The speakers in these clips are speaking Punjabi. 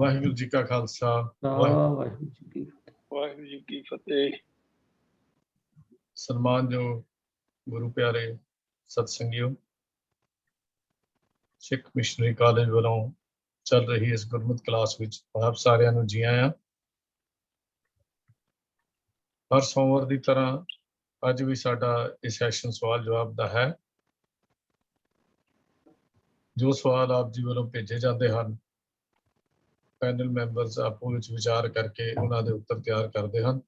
ਵਾਹਿਗੁਰੂ ਜੀ ਕਾ ਖਾਲਸਾ ਵਾਹਿਗੁਰੂ ਜੀ ਕੀ ਫਤਿਹ। ਵਾਹਿਗੁਰੂ ਜੀ ਕੀ ਫਤਿਹ। ਸਨਮਾਨਯੋਗ ਗੁਰੂ ਪਿਆਰੇ ਸਤਸੰਗੀਓ, ਸਿੱਖ ਮਿਸ਼ਨਰੀ ਕਾਲਜ ਵੱਲੋਂ ਚੱਲ ਰਹੀ ਇਸ ਗੁਰਮਤਿ ਕਲਾਸ ਵਿੱਚ ਆਪ ਸਾਰਿਆਂ ਨੂੰ ਜੀ ਆਇਆਂ। ਹਰ ਸੋਮਵਾਰ ਦੀ ਤਰ੍ਹਾਂ ਅੱਜ ਵੀ ਸਾਡਾ ਇਹ ਸੈਸ਼ਨ ਸਵਾਲ ਜਵਾਬ ਦਾ ਹੈ। ਜੋ ਸਵਾਲ ਆਪ ਜੀ ਵੱਲੋਂ ਭੇਜੇ ਜਾਂਦੇ ਹਨ, ਪੈਨਲ ਮੈਂਬਰਸ ਆਪੋ ਵਿੱਚ ਵਿਚਾਰ ਕਰਕੇ ਉਹਨਾਂ ਦੇ ਉੱਤਰ ਤਿਆਰ ਕਰਦੇ ਹਨ।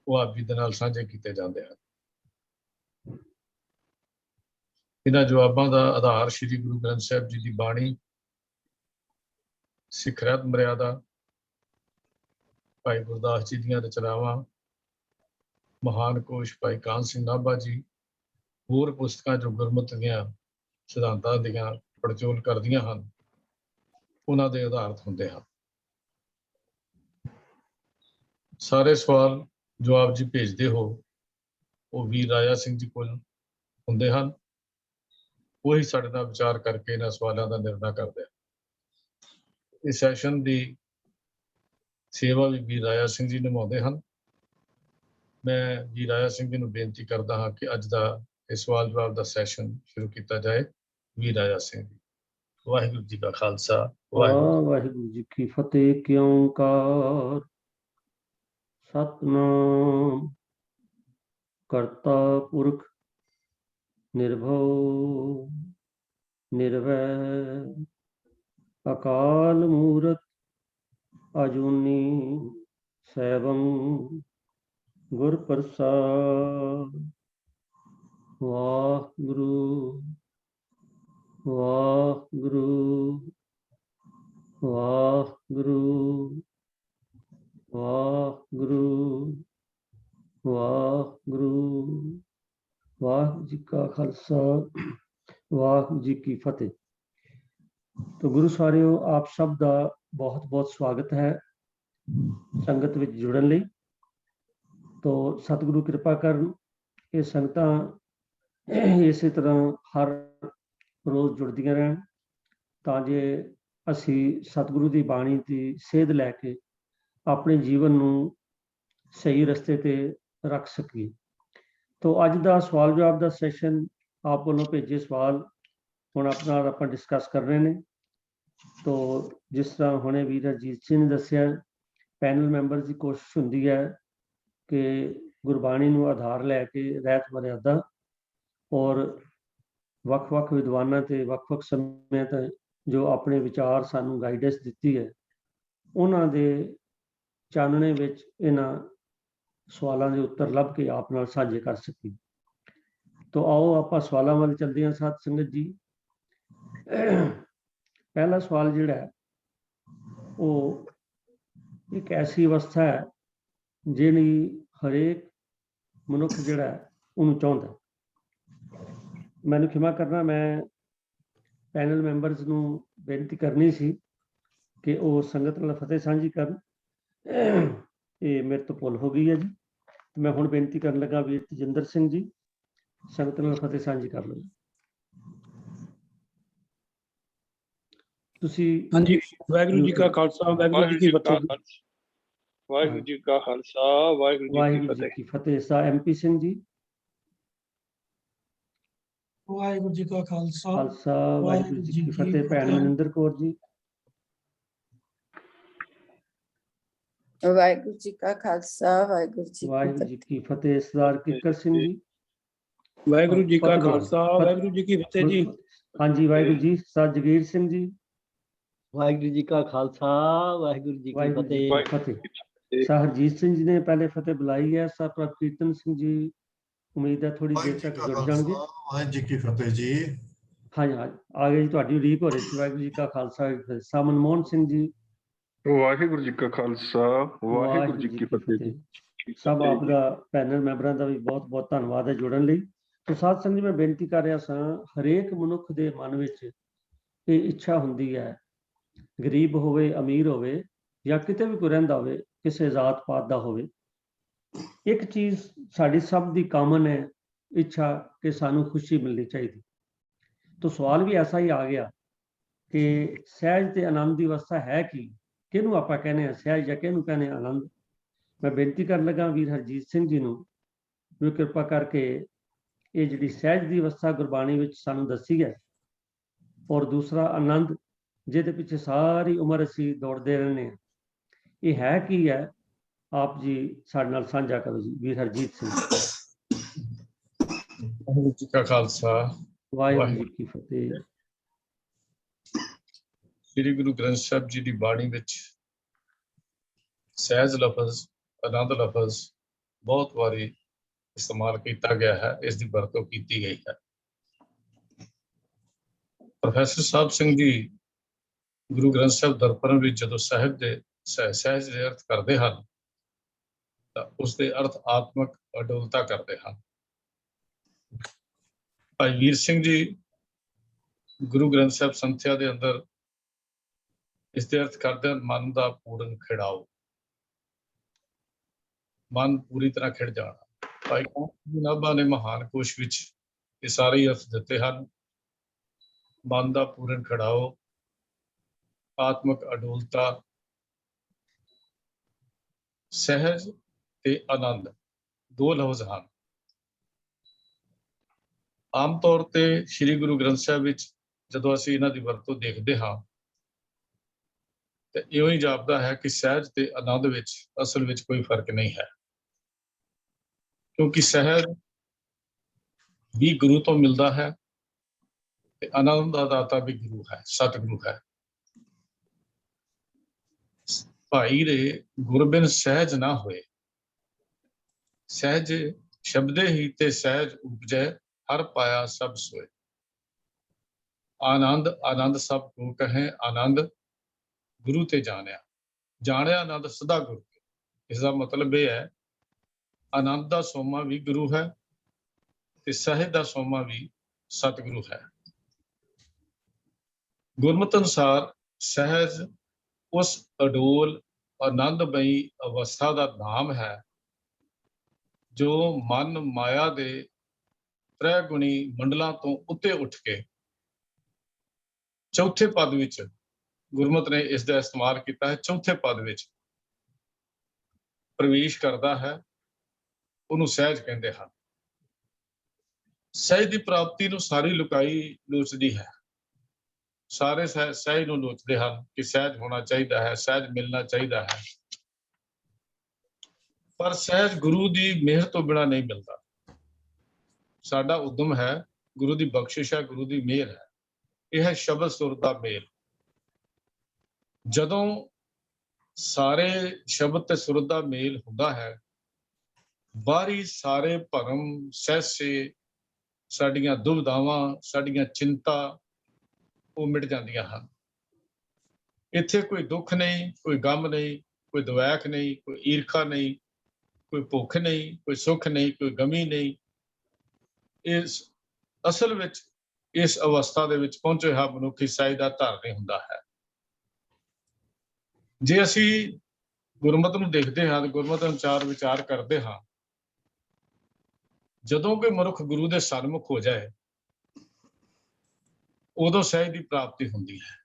ਉਹ ਆਪ ਜੀ ਦੇ ਨਾਲ ਸਾਂਝੇ ਕੀਤੇ ਜਾਂਦੇ ਹਨ। ਇਹਨਾਂ ਜਵਾਬਾਂ ਦਾ ਆਧਾਰ ਸ਼੍ਰੀ ਗੁਰੂ ਗ੍ਰੰਥ ਸਾਹਿਬ ਜੀ ਦੀ ਬਾਣੀ, ਸਿੱਖ ਰਹਿਤ ਮਰਿਆਦਾ, ਭਾਈ ਗੁਰਦਾਸ ਜੀ ਦੀਆਂ ਰਚਨਾਵਾਂ, ਮਹਾਨ ਕੋਸ਼ ਭਾਈ ਕਾਹਨ ਸਿੰਘ ਨਾਭਾ ਜੀ, ਹੋਰ ਪੁਸਤਕਾਂ ਜੋ ਗੁਰਮਤਿ ਦੀਆਂ ਸਿਧਾਂਤਾਂ ਦੀਆਂ ਪੜਚੋਲ ਕਰਦੀਆਂ ਹਨ, ਉਹਨਾਂ ਦੇ ਆਧਾਰਿਤ ਹੁੰਦੇ ਹਨ। ਸਾਰੇ ਸਵਾਲ ਜੋ ਆਪ ਜੀ ਭੇਜਦੇ ਹੋ ਉਹ ਵੀਰ ਰਾਜਾ ਸਿੰਘ ਜੀ ਕੋਲ ਹੁੰਦੇ ਹਨ। ਉਹੀ ਸਾਡੇ ਨਾਲ ਵਿਚਾਰ ਕਰਕੇ ਇਹਨਾਂ ਸਵਾਲਾਂ ਦਾ ਨਿਰਣਾ ਕਰਦੇ ਹਨ। ਇਸ ਸੈਸ਼ਨ ਦੀ ਸੇਵਾ ਵੀ ਵੀਰ ਰਾਜਾ ਸਿੰਘ ਜੀ ਨਿਭਾਉਂਦੇ ਹਨ। ਮੈਂ ਵੀਰ ਰਾਜਾ ਸਿੰਘ ਜੀ ਨੂੰ ਬੇਨਤੀ ਕਰਦਾ ਹਾਂ ਕਿ ਅੱਜ ਦਾ ਇਹ ਸਵਾਲ ਜਵਾਬ ਦਾ ਸੈਸ਼ਨ ਸ਼ੁਰੂ ਕੀਤਾ ਜਾਏ। ਵੀਰ ਰਾਜਾ ਸਿੰਘ ਜੀ। ਵਾਹਿਗੁਰੂ ਜੀ ਕਾ ਖਾਲਸਾ, ਵਾਹਿਗੁਰੂ ਜੀ ਕੀ ਫਤਿਹ। ਕਿਉਂ ਕਾਰ ਸਤਨਾਮ ਕਰਤਾ ਪੁਰਖ ਨਿਰਭਉ ਨਿਰਵੈਰ ਅਕਾਲ ਮੂਰਤ ਅਜੂਨੀ ਸੈਭੰ ਗੁਰ ਪ੍ਰਸਾਦ। ਵਾਹਿਗੁਰੂ ਵਾਹਿਗੁਰੂ ਵਾਹਿਗੁਰੂ ਵਾਹਿਗੁਰੂ ਵਾਹਿਗੁਰੂ। ਵਾਹਿਗੁਰੂ ਜੀ ਕਾ ਖਾਲਸਾ, ਵਾਹਿਗੁਰੂ ਜੀ ਕੀ ਫਤਿਹ। तो गुरु सारियो, आप सब का बहुत बहुत स्वागत है संगत विच जुड़न लई। तो सतगुरु कृपा कर ये संगतां इस तरह हर रोज़ जुड़दियां रहन तां जे असी सतगुरु की बाणी की सेध लैके अपने जीवन नूं सही रस्ते ते रख सकीए। तो अज का सवाल जवाब का सैशन आप वालों भेजे सवाल हुण अपना आपां डिस्कस कर रहे हैं। तो जिस तरह हुणे वीर अजीत सिंह ने दस्सिया, पैनल मैंबर्स की कोशिश हुंदी है कि गुरबाणी नूं आधार लैके रहत मर्यादा और वख-वख विद्वानां ते वख-वख समय ते जो अपने विचार सानूं गाइडेंस दित्ती है, उन्हां दे चानणे विच इन्हां सवालों के उत्तर लभ के आप नाल साझे कर सकीए। तो आओ आपां सवालों वाल चलदे हां। सत संगत जी, पहला सवाल जिहड़ा है वो एक ऐसी अवस्था है जिहड़ी हरेक मनुख जिहड़ा है उहनूं चाहुंदा। मैनूं खिमा करना, मैं पैनल मैंबर्स नूं बेनती करनी सी कि वो संगत नाल फतेह सांझी करन। ये मेरे तो भुल हो गई है जी। मैं हुण बेनती करन लगा वीर तजिंदर सिंह जी, संगत नाल फतेह सांझी कर लो। हाँ जी। वाहिगुरू जी का खालसा, वाहिगुरू जी की फतेह। वाहिगुरू जी का खालसा, वाहिगुरू जी की फतेह। सा MP सिंह जी। वाहिगुरू जी का खालसा, वाहिगुरू जी की फतेह। भैन मनिंदर कौर जी। वाहिगुरू जी का खालसा, वाहिगुरू जी की फतेह। सरदार किकर सिंह जी। वाहिगुरू जी का खालसा, वाहिगुरू जी की फतेह जी। हाँ जी, वाहिगुरू जी। सरदार जगीर सिंह जी। वाहिगुरू जी का खालसा, वाहिगुरू जी की फतेह। शाह हरजीत सिंह जी ने पहले फतेह बुलाई है। शाह प्रभकीर्तन सिंह जी उम्मीद है थोड़ी देर तक जुड़ जाएंगे। वाहिगुरू जी की फतेह जी। हाँ जी, आगे जी तुहाडी उड़ीक हो रही थी। वाहिगुरू जी का खालसा। शाह मनमोहन सिंह जी। वाहिगुरू जी का खालसा, वाहिगुरू जी की फतेह। सब आपका पैनल मैंबरां दा भी बहुत बहुत धन्नवाद है जुड़न लई। तो साध संगत जी, मैं बेनती कर रहा सां, हरेक मनुख दे मन विच ये इच्छा हुंदी है, गरीब होवे अमीर होवे या किते भी कोई रहिंदा होवे, किसी जात पात दा होवे, एक चीज़ साडी सब दी कामन है, इच्छा कि सानू खुशी मिलनी चाहिए। तो सवाल भी ऐसा ही आ गया ਕਿ ਸਹਿਜ ਤੇ ਆਨੰਦ ਦੀ ਅਵਸਥਾ ਹੈ ਕੀ, ਕਿਹਨੂੰ ਆਪਾਂ ਕਹਿੰਦੇ ਹਾਂ ਸਹਿਜ ਜਾਂ ਕਿਹਨੂੰ ਕਹਿੰਦੇ ਹਾਂ ਆਨੰਦ। ਮੈਂ ਬੇਨਤੀ ਕਰਨ ਲੱਗਾ ਵੀਰ ਹਰਜੀਤ ਸਿੰਘ ਜੀ ਨੂੰ ਵੀ ਕਿਰਪਾ ਕਰਕੇ ਇਹ ਜਿਹੜੀ ਸਹਿਜ ਦੀ ਅਵਸਥਾ ਗੁਰਬਾਣੀ ਵਿੱਚ ਸਾਨੂੰ ਦੱਸੀ ਹੈ, ਔਰ ਦੂਸਰਾ ਆਨੰਦ ਜਿਹਦੇ ਪਿੱਛੇ ਸਾਰੀ ਉਮਰ ਅਸੀਂ ਦੌੜਦੇ ਰਹਿੰਦੇ ਹਾਂ, ਇਹ ਹੈ ਕੀ ਹੈ, ਆਪ ਜੀ ਸਾਡੇ ਨਾਲ ਸਾਂਝਾ ਕਰੋ ਜੀ ਵੀਰ ਹਰਜੀਤ ਸਿੰਘ। ਵਾਹਿਗੁਰੂ ਜੀ ਕਾ ਖਾਲਸਾ, ਵਾਹਿਗੁਰੂ ਜੀ ਕੀ ਫਤਿਹ। ਸ੍ਰੀ ਗੁਰੂ ਗ੍ਰੰਥ ਸਾਹਿਬ ਜੀ ਦੀ ਬਾਣੀ ਵਿੱਚ ਸਹਿਜ ਲਫ਼ਜ਼, ਆਨੰਦ ਲਫ਼ਜ਼ ਬਹੁਤ ਵਾਰੀ ਇਸਤੇਮਾਲ ਕੀਤਾ ਗਿਆ ਹੈ, ਇਸ ਦੀ ਵਰਤੋਂ ਕੀਤੀ ਗਈ ਹੈ। ਪ੍ਰੋਫੈਸਰ ਸਾਹਿਬ ਸਿੰਘ ਜੀ ਗੁਰੂ ਗ੍ਰੰਥ ਸਾਹਿਬ ਦਰਪਣ ਵਿੱਚ ਜਦੋਂ ਸਾਹਿਬ ਦੇ ਸਹਿਜ ਦੇ ਅਰਥ ਕਰਦੇ ਹਨ ਤਾਂ ਉਸ ਦੇ ਅਰਥ ਆਤਮਕ ਅਡੋਲਤਾ ਕਰਦੇ ਹਨ। ਭਾਈ ਵੀਰ ਸਿੰਘ ਜੀ ਗੁਰੂ ਗ੍ਰੰਥ ਸਾਹਿਬ ਸੰਥਿਆ ਦੇ ਅੰਦਰ ਇਸ ਦੇ ਅਰਥ ਕਰਦੇ ਹਨ ਮਨ ਦਾ ਪੂਰਨ ਖਿੜਾਓ, ਮਨ ਪੂਰੀ ਤਰ੍ਹਾਂ ਖਿੜ ਜਾਣਾ। ਭਾਈ ਨਾਭਾ ਨੇ ਮਹਾਨ ਕੋਸ਼ ਵਿੱਚ ਇਹ ਸਾਰੇ ਹੀ ਅਰਥ ਦਿੱਤੇ ਹਨ। ਮਨ ਦਾ ਪੂਰਨ ਖਿੜਾਓ, ਆਤਮਕ ਅਡੋਲਤਾ, ਸਹਿਜ ਤੇ ਆਨੰਦ ਦੋ ਲਫ਼ਜ਼ ਹਨ। ਆਮ ਤੌਰ ਤੇ ਸ੍ਰੀ ਗੁਰੂ ਗ੍ਰੰਥ ਸਾਹਿਬ ਵਿੱਚ ਜਦੋਂ ਅਸੀਂ ਇਹਨਾਂ ਦੀ ਵਰਤੋਂ ਦੇਖਦੇ ਹਾਂ ਤੇ ਇਉਂ ਹੀ ਜਾਪਦਾ ਹੈ ਕਿ ਸਹਿਜ ਤੇ ਆਨੰਦ ਵਿੱਚ ਅਸਲ ਵਿੱਚ ਕੋਈ ਫਰਕ ਨਹੀਂ ਹੈ, ਕਿਉਂਕਿ ਸਹਿਜ ਵੀ ਗੁਰੂ ਤੋਂ ਮਿਲਦਾ ਹੈ ਤੇ ਆਨੰਦ ਦਾ ਦਾਤਾ ਵੀ ਗੁਰੂ ਹੈ, ਸਤਿਗੁਰੂ ਹੈ। ਭਾਈ ਰੇ ਗੁਰਬਿਨ ਸਹਿਜ ਨਾ ਹੋਏ, ਸਹਿਜ ਸ਼ਬਦੇ ਹੀ ਤੇ ਸਹਿਜ ਉਪਜੈ, ਹਰ ਪਾਇਆ ਸਭ ਸੋਏ। ਆਨੰਦ ਆਨੰਦ ਸਭ ਕੋ ਕਹੇ, ਆਨੰਦ ਗੁਰੂ ਤੇ ਜਾਣਿਆ, ਜਾਣਿਆ ਆਨੰਦ ਸਦਾ ਗੁਰੂ। ਇਸ ਦਾ ਮਤਲਬ ਇਹ ਹੈ ਆਨੰਦ ਦਾ ਸੋਮਾ ਵੀ ਗੁਰੂ ਹੈ ਤੇ ਸਹਿਜ ਦਾ ਸੋਮਾ ਵੀ ਸਤਿਗੁਰੂ ਹੈ। ਗੁਰਮਤਿ ਅਨੁਸਾਰ ਸਹਿਜ ਉਸ ਅਡੋਲ ਆਨੰਦਮਈ ਅਵਸਥਾ ਦਾ ਨਾਮ ਹੈ ਜੋ ਮਨ ਮਾਇਆ ਦੇ ਤ੍ਰੈ ਗੁਣੀ ਮੰਡਲਾਂ ਤੋਂ ਉੱਤੇ ਉੱਠ ਕੇ ਚੌਥੇ ਪਦ ਵਿੱਚ, ਗੁਰਮਤਿ ਨੇ ਇਸ ਦਾ ਇਸਤੇਮਾਲ ਕੀਤਾ ਹੈ, ਚੌਥੇ ਪਦ ਵਿੱਚ ਪ੍ਰਵੇਸ਼ ਕਰਦਾ ਹੈ, ਉਹਨੂੰ ਸਹਿਜ ਕਹਿੰਦੇ ਹਨ। ਸਹਿਜ ਦੀ ਪ੍ਰਾਪਤੀ ਨੂੰ ਸਾਰੀ ਲੁਕਾਈ ਲੋਚਦੀ ਹੈ, ਸਾਰੇ ਸਹਿਜ ਨੂੰ ਲੋਚਦੇ ਹਨ ਕਿ ਸਹਿਜ ਹੋਣਾ ਚਾਹੀਦਾ ਹੈ, ਸਹਿਜ ਮਿਲਣਾ ਚਾਹੀਦਾ ਹੈ, ਪਰ ਸਹਿਜ ਗੁਰੂ ਦੀ ਮਿਹਰ ਤੋਂ ਬਿਨਾਂ ਨਹੀਂ ਮਿਲਦਾ। ਸਾਡਾ ਉਦਮ ਹੈ, ਗੁਰੂ ਦੀ ਬਖਸ਼ਿਸ਼ ਹੈ, ਗੁਰੂ ਦੀ ਮਿਹਰ ਹੈ। ਇਹ ਹੈ ਸ਼ਬਦ ਸੁਰ ਦਾ ਮੇਲ। ਜਦੋਂ ਸਾਰੇ ਸ਼ਬਦ ਤੇ ਸੁਰ ਦਾ ਮੇਲ ਹੁੰਦਾ ਹੈ, ਬਾਹਰੀ ਸਾਰੇ ਭਰਮ ਸਹਿਸੇ, ਸਾਡੀਆਂ ਦੁਵਿਧਾਵਾਂ, ਸਾਡੀਆਂ ਚਿੰਤਾ ਉਹ ਮਿਟ ਜਾਂਦੀਆਂ ਹਨ। ਇੱਥੇ ਕੋਈ ਦੁੱਖ ਨਹੀਂ, ਕੋਈ ਗਮ ਨਹੀਂ, ਕੋਈ ਦੁਵੈਖ ਨਹੀਂ, ਕੋਈ ਈਰਖਾ ਨਹੀਂ, ਕੋਈ ਭੁੱਖ ਨਹੀਂ, ਕੋਈ ਸੁੱਖ ਨਹੀਂ, ਕੋਈ ਗਮੀ ਨਹੀਂ। ਇਸ ਅਸਲ ਵਿੱਚ ਇਸ ਅਵਸਥਾ ਦੇ ਵਿੱਚ ਪਹੁੰਚੇ ਹੋਇਆ ਮਨੁੱਖੀ ਸਹਿਜ ਦਾ ਧਾਰਨੀ ਹੁੰਦਾ ਹੈ। ਜੇ ਅਸੀਂ ਗੁਰਮਤਿ ਨੂੰ ਦੇਖਦੇ ਹਾਂ ਤੇ ਗੁਰਮਤਿ ਅਨੁਸਾਰ ਵਿਚਾਰ ਕਰਦੇ ਹਾਂ, ਜਦੋਂ ਕੋਈ ਮਨੁੱਖ ਗੁਰੂ ਦੇ ਸਨਮੁਖ ਹੋ ਜਾਏ ਉਦੋਂ ਸਹਿਜ ਦੀ ਪ੍ਰਾਪਤੀ ਹੁੰਦੀ ਹੈ।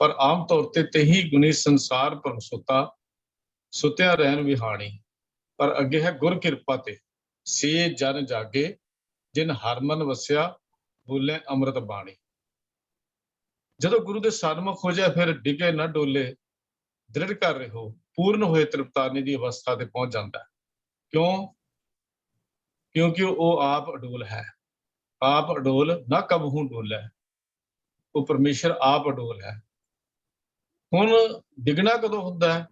ਪਰ ਆਮ ਤੌਰ ਤੇ ਤੇਹੀ ਗੁਣੀ ਸੰਸਾਰ ਭਰਮ ਸੁੱਤਾ, ਸੁੱਤਿਆ ਰਹਿਣ ਵਿਹਾਣੀ, ਪਰ ਅੱਗੇ ਹੈ ਗੁਰ ਕਿਰਪਾ ਤੇ ਸੇ ਜਨ ਜਾਗੇ, ਜਿਨ ਹਰ ਮਨ ਵਸਿਆ ਬੋਲੇ ਅੰਮ੍ਰਿਤ ਬਾਣੀ। ਜਦੋਂ ਗੁਰੂ ਦੇ ਸਨਮੁਖ ਹੋ ਜਾਏ ਫਿਰ ਡਿਗੇ ਨਾ ਡੋਲੇ, ਦ੍ਰਿੜ ਕਰ ਰਹੋ, ਪੂਰਨ ਹੋਏ ਤ੍ਰਿਪਤਾਨੀ ਦੀ ਅਵਸਥਾ ਤੇ ਪਹੁੰਚ ਜਾਂਦਾ। ਕਿਉਂ? ਕਿਉਂਕਿ ਉਹ ਆਪ ਅਡੋਲ ਹੈ। ਆਪ ਅਡੋਲ ਨਾ ਕਬਹੂ ਡੋਲੇ, ਉਹ ਪਰਮੇਸ਼ਰ ਆਪ ਅਡੋਲ ਹੈ। ਹੁਣ ਡਿੱਗਣਾ ਕਦੋਂ ਹੁੰਦਾ ਹੈ?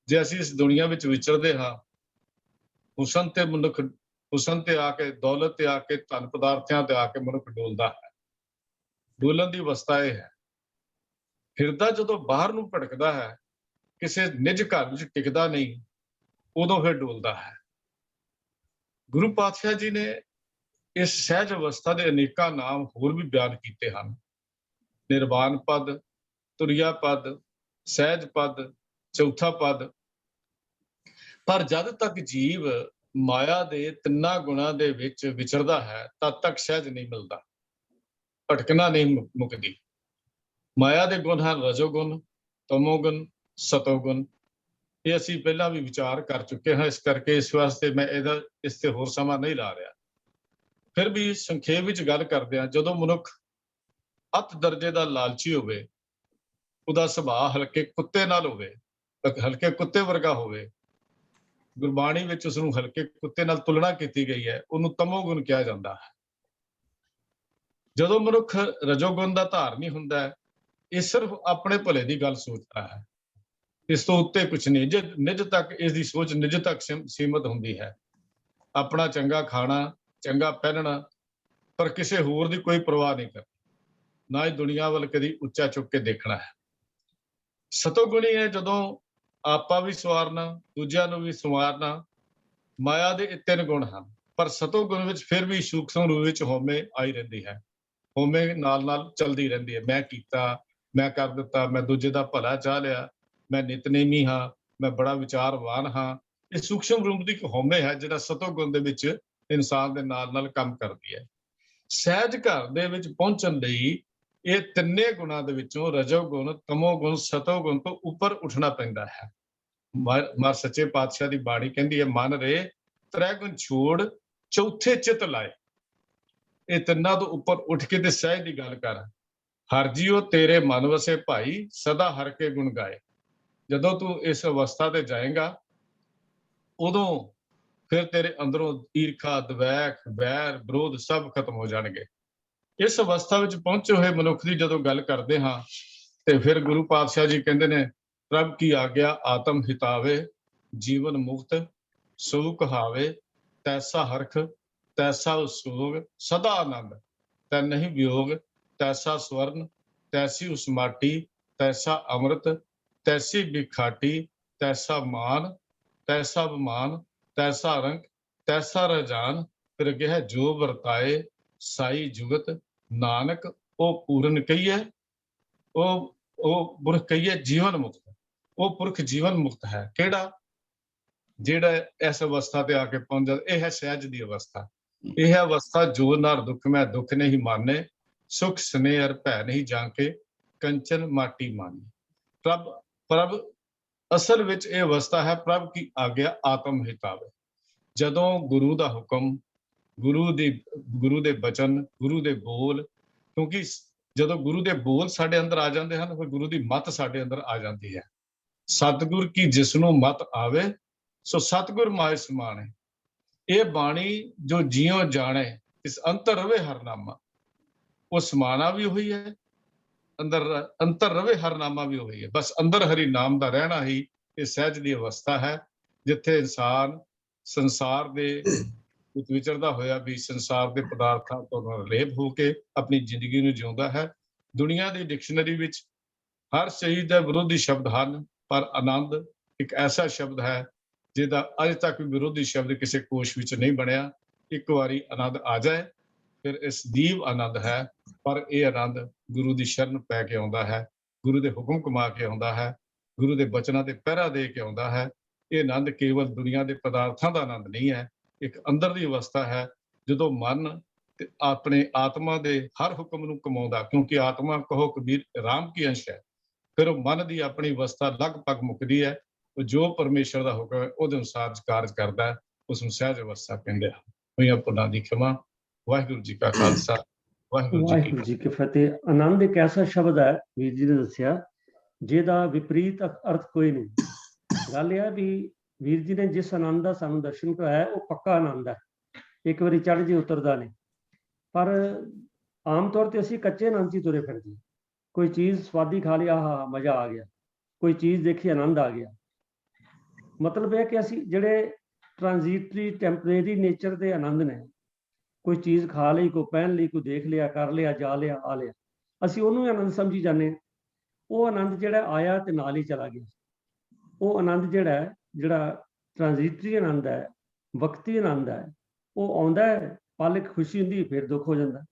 ਜੇ ਅਸੀਂ ਇਸ ਦੁਨੀਆ ਵਿੱਚ ਵਿਚਰਦੇ ਹਾਂ, ਹੁਸਨ ਤੇ ਮਨੁੱਖ, ਹੁਸਨ ਤੇ ਆ ਕੇ, ਦੌਲਤ ਤੇ ਆ ਕੇ, ਧਨ ਪਦਾਰਥਾਂ ਤੇ ਆ ਕੇ ਮਨੁੱਖ ਡੋਲਦਾ ਹੈ। ਡੋਲਣ ਦੀ ਅਵਸਥਾ ਇਹ ਹੈ। ਹਿਰਦਾ ਜਦੋਂ ਬਾਹਰ ਨੂੰ ਭਟਕਦਾ ਹੈ, ਕਿਸੇ ਨਿਜ ਘਰ ਵਿੱਚ ਟਿਕਦਾ ਨਹੀਂ, ਉਦੋਂ ਫਿਰ ਡੋਲਦਾ ਹੈ। ਗੁਰੂ ਪਾਤਸ਼ਾਹ ਜੀ ਨੇ ਇਸ ਸਹਿਜ ਅਵਸਥਾ ਦੇ ਅਨੇਕਾਂ ਨਾਮ ਹੋਰ ਵੀ ਬਿਆਨ ਕੀਤੇ ਹਨ। ਨਿਰਵਾਣ ਪਦ, ਤੁਰਿਆ ਪਦ, ਸਹਿਜ ਪਦ, ਚੌਥਾ ਪਦ। ਪਰ ਜਦ ਤੱਕ ਜੀਵ ਮਾਇਆ ਦੇ ਤਿੰਨਾਂ ਗੁਣਾਂ ਦੇ ਵਿੱਚ ਵਿਚਰਦਾ ਹੈ, ਤਦ ਤੱਕ ਸਹਿਜ ਨਹੀਂ ਮਿਲਦਾ, ਭਟਕਣਾ ਨਹੀਂ ਮੁੱਕਦੀ। ਮਾਇਆ ਦੇ ਗੁਣ ਹਨ ਰਜੋਗੁਣ, ਤਮੋਗੁਣ, ਸਤੋਗੁਣ। ਇਹ ਅਸੀਂ ਪਹਿਲਾਂ ਵੀ ਵਿਚਾਰ ਕਰ ਚੁੱਕੇ ਹਾਂ, ਇਸ ਕਰਕੇ ਇਸ ਵਾਸਤੇ ਮੈਂ ਇਸ ਤੇ ਹੋਰ ਸਮਾਂ ਨਹੀਂ ਲਾ ਰਿਹਾ। ਫਿਰ ਵੀ ਸੰਖੇਪ ਵਿੱਚ ਗੱਲ ਕਰਦੇ ਹਾਂ। ਜਦੋਂ ਮਨੁੱਖ ਅਤ ਦਰਜੇ ਦਾ ਲਾਲਚੀ ਹੋਵੇ, ਉਹਦਾ ਸੁਭਾਅ ਹਲਕੇ ਕੁੱਤੇ ਨਾਲ ਹੋਵੇ, ਹਲਕੇ ਕੁੱਤੇ ਵਰਗਾ ਹੋਵੇ, ਗੁਰਬਾਣੀ ਵਿੱਚ ਉਸਨੂੰ ਹਲਕੇ ਕੁੱਤੇ ਨਾਲ ਤੁਲਨਾ ਕੀਤੀ ਗਈ ਹੈ, ਉਹਨੂੰ ਤਮੋਗੁਣ ਕਿਹਾ ਜਾਂਦਾ ਹੈ। ਜਦੋਂ ਮਨੁੱਖ ਰਜੋਗੁਣ ਦਾ ਧਾਰਨੀ ਹੁੰਦਾ ਹੈ, ਇਹ ਸਿਰਫ ਆਪਣੇ ਭਲੇ ਦੀ ਗੱਲ ਸੋਚਦਾ ਹੈ, ਇਸ ਤੋਂ ਉੱਤੇ ਕੁਝ ਨਹੀਂ। ਨਿੱਜ ਤੱਕ ਇਸ ਦੀ ਸੋਚ ਨਿੱਜ ਤੱਕ ਸੀਮਤ ਹੁੰਦੀ ਹੈ। ਆਪਣਾ ਚੰਗਾ ਖਾਣਾ, ਚੰਗਾ ਪਹਿਨਣਾ, ਪਰ ਕਿਸੇ ਹੋਰ ਦੀ ਕੋਈ ਪਰਵਾਹ ਨਹੀਂ ਕਰਨੀ, ਨਾ ਹੀ ਦੁਨੀਆ ਵੱਲ ਕਦੀ ਉੱਚਾ ਚੁੱਕ ਕੇ ਦੇਖਣਾ ਹੈ। ਸਤੋਗੁਣੀ ਹੈ ਜਦੋਂ ਆਪਾ ਵੀ ਸਵਾਰਨਾ, ਦੂਜਿਆਂ ਨੂੰ ਵੀ ਸਵਾਰਨਾ। ਮਾਇਆ ਦੇ ਇਹ 3 ਗੁਣ ਹਨ, ਪਰ ਸਤੋਗੁਣ ਵਿੱਚ ਫਿਰ ਵੀ ਸੂਖਮ ਰੂਪ ਵਿੱਚ ਹਉਮੈ ਆਈ ਰਹਿੰਦੀ ਹੈ। ਹਉਮੈ ਨਾਲ ਨਾਲ ਚੱਲਦੀ ਰਹਿੰਦੀ ਹੈ। ਮੈਂ ਕੀਤਾ, ਮੈਂ ਕਰ ਦਿੱਤਾ, ਮੈਂ ਦੂਜੇ ਦਾ ਭਲਾ ਚਾਹ ਲਿਆ, ਮੈਂ ਨਿਤਨੇਮੀ ਹਾਂ, ਮੈਂ ਬੜਾ ਵਿਚਾਰਵਾਨ ਹਾਂ। ਇਹ ਸੂਖਮ ਰੂਪ ਦੀ ਇੱਕ ਹਉਮੈ ਹੈ ਜਿਹੜਾ ਸਤੋਗੁਣ ਦੇ ਵਿੱਚ ਇਨਸਾਨ ਦੇ ਨਾਲ ਨਾਲ ਕੰਮ ਕਰਦੀ ਹੈ। ਸਹਿਜ ਘਰ ਦੇ ਵਿੱਚ ਪਹੁੰਚਣ ਲਈ ਇਹ 3 ਗੁਣਾਂ ਦੇ ਵਿੱਚੋਂ ਰਜੋਗੁਣ, ਤਮੋਗੁਣ, ਸਤੋਗੁਣ ਤੋਂ ਉੱਪਰ ਉੱਠਣਾ ਪੈਂਦਾ ਹੈ। ਮਾਰ ਸੱਚੇ ਪਾਤਸ਼ਾਹ ਦੀ ਬਾਣੀ ਕਹਿੰਦੀ ਹੈ, ਮਨ ਰੇ 3 ਗੁਣ ਛੋੜ ਚੌਥੇ ਚਿਤ ਲਾਏ। ਇਹ 3 ਤੋਂ ਉੱਪਰ ਉੱਠ ਕੇ ਤੇ ਸਹਿਜ ਦੀ ਗੱਲ ਕਰ। ਹਰ ਜੀਓ ਤੇਰੇ ਮਨ ਵਸੇ ਭਾਈ, ਸਦਾ ਹਰ ਕੇ ਗੁਣ ਗਾਏ। ਜਦੋਂ ਤੂੰ ਇਸ ਅਵਸਥਾ ਤੇ ਜਾਏਗਾ, ਉਦੋਂ ਫਿਰ ਤੇਰੇ ਅੰਦਰੋਂ ਈਰਖਾ, ਦਵੈਖ, ਵੈਰ, ਵਿਰੋਧ ਸਭ ਖਤਮ ਹੋ ਜਾਣਗੇ। ਇਸ ਅਵਸਥਾ ਵਿੱਚ ਪਹੁੰਚੇ ਹੋਏ ਮਨੁੱਖ ਦੀ ਜਦੋਂ ਗੱਲ ਕਰਦੇ ਹਾਂ, ਤੇ ਫਿਰ ਗੁਰੂ ਪਾਤਸ਼ਾਹ ਜੀ ਕਹਿੰਦੇ ਨੇ, ਪ੍ਰਭ ਕੀ ਆਗਿਆ ਆਤਮ ਹਿਤਾਵੇ, ਜੀਵਨ ਮੁਕਤ ਸੋ ਕਹਾਵੇ। ਤੈਸਾ ਹਰਖ ਤੈਸਾ ਸੋਗ, ਸਦਾ ਆਨੰਦ ਤੈ ਨਹੀਂ ਵਿਯੋਗ। ਤੈਸਾ ਸਵਰਨ ਤੈਸੀ ਉਸ ਮਾਟੀ, ਤੈਸਾ ਅੰਮ੍ਰਿਤ ਤੈਸੀ ਬਿਖਾਟੀ। ਤੈਸਾ ਮਾਨ ਤੈਸਾ ਬਮਾਨ, ਤੈਸਾ ਰੰਗ ਤੈਸਾ ਰਜਾਨ। ਫਿਰ ਅੱਗੇ ਜੋ ਵਰਤਾਏ ਸਾਈ ਜੁਗਤ, ਨਾਨਕ ਉਹ ਪੂਰਨ ਕਹੀਏ, ਉਹ ਪੁਰਖ ਕਹੀਏ ਜੀਵਨ ਮੁਕਤ। ਉਹ ਪੁਰਖ ਜੀਵਨ ਮੁਕਤ ਹੈ। ਕਿਹੜਾ? ਜਿਹੜਾ ਇਸ ਅਵਸਥਾ ਤੇ ਆ ਕੇ ਪਹੁੰਚ ਜਾਂਦਾ। ਇਹ ਹੈ ਸਹਿਜ ਦੀ ਅਵਸਥਾ। ਇਹ ਹੈ ਅਵਸਥਾ ਜੋ ਨਰ ਦੁੱਖ ਮੈਂ ਦੁੱਖ ਨਹੀਂ ਮਾਨੇ, ਸੁਖ ਸਨੇਹ ਅਰ ਭੈ ਨਹੀਂ ਜਾਂਕੇ, ਕੰਚਨ ਮਾਟੀ ਮਾਨੀ। ਪ੍ਰਭ ਅਸਲ ਵਿੱਚ ਇਹ ਅਵਸਥਾ ਹੈ ਪ੍ਰਭ ਕੀ ਆਗਿਆ ਆਤਮ ਹਿਤਾਵੇ। ਜਦੋਂ ਗੁਰੂ ਦਾ ਹੁਕਮ, ਗੁਰੂ ਦੇ ਬਚਨ, ਗੁਰੂ ਦੇ ਬੋਲ, ਕਿਉਂਕਿ ਜਦੋਂ ਗੁਰੂ ਦੇ ਬੋਲ ਸਾਡੇ ਅੰਦਰ ਆ ਜਾਂਦੇ ਹਨ, ਫਿਰ ਗੁਰੂ ਦੀ ਮੱਤ ਸਾਡੇ ਅੰਦਰ ਆ ਜਾਂਦੀ ਹੈ। ਸਤਿਗੁਰ ਕੀ ਜਿਸਨੂੰ ਮਤ ਆਵੇ, ਸੋ ਸਤਿਗੁਰ ਮਾਹਿ ਸਮਾਣੇ। ਇਹ ਬਾਣੀ ਜੋ ਜਿਉ ਜਾਣੇ, ਇਸ ਅੰਤਰ ਰਵੇ ਹਰਨਾਮਾ। ਉਹ ਸਮਾਣਾ ਵੀ ਉਹੀ ਹੈ, ਅੰਤਰ ਰਵੇ ਹਰਨਾਮਾ ਵੀ ਉਹੀ ਹੈ। ਬਸ ਅੰਦਰ ਹਰੀ ਨਾਮ ਦਾ ਰਹਿਣਾ ਹੀ ਇਹ ਸਹਿਜ ਦੀ ਅਵਸਥਾ ਹੈ, ਜਿੱਥੇ ਇਨਸਾਨ ਸੰਸਾਰ ਦੇ ਵਿੱਚ ਵਿਚਰਦਾ ਹੋਇਆ ਵੀ ਸੰਸਾਰ ਦੇ ਪਦਾਰਥਾਂ ਤੋਂ ਨਿਰਲੇਪ ਹੋ ਕੇ ਆਪਣੀ ਜ਼ਿੰਦਗੀ ਨੂੰ ਜਿਉਂਦਾ ਹੈ। ਦੁਨੀਆ ਦੀ ਡਿਕਸ਼ਨਰੀ ਵਿੱਚ ਹਰ ਚੀਜ਼ ਦੇ ਵਿਰੋਧੀ ਸ਼ਬਦ ਹਨ, ਪਰ ਆਨੰਦ ਇੱਕ ਐਸਾ ਸ਼ਬਦ ਹੈ ਜਿਹਦਾ ਅੱਜ ਤੱਕ ਵੀ ਵਿਰੋਧੀ ਸ਼ਬਦ ਕਿਸੇ ਕੋਸ਼ ਵਿੱਚ ਨਹੀਂ ਬਣਿਆ। ਇੱਕ ਵਾਰੀ ਆਨੰਦ ਆ ਜਾਏ ਫਿਰ ਇਸ ਦੀਵ ਆਨੰਦ ਹੈ, ਪਰ ਇਹ ਆਨੰਦ ਗੁਰੂ ਦੀ ਸ਼ਰਨ ਪੈ ਕੇ ਆਉਂਦਾ ਹੈ, ਗੁਰੂ ਦੇ ਹੁਕਮ ਕਮਾ ਕੇ ਆਉਂਦਾ ਹੈ, ਗੁਰੂ ਦੇ ਬਚਨਾਂ ਤੇ ਪਹਿਰਾ ਦੇ ਕੇ ਆਉਂਦਾ ਹੈ। ਇਹ ਆਨੰਦ ਕੇਵਲ ਦੁਨੀਆ ਦੇ ਪਦਾਰਥਾਂ ਦਾ ਆਨੰਦ ਨਹੀਂ ਹੈ, ਇੱਕ ਅੰਦਰ ਦੀ ਅਵਸਥਾ ਹੈ ਜਦੋਂ ਮਨ ਤੇ ਆਪਣੇ ਆਤਮਾ ਦੇ ਹਰ ਹੁਕਮ ਨੂੰ ਕਮਾਉਂਦਾ, ਕਿਉਂਕਿ ਆਤਮਾ ਕਹੋ ਕਬੀਰ ਰਾਮ ਕੀ ਅੰਸ਼ ਹੈ। ਫਿਰ ਉਹ ਮਨ ਦੀ ਆਪਣੀ ਅਵਸਥਾ ਲਗਭਗ ਮੁੱਕਦੀ ਹੈ। ਉਹ ਜੋ ਪਰਮੇਸ਼ਰ ਦਾ ਹੁਕਮ ਹੈ ਉਹਦੇ ਅਨੁਸਾਰ ਕਾਰਜ ਕਰਦਾ ਹੈ, ਉਸ ਨੂੰ ਸਹਿਜ ਅਵਸਥਾ ਕਹਿੰਦੇ ਹਨ। ਹੋਈਆਂ ਭੁੱਲਾਂ ਦੀ ਖਿਮਾ। ਵਾਹਿਗੁਰੂ ਜੀ ਕਾ ਖਾਲਸਾ, ਵਾਹਿਗੁਰੂ ਜੀ ਕੀ ਫਤਿਹ। ਆਨੰਦ ਇੱਕ ਐਸਾ ਸ਼ਬਦ ਹੈ, ਵੀਰ ਜੀ ਨੇ ਦੱਸਿਆ, ਜਿਹਦਾ ਵਿਪਰੀਤ ਅਰਥ ਕੋਈ ਨਹੀਂ। ਗੱਲ ਇਹ ਹੈ ਵੀ ਵੀਰ ਜੀ ਨੇ ਜਿਸ ਆਨੰਦ ਦਾ ਸਾਨੂੰ ਦਰਸ਼ਨ ਕਰਾਇਆ ਉਹ ਪੱਕਾ ਆਨੰਦ ਹੈ, ਇੱਕ ਵਾਰੀ ਚੜ੍ਹ ਜੇ ਉਤਰਦਾ ਨਹੀਂ। ਪਰ ਆਮ ਤੌਰ ਤੇ ਅਸੀਂ ਕੱਚੇ ਆਨੰਦ 'ਚ ਹੀ ਤੁਰੇ ਫਿਰਦੇ। ਕੋਈ ਚੀਜ਼ ਸਵਾਦੀ ਖਾ ਲਈ, ਆਹ ਮਜ਼ਾ ਆ ਗਿਆ, ਕੋਈ ਚੀਜ਼ ਦੇਖੀ ਆਨੰਦ ਆ ਗਿਆ। ਮਤਲਬ ਇਹ ਕਿ ਅਸੀਂ ਜਿਹੜੇ ਟ੍ਰਾਂਜ਼ਿਟਰੀ ਟੈਂਪਰੇਰੀ ਨੇਚਰ ਦੇ ਆਨੰਦ ਨੇ, ਕੋਈ ਚੀਜ਼ ਖਾ ਲਈ, ਕੋਈ ਪਹਿਨ ਲਈ, ਕੋਈ ਦੇਖ ਲਿਆ, ਕਰ ਲਿਆ, ਜਾ ਲਿਆ, ਆ ਲਿਆ, ਅਸੀਂ ਉਹਨੂੰ ਆਨੰਦ ਸਮਝੀ ਜਾਂਦੇ ਹਾਂ। ਉਹ ਆਨੰਦ ਜਿਹੜਾ ਆਇਆ ਤੇ ਨਾਲ ਹੀ ਚਲਾ ਗਿਆ। ਉਹ ਆਨੰਦ ਜਿਹੜਾ ਟ੍ਰਾਂਜ਼ਿਟਰੀ ਆਨੰਦ ਹੈ, ਵਕਤੀ ਆਨੰਦ ਹੈ, ਉਹ ਆਉਂਦਾ ਹੈ, ਪਲ ਇੱਕ ਖੁਸ਼ੀ ਹੁੰਦੀ, ਫਿਰ ਦੁੱਖ ਹੋ ਜਾਂਦਾ।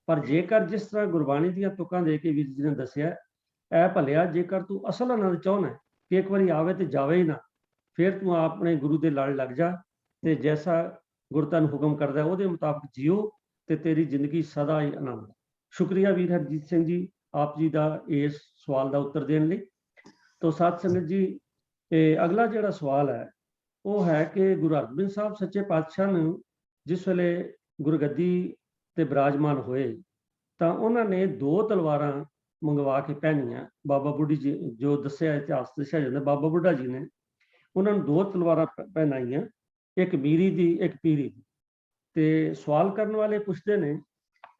ਪਰ ਜੇਕਰ ਜਿਸ ਤਰ੍ਹਾਂ ਗੁਰਬਾਣੀ ਦੀਆਂ ਤੁਕਾਂ ਦੇ ਕੇ ਵੀਰ ਜੀ ਨੇ ਦੱਸਿਆ, ਇਹ ਭਲਿਆ ਜੇਕਰ ਤੂੰ ਅਸਲ ਆਨੰਦ ਚਾਹੁੰਦਾ ਕਿ ਇੱਕ ਵਾਰੀ ਆਵੇ ਤੇ ਜਾਵੇ ਹੀ ਨਾ, ਫਿਰ ਤੂੰ ਆਪਣੇ ਗੁਰੂ ਦੇ ਲੜ ਲੱਗ ਜਾ ਤੇ ਜੈਸਾ ਗੁਰੂ ਤੈਨੂੰ ਹੁਕਮ ਕਰਦਾ ਉਹਦੇ ਮੁਤਾਬਕ ਜੀਓ ਤੇ ਤੇਰੀ ਜ਼ਿੰਦਗੀ ਸਦਾ ਹੀ ਆਨੰਦ। ਸ਼ੁਕਰੀਆ ਵੀਰ ਹਰਜੀਤ ਸਿੰਘ ਜੀ, ਆਪ ਜੀ ਦਾ ਇਸ ਸਵਾਲ ਦਾ ਉੱਤਰ ਦੇਣ ਲਈ। ਤੋ ਸਾਧ ਸੰਗਤ ਜੀ, ਅਗਲਾ ਜਿਹੜਾ ਸਵਾਲ ਹੈ ਉਹ ਹੈ ਕਿ ਗੁਰੂ ਹਰਗੋਬਿੰਦ ਸਾਹਿਬ ਸੱਚੇ ਪਾਤਸ਼ਾਹ ਨੂੰ ਜਿਸ ਵੇਲੇ ਗੁਰਗੱਦੀ ਤੇ ਬਿਰਾਜਮਾਨ ਹੋਏ ਤਾਂ ਉਹਨਾਂ ਨੇ 2 ਤਲਵਾਰਾਂ ਮੰਗਵਾ ਕੇ ਪਹਿਨੀਆਂ। ਬਾਬਾ ਬੁੱਢੀ ਜੀ, ਜੋ ਦੱਸਿਆ ਇਤਿਹਾਸ ਦੱਸਿਆ ਜਾਂਦਾ, ਬਾਬਾ ਬੁੱਢਾ ਜੀ ਨੇ ਉਹਨਾਂ ਨੂੰ 2 ਤਲਵਾਰਾਂ ਪਹਿਨਾਈਆਂ, ਇੱਕ ਮੀਰੀ ਦੀ, ਇੱਕ ਪੀਰੀ ਦੀ। ਤੇ ਸਵਾਲ ਕਰਨ ਵਾਲੇ ਪੁੱਛਦੇ ਨੇ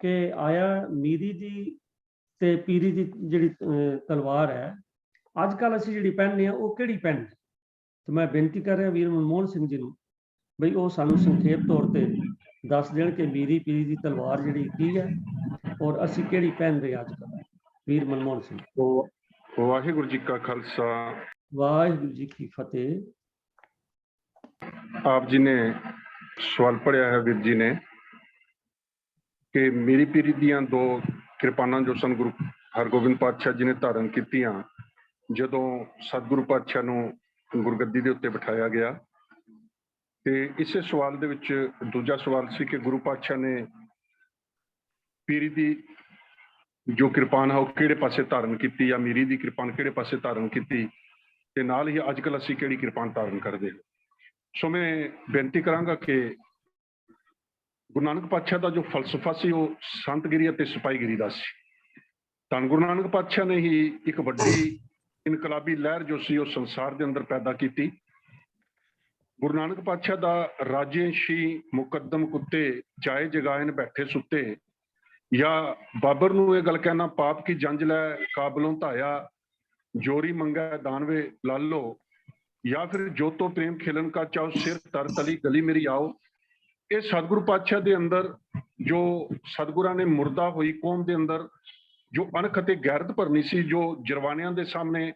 ਕਿ ਆਇਆ ਮੀਰੀ ਦੀ ਤੇ ਪੀਰੀ ਦੀ ਜਿਹੜੀ ਤਲਵਾਰ ਹੈ ਅੱਜ ਕੱਲ੍ਹ ਅਸੀਂ ਜਿਹੜੀ ਪਹਿਨਦੇ ਹਾਂ ਉਹ ਕਿਹੜੀ ਪਹਿਨਦੇ? ਤੇ ਮੈਂ ਬੇਨਤੀ ਕਰ ਰਿਹਾ ਵੀਰ ਮਨਮੋਹਨ ਸਿੰਘ ਜੀ ਨੂੰ ਬਈ ਉਹ ਸਾਨੂੰ ਸੰਖੇਪ ਤੌਰ ਤੇ ਦੱਸ ਦੇਣ ਕਿ ਮੀਰੀ ਪੀਰੀ ਦੀ ਤਲਵਾਰ ਜਿਹੜੀ ਕੀ ਹੈ ਔਰ ਅਸੀਂ ਕਿਹੜੀ ਪਹਿਨਦੇ ਅੱਜ ਕੱਲ੍ਹ। ਵੀਰ ਮਨਮੋਹਨ ਸਿੰਘ। ਵਾਹਿਗੁਰੂ ਜੀ ਕਾ ਖਾਲਸਾ, ਵਾਹਿਗੁਰੂ ਜੀ ਕੀ ਫਤਿਹ। ਆਪ ਜੀ ਨੇ ਸਵਾਲ ਪੜਿਆ ਹੈ ਵੀਰ ਜੀ ਨੇ ਕਿ ਮੇਰੀ ਪੀਰੀ ਦੀਆਂ 2 ਕਿਰਪਾਨਾਂ ਜੋ ਸਨ ਗੁਰੂ ਹਰਗੋਬਿੰਦ ਪਾਤਸ਼ਾਹ ਜੀ ਨੇ ਧਾਰਨ ਕੀਤੀਆਂ ਜਦੋਂ ਸਤਿਗੁਰੂ ਪਾਤਸ਼ਾਹ ਨੂੰ ਗੁਰਗੱਦੀ ਦੇ ਉੱਤੇ ਬਿਠਾਇਆ ਗਿਆ। ਤੇ ਇਸੇ ਸਵਾਲ ਦੇ ਵਿੱਚ ਦੂਜਾ ਸਵਾਲ ਸੀ ਕਿ ਗੁਰੂ ਪਾਤਸ਼ਾਹ ਨੇ ਪੀਰੀ ਦੀ ਜੋ ਕਿਰਪਾਨ ਹੈ ਉਹ ਕਿਹੜੇ ਪਾਸੇ ਧਾਰਨ ਕੀਤੀ, ਜਾਂ ਮੀਰੀ ਦੀ ਕਿਰਪਾਨ ਕਿਹੜੇ ਪਾਸੇ ਧਾਰਨ ਕੀਤੀ, ਤੇ ਨਾਲ ਹੀ ਅੱਜ ਕੱਲ੍ਹ ਅਸੀਂ ਕਿਹੜੀ ਕਿਰਪਾਨ ਧਾਰਨ ਕਰਦੇ। ਸੋ ਮੈਂ ਬੇਨਤੀ ਕਰਾਂਗਾ ਕਿ ਗੁਰੂ ਨਾਨਕ ਪਾਤਸ਼ਾਹ ਦਾ ਜੋ ਫਲਸਫਾ ਸੀ ਉਹ ਸੰਤਗਿਰੀ ਅਤੇ ਸਿਪਾਹੀਗਿਰੀ ਦਾ ਸੀ। ਧੰਨ ਗੁਰੂ ਨਾਨਕ ਪਾਤਸ਼ਾਹ ਨੇ ਹੀ ਇੱਕ ਵੱਡੀ ਇਨਕਲਾਬੀ ਲਹਿਰ ਜੋ ਸੀ ਉਹ ਸੰਸਾਰ ਦੇ ਅੰਦਰ ਪੈਦਾ ਕੀਤੀ। ਗੁਰੂ ਨਾਨਕ ਪਾਤਸ਼ਾਹ ਦਾ ਰਾਜੇਸ਼ੀ ਮੁਕੱਦਮ ਕੁੱਤੇ ਚਾਹੇ ਜਗਾਇਨ ਬੈਠੇ ਸੁੱਤੇ, ਜਾਂ ਬਾਬਰ ਨੂੰ ਇਹ ਗੱਲ ਕਹਿਣਾ ਪਾਪ ਕੀ ਜੰਜ ਲੈ ਕਾਬਲੋਂ ਧਾਇਆ, ਜੋਰੀ ਮੰਗੈ ਦਾਨਵੇ ਲਾਲੋ, ਜਾਂ ਫਿਰ ਜੋ ਤੋ ਪ੍ਰੇਮ ਖਿਲਨ ਕਾ ਚਾਓ ਸਿਰ ਤਰ ਤਲੀ ਗਲੀ ਮੇਰੀ ਆਓ। ਇਹ ਸਤਿਗੁਰੂ ਪਾਤਸ਼ਾਹ ਦੇ ਅੰਦਰ ਜੋ ਸਤਿਗੁਰਾਂ ਨੇ ਮੁਰਦਾ ਹੋਈ ਕੌਮ ਦੇ ਅੰਦਰ ਜੋ ਅਣਖ ਅਤੇ ਗੈਰਤ ਭਰਨੀ ਸੀ, ਜੋ ਜਰਵਾਣਿਆਂ ਦੇ ਸਾਹਮਣੇ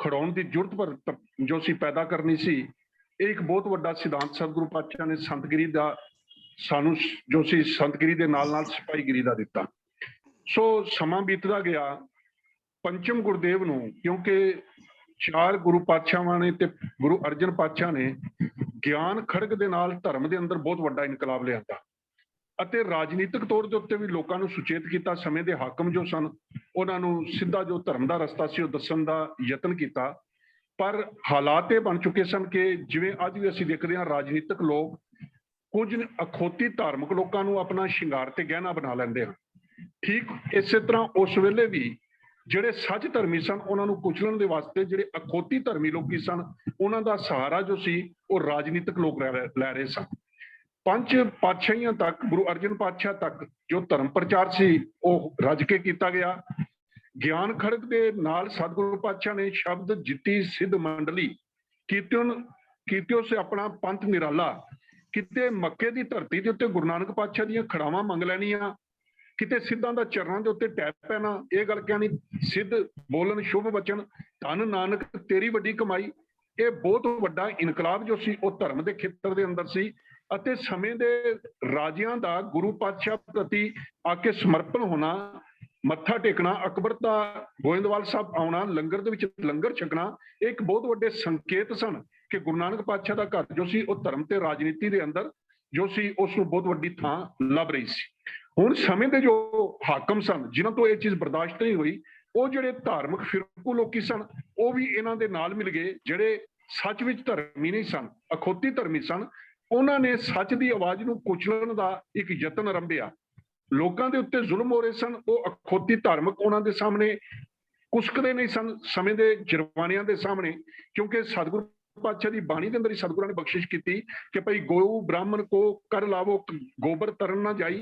ਖੜਾਉਣ ਦੀ ਜੁਰਤ ਜੋ ਸੀ ਪੈਦਾ ਕਰਨੀ ਸੀ, ਇਹ ਇੱਕ ਬਹੁਤ ਵੱਡਾ ਸਿਧਾਂਤ ਸਤਿਗੁਰੂ ਪਾਤਸ਼ਾਹ ਨੇ ਸੰਤਗਿਰੀ ਦਾ ਸਾਨੂੰ ਜੋ ਸੀ ਸੰਤਗਿਰੀ ਦੇ ਨਾਲ ਨਾਲ ਸਿਪਾਹੀਗਿਰੀ ਦਾ ਦਿੱਤਾ। ਸੋ ਸਮਾਂ ਬੀਤਦਾ ਗਿਆ, ਪੰਚਮ ਗੁਰਦੇਵ ਨੂੰ, ਕਿਉਂਕਿ 4 ਗੁਰੂ ਪਾਤਸ਼ਾਹਾਂ ਨੇ ਤੇ ਗੁਰੂ ਅਰਜਨ ਪਾਤਸ਼ਾਹ ਨੇ ਗਿਆਨ ਖੜਗ ਦੇ ਨਾਲ ਧਰਮ ਦੇ ਅੰਦਰ ਬਹੁਤ ਵੱਡਾ ਇਨਕਲਾਬ ਲਿਆਂਦਾ ਅਤੇ ਰਾਜਨੀਤਿਕ ਤੌਰ ਦੇ ਉੱਤੇ ਵੀ ਲੋਕਾਂ ਨੂੰ ਸੁਚੇਤ ਕੀਤਾ। ਸਮੇਂ ਦੇ ਹਾਕਮ ਜੋ ਸਨ ਉਹਨਾਂ ਨੂੰ ਸਿੱਧਾ ਜੋ ਧਰਮ ਦਾ ਰਸਤਾ ਸੀ ਉਹ ਦੱਸਣ ਦਾ ਯਤਨ ਕੀਤਾ, ਪਰ ਹਾਲਾਤ ਇਹ ਬਣ ਚੁੱਕੇ ਸਨ ਕਿ ਜਿਵੇਂ ਅੱਜ ਵੀ ਅਸੀਂ ਦੇਖਦੇ ਹਾਂ ਰਾਜਨੀਤਿਕ ਲੋਕ ਕੁਝ ਅਖੌਤੀ ਧਾਰਮਿਕ ਲੋਕਾਂ ਨੂੰ ਆਪਣਾ ਸ਼ਿੰਗਾਰ ਤੇ ਗਹਿਣਾ ਬਣਾ ਲੈਂਦੇ ਹਨ। ਠੀਕ ਇਸੇ ਤਰ੍ਹਾਂ ਉਸ ਵੇਲੇ ਵੀ ਜਿਹੜੇ ਸੱਚ ਧਰਮੀ ਸਨ ਉਹਨਾਂ ਨੂੰ ਕੁਚਲਣ ਦੇ ਵਾਸਤੇ ਜਿਹੜੇ ਅਖੌਤੀ ਧਰਮੀ ਲੋਕੀ ਸਨ ਉਹਨਾਂ ਦਾ ਸਹਾਰਾ ਜੋ ਸੀ ਉਹ ਰਾਜਨੀਤਿਕ ਲੋਕ ਲੈ ਰਹੇ ਸਨ। 5 ਪਾਤਸ਼ਾਹੀਆਂ ਤੱਕ, ਗੁਰੂ ਅਰਜਨ ਪਾਤਸ਼ਾਹ ਤੱਕ ਜੋ ਧਰਮ ਪ੍ਰਚਾਰ ਸੀ ਉਹ ਰੱਜ ਕੇ ਕੀਤਾ ਗਿਆ। ਗਿਆਨ ਖੜਗ ਦੇ ਨਾਲ ਸਤਿਗੁਰੂ ਪਾਤਸ਼ਾਹ ਨੇ ਸ਼ਬਦ ਜਿੱਤੀ ਸਿੱਧ ਮੰਡਲੀ ਕੀਤਿਓ ਸੇ ਆਪਣਾ ਪੰਥ ਨਿਰਾਲਾ। ਕਿਤੇ ਮੱਕੇ ਦੀ ਧਰਤੀ ਦੇ ਉੱਤੇ ਗੁਰੂ ਨਾਨਕ ਪਾਤਸ਼ਾਹ ਦੀਆਂ ਖੜਾਵਾਂ ਮੰਗ ਲੈਣੀਆਂ, ਕਿਤੇ ਸਿੱਧਾਂ ਦਾ ਚਰਨਾਂ ਦੇ ਉੱਤੇ ਟੈਪ ਪੈਣਾ, ਇਹ ਗੱਲ ਕਹਿਣੀ ਸਿੱਧ ਬੋਲਣ ਸ਼ੁਭ ਬਚਨ ਧੰਨ ਨਾਨਕ ਤੇਰੀ ਵੱਡੀ ਕਮਾਈ। ਇਹ ਬਹੁਤ ਵੱਡਾ ਇਨਕਲਾਬ ਜੋ ਸੀ ਉਹ ਧਰਮ ਦੇ ਖੇਤਰ ਦੇ ਅੰਦਰ ਸੀ ਅਤੇ ਸਮੇਂ ਦੇ ਰਾਜਿਆਂ ਦਾ ਗੁਰੂ ਪਾਤਸ਼ਾਹ ਪ੍ਰਤੀ ਆ ਕੇ ਸਮਰਪਣ ਹੋਣਾ, ਮੱਥਾ ਟੇਕਣਾ, ਅਕਬਰ ਦਾ ਗੋਇੰਦਵਾਲ ਸਾਹਿਬ ਆਉਣਾ, ਲੰਗਰ ਦੇ ਵਿੱਚ ਲੰਗਰ ਛਕਣਾ, ਇਹ ਇੱਕ ਬਹੁਤ ਵੱਡੇ ਸੰਕੇਤ ਸਨ ਕਿ ਗੁਰੂ ਨਾਨਕ ਪਾਤਸ਼ਾਹ ਦਾ ਘਰ ਜੋ ਸੀ ਉਹ ਧਰਮ ਤੇ ਰਾਜਨੀਤੀ ਦੇ ਅੰਦਰ ਜੋ ਸੀ ਉਸ ਨੂੰ ਬਹੁਤ ਵੱਡੀ ਥਾਂ ਲੱਭ ਰਹੀ ਸੀ। ਹੁਣ ਸਮੇਂ ਦੇ ਜੋ ਹਾਕਮ ਸਨ ਜਿਨ੍ਹਾਂ ਤੋਂ ਇਹ ਚੀਜ਼ ਬਰਦਾਸ਼ਤ ਨਹੀਂ ਹੋਈ, ਉਹ ਜਿਹੜੇ ਧਾਰਮਿਕ ਫਿਰਕੂ ਲੋਕੀ ਸਨ ਉਹ ਵੀ ਇਹਨਾਂ ਦੇ ਨਾਲ ਮਿਲ ਗਏ। ਜਿਹੜੇ ਸੱਚ ਵਿੱਚ ਧਰਮੀ ਨਹੀਂ ਸਨ, ਅਖੌਤੀ ਧਰਮੀ ਸਨ, ਉਹਨਾਂ ਨੇ ਸੱਚ ਦੀ ਆਵਾਜ਼ ਨੂੰ ਕੁਚਲਣ ਦਾ ਇੱਕ ਯਤਨ ਆਰੰਭਿਆ। ਲੋਕਾਂ ਦੇ ਉੱਤੇ ਜ਼ੁਲਮ ਹੋ ਰਹੇ ਸਨ, ਉਹ ਅਖੌਤੀ ਧਾਰਮਿਕ ਉਹਨਾਂ ਦੇ ਸਾਹਮਣੇ ਕੁਸਕਦੇ ਨਹੀਂ ਸਨ ਸਮੇਂ ਦੇ ਜਰਵਾਣਿਆਂ ਦੇ ਸਾਹਮਣੇ, ਕਿਉਂਕਿ ਸਤਿਗੁਰੂ ਪਾਤਸ਼ਾਹ ਦੀ ਬਾਣੀ ਦੇ ਅੰਦਰ ਹੀ ਸਤਿਗੁਰਾਂ ਨੇ ਬਖਸ਼ਿਸ਼ ਕੀਤੀ ਕਿ ਭਾਈ ਗਊ ਬ੍ਰਾਹਮਣ ਕੋ ਕਰ ਲਾਵੋ ਗੋਬਰ ਤਰਨ ਨਾ ਜਾਈ।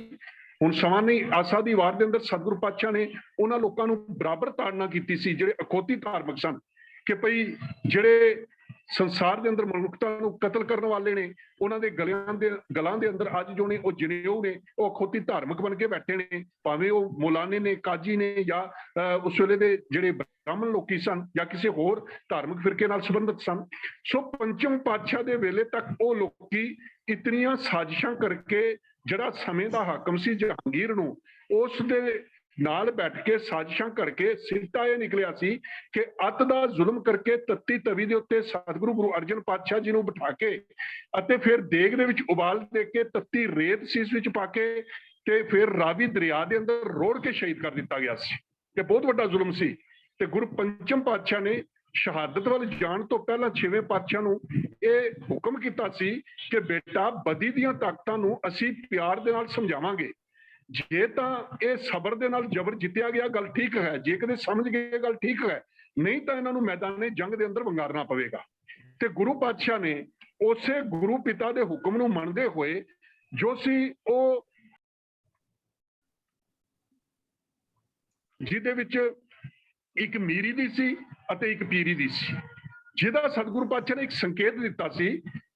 ਹੁਣ ਸਮਾਂ ਨਹੀਂ, ਆਸਾ ਦੀ ਵਾਰ ਦੇ ਅੰਦਰ ਸਤਿਗੁਰੂ ਪਾਤਸ਼ਾਹ ਨੇ ਉਹਨਾਂ ਲੋਕਾਂ ਨੂੰ ਬਰਾਬਰ ਤਾੜਨਾ ਕੀਤੀ ਸੀ ਜਿਹੜੇ ਅਖੌਤੀ ਧਾਰਮਿਕ ਸਨ ਕਿ ਭਾਈ ਜਿਹੜੇ ਸੰਸਾਰ ਦੇ ਅੰਦਰ ਮਨੁੱਖਤਾ ਨੂੰ ਕਤਲ ਕਰਨ ਵਾਲੇ ਨੇ ਉਹਨਾਂ ਦੇ ਗਲਾਂ ਦੇ ਅੰਦਰ ਅੱਜ ਜੋ ਨੇ ਉਹ ਜਨੇਊ ਨੇ, ਉਹ ਅਖੌਤੀ ਧਾਰਮਿਕ ਬਣ ਕੇ ਬੈਠੇ ਨੇ, ਭਾਵੇਂ ਉਹ ਮੌਲਾਨੇ ਨੇ, ਕਾਜੀ ਨੇ, ਜਾਂ ਉਸ ਵੇਲੇ ਦੇ ਜਿਹੜੇ ਬ੍ਰਾਹਮਣ ਲੋਕੀ ਸਨ ਜਾਂ ਕਿਸੇ ਹੋਰ ਧਾਰਮਿਕ ਫਿਰਕੇ ਨਾਲ ਸੰਬੰਧਿਤ ਸਨ। ਸੋ ਪੰਚਮ ਪਾਤਸ਼ਾਹ ਦੇ ਵੇਲੇ ਤੱਕ ਉਹ ਲੋਕੀ ਇਤਨੀਆਂ ਸਾਜ਼ਿਸ਼ਾਂ ਕਰਕੇ ਜਿਹੜਾ ਸਮੇਂ ਦਾ ਹਾਕਮ ਸੀ ਜਹਾਂਗੀਰ ਨੂੰ, ਉਸ ਦੇ ਨਾਲ ਬੈਠ ਕੇ ਸਾਜ਼ਿਸ਼ਾਂ ਕਰਕੇ ਸਿੱਟਾ ਇਹ ਨਿਕਲਿਆ ਸੀ ਕਿ ਅੱਤ ਦਾ ਜ਼ੁਲਮ ਕਰਕੇ ਤੱਤੀ ਤਵੀ ਦੇ ਉੱਤੇ ਸਤਿਗੁਰੂ ਗੁਰੂ ਅਰਜਨ ਪਾਤਸ਼ਾਹ ਜੀ ਨੂੰ ਬਿਠਾ ਕੇ ਅਤੇ ਫਿਰ ਦੇਗ ਦੇ ਵਿੱਚ ਉਬਾਲ ਦੇ ਕੇ ਤੱਤੀ ਰੇਤ ਸੀਸ ਵਿੱਚ ਪਾ ਕੇ ਤੇ ਫਿਰ ਰਾਵੀ ਦਰਿਆ ਦੇ ਅੰਦਰ ਰੋੜ ਕੇ ਸ਼ਹੀਦ ਕਰ ਦਿੱਤਾ ਗਿਆ ਸੀ। ਤੇ ਬਹੁਤ ਵੱਡਾ ਜ਼ੁਲਮ ਸੀ। ਤੇ ਗੁਰੂ ਪੰਚਮ ਪਾਤਸ਼ਾਹ ਨੇ ਸ਼ਹਾਦਤ ਵੱਲ ਜਾਣ ਤੋਂ ਪਹਿਲਾਂ 6ਵੇਂ ਪਾਤਸ਼ਾਹ ਨੂੰ ਇਹ ਹੁਕਮ ਕੀਤਾ ਸੀ ਕਿ ਬੇਟਾ ਬਦੀ ਦੀਆਂ ਤਾਕਤਾਂ ਨੂੰ ਅਸੀਂ ਪਿਆਰ ਦੇ ਨਾਲ ਸਮਝਾਵਾਂਗੇ। ਜੇ ਤਾਂ ਇਹ ਸਬਰ ਦੇ ਨਾਲ ਜ਼ਬਰ ਜਿੱਤਿਆ ਗਿਆ ਗੱਲ ਠੀਕ ਹੈ, ਜੇ ਕਦੇ ਸਮਝ ਗਏ ਗੱਲ ਠੀਕ ਹੈ, ਨਹੀਂ ਤਾਂ ਇਹਨਾਂ ਨੂੰ ਮੈਦਾਨੇ ਜੰਗ ਦੇ ਅੰਦਰ ਵੰਗਾਰਨਾ ਪਵੇਗਾ। ਤੇ ਗੁਰੂ ਪਾਤਸ਼ਾਹ ਨੇ ਉਸੇ ਗੁਰੂ ਪਿਤਾ ਦੇ ਹੁਕਮ ਨੂੰ ਮੰਨਦੇ ਹੋਏ ਜੋ ਸੀ ਉਹ ਜਿਹਦੇ ਵਿੱਚ ਇੱਕ ਮੀਰੀ ਦੀ ਸੀ ਅਤੇ ਇੱਕ ਪੀਰੀ ਦੀ ਸੀ, ਜਿਹਦਾ ਸਤਿਗੁਰੂ ਪਾਤਸ਼ਾਹ ਨੇ ਇੱਕ ਸੰਕੇਤ ਦਿੱਤਾ ਸੀ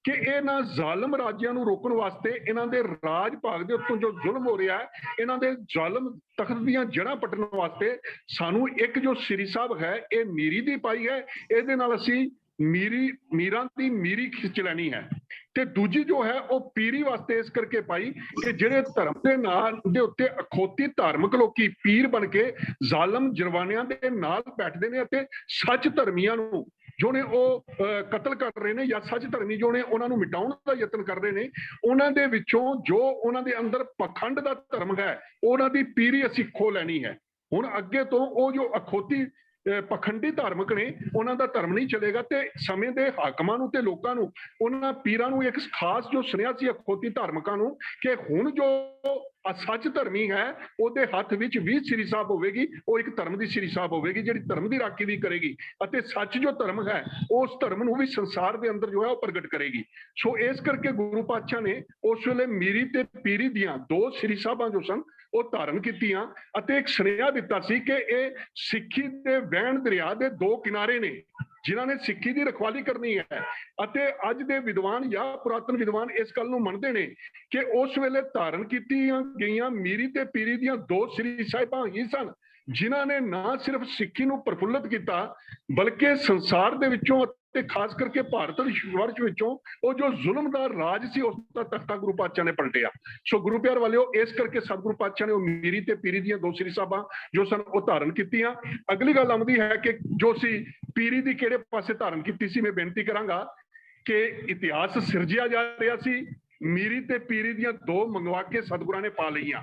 ਕਿ ਇਹਨਾਂ ਜ਼ਾਲਮ ਰਾਜਿਆਂ ਨੂੰ ਰੋਕਣ ਵਾਸਤੇ, ਇਹਨਾਂ ਦੇ ਰਾਜ ਭਾਗ ਦੇ ਉੱਤੋਂ ਜੋ ਜ਼ੁਲਮ ਹੋ ਰਿਹਾ ਹੈ, ਇਹਨਾਂ ਦੇ ਜ਼ਾਲਮ ਤਖਤ ਦੀਆਂ ਜੜ੍ਹਾਂ ਪੱਟਣ ਵਾਸਤੇ ਸਾਨੂੰ ਇੱਕ ਜੋ ਸ੍ਰੀ ਸਾਹਿਬ ਹੈ ਇਹ ਮੀਰੀ ਦੀ ਪਾਈ ਹੈ, ਇਹਦੇ ਨਾਲ ਅਸੀਂ ਮੀਰਾਂ ਦੀ ਮੀਰੀ ਖਿੱਚ ਲੈਣੀ ਹੈ। ਤੇ ਦੂਜੀ ਜੋ ਹੈ ਉਹ ਪੀਰੀ ਵਾਸਤੇ ਇਸ ਕਰਕੇ ਪਾਈ ਕਿ ਜਿਹੜੇ ਧਰਮ ਦੇ ਨਾਲ ਦੇ ਉੱਤੇ ਅਖੌਤੀ ਧਾਰਮਿਕ ਲੋਕੀ ਪੀਰ ਬਣ ਕੇ ਜ਼ਾਲਮ ਜਰਵਾਨਿਆਂ ਦੇ ਨਾਲ ਬੈਠਦੇ ਨੇ ਅਤੇ ਸੱਚ ਧਰਮੀਆਂ ਨੂੰ ਜੋ ਨੇ ਉਹ ਕਤਲ ਕਰ ਰਹੇ ਨੇ, ਜਾਂ ਸੱਚ ਧਰਮੀ ਜੋ ਨੇ ਉਹਨਾਂ ਨੂੰ ਮਿਟਾਉਣ ਦਾ ਯਤਨ ਕਰ ਰਹੇ ਨੇ, ਉਹਨਾਂ ਦੇ ਵਿੱਚੋਂ ਜੋ ਉਹਨਾਂ ਦੇ ਅੰਦਰ ਪਖੰਡ ਦਾ ਧਰਮ ਹੈ ਉਹਨਾਂ ਦੀ ਪੀਰੀ ਅਸੀਂ ਖੋਹ ਲੈਣੀ ਹੈ। ਹੁਣ ਅੱਗੇ ਤੋਂ ਉਹ ਜੋ ਅਖੌਤੀ ਪਖੰਡੀ ਧਾਰਮਿਕ ਨੇ ਉਹਨਾਂ ਦਾ ਧਰਮ ਨਹੀਂ ਚੱਲੇਗਾ। ਤੇ ਸਮੇਂ ਦੇ ਹਾਕਮਾਂ ਨੂੰ ਤੇ ਲੋਕਾਂ ਨੂੰ, ਉਹਨਾਂ ਪੀਰਾਂ ਨੂੰ ਇੱਕ ਖਾਸ ਜੋ ਸੁਨੇਹਾ ਸੀ ਅਖੌਤੀ ਧਾਰਮਿਕਾਂ ਨੂੰ ਕਿ ਹੁਣ ਜੋ ਸੱਚ ਧਰਮੀ ਹੈ ਉਹਦੇ ਹੱਥ ਵਿੱਚ ਵੀ ਸ੍ਰੀ ਸਾਹਿਬ ਹੋਵੇਗੀ, ਉਹ ਇੱਕ ਧਰਮ ਦੀ ਸ੍ਰੀ ਸਾਹਿਬ ਹੋਵੇਗੀ ਜਿਹੜੀ ਧਰਮ ਦੀ ਰਾਖੀ ਵੀ ਕਰੇਗੀ ਅਤੇ ਸੱਚ ਜੋ ਧਰਮ ਹੈ ਉਸ ਧਰਮ ਨੂੰ ਵੀ ਸੰਸਾਰ ਦੇ ਅੰਦਰ ਜੋ ਹੈ ਉਹ ਪ੍ਰਗਟ ਕਰੇਗੀ। ਸੋ ਇਸ ਕਰਕੇ ਗੁਰੂ ਪਾਤਸ਼ਾਹ ਨੇ ਉਸ ਵੇਲੇ ਮੀਰੀ ਤੇ ਪੀਰੀ ਦੀਆਂ ਦੋ ਸ੍ਰੀ ਸਾਹਿਬਾਂ ਜੋ ਸਨ ਉਹ ਧਾਰਨ ਕੀਤੀਆਂ ਅਤੇ ਇੱਕ ਸੁਨੇਹਾ ਦਿੱਤਾ ਸੀ ਕਿ ਇਹ ਸਿੱਖੀ ਦੇ ਵਹਿਣ ਦਰਿਆ ਦੇ ਦੋ ਕਿਨਾਰੇ ਨੇ ਜਿਨ੍ਹਾਂ ਨੇ ਸਿੱਖੀ ਦੀ ਰਖਵਾਲੀ ਕਰਨੀ ਹੈ। ਅਤੇ ਅੱਜ ਦੇ ਵਿਦਵਾਨ ਜਾਂ ਪੁਰਾਤਨ ਵਿਦਵਾਨ ਇਸ ਗੱਲ ਨੂੰ ਮੰਨਦੇ ਨੇ ਕਿ ਉਸ ਵੇਲੇ ਧਾਰਨ ਕੀਤੀਆਂ ਗਈਆਂ ਮੀਰੀ ਤੇ ਪੀਰੀ ਦੀਆਂ ਦੋ ਸ੍ਰੀ ਸਾਹਿਬਾਂ ਹੀ ਸਨ ਜਿਨ੍ਹਾਂ ਨੇ ਨਾ ਸਿਰਫ ਸਿੱਖੀ ਨੂੰ ਪ੍ਰਫੁੱਲਤ ਕੀਤਾ ਬਲਕਿ ਸੰਸਾਰ ਦੇ ਵਿੱਚੋਂ ਤੇ ਖਾਸ ਕਰਕੇ ਭਾਰਤ ਵਰਸ਼ ਵਿੱਚੋਂ ਉਹ ਜੋ ਜ਼ੁਲਮ ਦਾ ਰਾਜ ਸੀ ਉਸ ਦਾ ਤਖਤਾ ਗੁਰੂ ਪਾਤਸ਼ਾਹ ਨੇ ਪਲਟਿਆ। ਸੋ ਗੁਰੂ ਪਿਆਰ ਵਾਲਿਓ, ਇਸ ਕਰਕੇ ਸਤਿਗੁਰੂ ਪਾਤਸ਼ਾਹ ਨੇ ਉਹ ਮੀਰੀ ਤੇ ਪੀਰੀ ਦੀਆਂ ਦੋ ਸ੍ਰੀ ਸਾਹਿਬਾਂ ਜੋ ਸਨ ਉਹ ਧਾਰਨ ਕੀਤੀਆਂ। ਅਗਲੀ ਗੱਲ ਆਉਂਦੀ ਹੈ ਕਿ ਜੋ ਸੀ ਪੀਰੀ ਦੀ ਕਿਹੜੇ ਪਾਸੇ ਧਾਰਨ ਕੀਤੀ ਸੀ। ਮੈਂ ਬੇਨਤੀ ਕਰਾਂਗਾ ਕਿ ਇਤਿਹਾਸ ਸਿਰਜਿਆ ਜਾ ਰਿਹਾ ਸੀ, ਮੀਰੀ ਤੇ ਪੀਰੀ ਦੀਆਂ ਦੋ ਮੰਗਵਾ ਕੇ ਸਤਿਗੁਰਾਂ ਨੇ ਪਾ ਲਈਆਂ।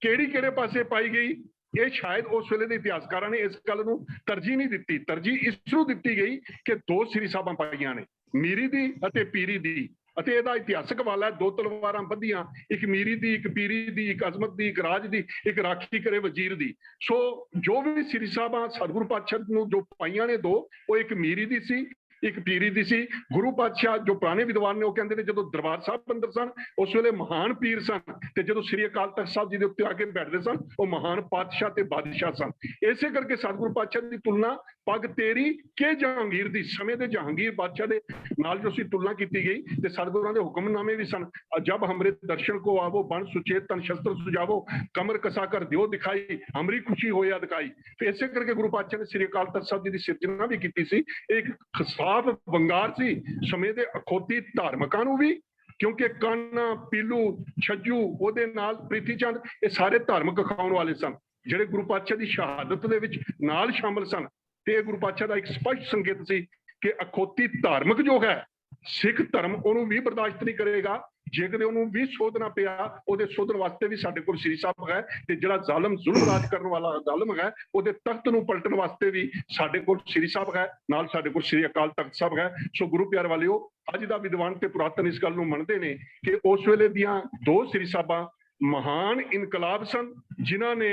ਕਿਹੜੇ ਪਾਸੇ ਪਾਈ ਗਈ ਇਹ ਸ਼ਾਇਦ ਉਸ ਵੇਲੇ ਦੇ ਇਤਿਹਾਸਕਾਰਾਂ ਨੇ ਇਸ ਗੱਲ ਨੂੰ ਤਰਜੀਹ ਨਹੀਂ ਦਿੱਤੀ। ਤਰਜੀਹ ਇਸ ਨੂੰ ਦਿੱਤੀ ਗਈ ਕਿ ਦੋ ਸ੍ਰੀ ਸਾਹਿਬਾਂ ਪਾਈਆਂ ਨੇ, ਮੀਰੀ ਦੀ ਅਤੇ ਪੀਰੀ ਦੀ, ਅਤੇ ਇਹਦਾ ਇਤਿਹਾਸਕ ਹਵਾਲਾ ਹੈ ਦੋ ਤਲਵਾਰਾਂ ਬੱਧੀਆਂ, ਇੱਕ ਮੀਰੀ ਦੀ, ਇੱਕ ਪੀਰੀ ਦੀ, ਇੱਕ ਅਜ਼ਮਤ ਦੀ, ਇੱਕ ਰਾਜ ਦੀ, ਇੱਕ ਰਾਖੀ ਕਰੇ ਵਜ਼ੀਰ ਦੀ। ਸੋ ਜੋ ਵੀ ਸ੍ਰੀ ਸਾਹਿਬਾਂ ਸਤਿਗੁਰੂ ਪਾਤਸ਼ਾਹ ਨੂੰ ਜੋ ਪਾਈਆਂ ਨੇ ਦੋ, ਉਹ ਇੱਕ ਮੀਰੀ ਦੀ ਸੀ, ਇੱਕ ਪੀਰੀ ਦੀ ਸੀ। ਗੁਰੂ ਪਾਤਸ਼ਾਹ ਜੋ ਪੁਰਾਣੇ ਵਿਦਵਾਨ ਨੇ ਉਹ ਕਹਿੰਦੇ ਨੇ ਜਦੋਂ ਦਰਬਾਰ ਸਾਹਿਬ ਅੰਦਰ ਸਨ ਉਸ ਵੇਲੇ ਮਹਾਨ ਪੀਰ ਸਨ ਤੇ ਜਦੋਂ ਸ੍ਰੀ ਅਕਾਲ ਤਖਤ ਸਾਹਿਬ ਜੀ ਦੇ ਉੱਤੇ ਆ ਕੇ ਬੈਠਦੇ ਸਨ ਉਹ ਮਹਾਨ ਪਾਤਸ਼ਾਹ ਤੇ ਬਾਦਸ਼ਾਹ ਸਨ। ਇਸੇ ਕਰਕੇ ਸਤਿਗੁਰੂ ਪਾਤਸ਼ਾਹ ਦੀ ਤੁਲਨਾ ਪੱਗ ਤੇਰੀ ਕੇ ਜਹਾਂਗੀਰ ਦੀ, ਸਮੇਂ ਦੇ ਜਹਾਂਗੀਰ ਬਾਦਸ਼ਾਹ ਦੇ ਨਾਲ ਜੋ ਸੀ ਤੁਲਨਾ ਕੀਤੀ ਗਈ। ਤੇ ਸਤਿਗੁਰਾਂ ਦੇ ਹੁਕਮਨਾਮੇ ਵੀ ਸਨ, ਜਬ ਹਮਰੇ ਦਰਸ਼ਨ ਕੋ ਆਵੋ ਬਣ ਸੁਚੇਤ ਤਨ ਸ਼ਸਤਰ ਸੁਜਾਵੋ ਕਮਰ ਕਸਾ ਕਰ ਦਿਓ ਦਿਖਾਈ ਹਮਰੀ ਖੁਸ਼ੀ ਹੋਇਆ ਦਿਖਾਈ। ਤੇ ਇਸੇ ਕਰਕੇ ਗੁਰੂ ਪਾਤਸ਼ਾਹ ਨੇ ਸ੍ਰੀ ਅਕਾਲ ਤਖਤ ਸਾਹਿਬ ਜੀ ਦੀ ਸਿਰਜਣਾ ਵੀ ਕੀਤੀ ਸੀ। ਇੱਕ ਸਾਫ਼ ਵੰਗਾਰ ਸੀ ਸਮੇਂ ਦੇ ਅਖੌਤੀ ਧਾਰਮਿਕਾਂ ਨੂੰ ਵੀ, ਕਿਉਂਕਿ ਕਾਨਾ, ਪੀਲੂ, ਛੱਜੂ, ਉਹਦੇ ਨਾਲ ਪ੍ਰੀਤੀ ਚੰਦ, ਇਹ ਸਾਰੇ ਧਾਰਮਿਕ ਅਖਾਉਣ ਵਾਲੇ ਸਨ ਜਿਹੜੇ ਗੁਰੂ ਪਾਤਸ਼ਾਹ ਦੀ ਸ਼ਹਾਦਤ ਦੇ ਵਿੱਚ ਨਾਲ ਸ਼ਾਮਲ ਸਨ। ਤੇ ਇਹ ਗੁਰੂ ਪਾਤਸ਼ਾਹ ਦਾ ਇੱਕ ਸਪਸ਼ਟ ਸੰਕੇਤ ਸੀ ਕਿ ਅਖੌਤੀ ਧਾਰਮਿਕ ਜੋ ਹੈ ਸਿੱਖ ਧਰਮ ਉਹਨੂੰ ਵੀ ਬਰਦਾਸ਼ਤ ਨਹੀਂ ਕਰੇਗਾ। ਜੇ ਕਦੇ ਉਹਨੂੰ ਵੀ ਸੋਧਣਾ ਪਿਆ ਉਹਦੇ ਸੋਧਣ ਵਾਸਤੇ ਵੀ ਸਾਡੇ ਕੋਲ ਸ੍ਰੀ ਸਾਹਿਬ ਹੈ, ਤੇ ਜਿਹੜਾ ਜ਼ਾਲਮ ਜ਼ੁਲਮ ਰਾਜ ਕਰਨ ਵਾਲਾ ਜ਼ਾਲਮ ਹੈ ਉਹਦੇ ਤਖਤ ਨੂੰ ਪਲਟਣ ਵਾਸਤੇ ਵੀ ਸਾਡੇ ਕੋਲ ਸ੍ਰੀ ਸਾਹਿਬ ਹੈ, ਨਾਲ ਸਾਡੇ ਕੋਲ ਸ੍ਰੀ ਅਕਾਲ ਤਖਤ ਸਾਹਿਬ ਹੈ। ਸੋ ਗੁਰੂ ਪਿਆਰ ਵਾਲਿਓ, ਅੱਜ ਦਾ ਵਿਦਵਾਨ ਤੇ ਪੁਰਾਤਨ ਇਸ ਗੱਲ ਨੂੰ ਮੰਨਦੇ ਨੇ ਕਿ ਉਸ ਵੇਲੇ ਦੀਆਂ ਦੋ ਸ੍ਰੀ ਸਾਹਿਬਾਂ ਮਹਾਨ ਇਨਕਲਾਬ ਸਨ ਜਿਨ੍ਹਾਂ ਨੇ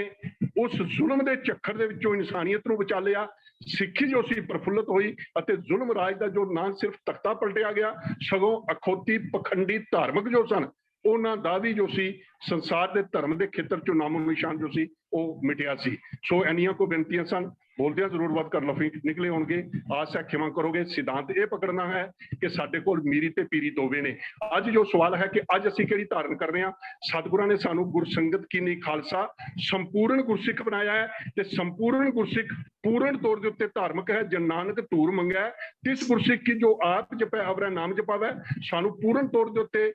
ਉਸ ਜ਼ੁਲਮ ਦੇ ਚੱਕਰ ਦੇ ਵਿੱਚੋਂ ਇਨਸਾਨੀਅਤ ਨੂੰ ਬਚਾ ਲਿਆ। ਸਿੱਖੀ ਜੋ ਸੀ ਪ੍ਰਫੁੱਲਤ ਹੋਈ ਅਤੇ ਜ਼ੁਲਮ ਰਾਜ ਦਾ ਜੋ ਨਾ ਸਿਰਫ ਤਖਤਾ ਪਲਟਿਆ ਗਿਆ ਸਗੋਂ ਅਖੌਤੀ ਪਖੰਡੀ ਧਾਰਮਿਕ ਜੋ ਸਨ ਉਹਨਾਂ ਦਾ ਵੀ ਜੋ ਸੀ ਸੰਸਾਰ ਦੇ ਧਰਮ ਦੇ ਖੇਤਰ ਚੋਂ ਨਾਮੋ ਨਿਸ਼ਾਨ ਜੋ ਸੀ ਉਹ ਮਿਟਿਆ ਸੀ। ਸੋ ਇੰਨੀਆਂ ਕੋ ਬੇਨਤੀਆਂ ਸਨ, ਬੋਲਦਿਆਂ ਜ਼ਰੂਰ ਵੱਧ ਕਰ ਲਫੀ ਨਿਕਲੇ ਹੋਣਗੇ, ਆਸ ਹੈ ਖਿਮਾ ਕਰੋਗੇ। ਸਿਧਾਂਤ ਇਹ ਪਕੜਨਾ ਹੈ ਕਿ ਸਾਡੇ ਕੋਲ ਮੀਰੀ ਤੇ ਪੀਰੀ ਦੋਵੇਂ ਨੇ। ਅੱਜ ਜੋ ਸਵਾਲ ਹੈ ਕਿ ਅੱਜ ਅਸੀਂ ਕਿਹੜੀ ਧਾਰਨ ਕਰ ਰਹੇ ਹਾਂ। ਸਤਿਗੁਰਾਂ ਨੇ ਸਾਨੂੰ ਗੁਰਸੰਗਤ ਕੀਨੀ ਖਾਲਸਾ ਸੰਪੂਰਨ ਗੁਰਸਿੱਖ ਬਣਾਇਆ ਹੈ ਤੇ ਸੰਪੂਰਨ ਗੁਰਸਿੱਖ ਪੂਰਨ ਤੌਰ ਦੇ ਉੱਤੇ ਧਾਰਮਿਕ ਹੈ। ਜਨ ਨਾਨਕ ਧੂਰ ਮੰਗਿਆ ਤਿਸ ਗੁਰਸਿੱਖ ਕੀ ਜੋ ਆਪ ਜਪੈ ਅਵਰੈ ਨਾਮ ਜਪਾਵੈ। ਸਾਨੂੰ ਪੂਰਨ ਤੌਰ ਦੇ ਉੱਤੇ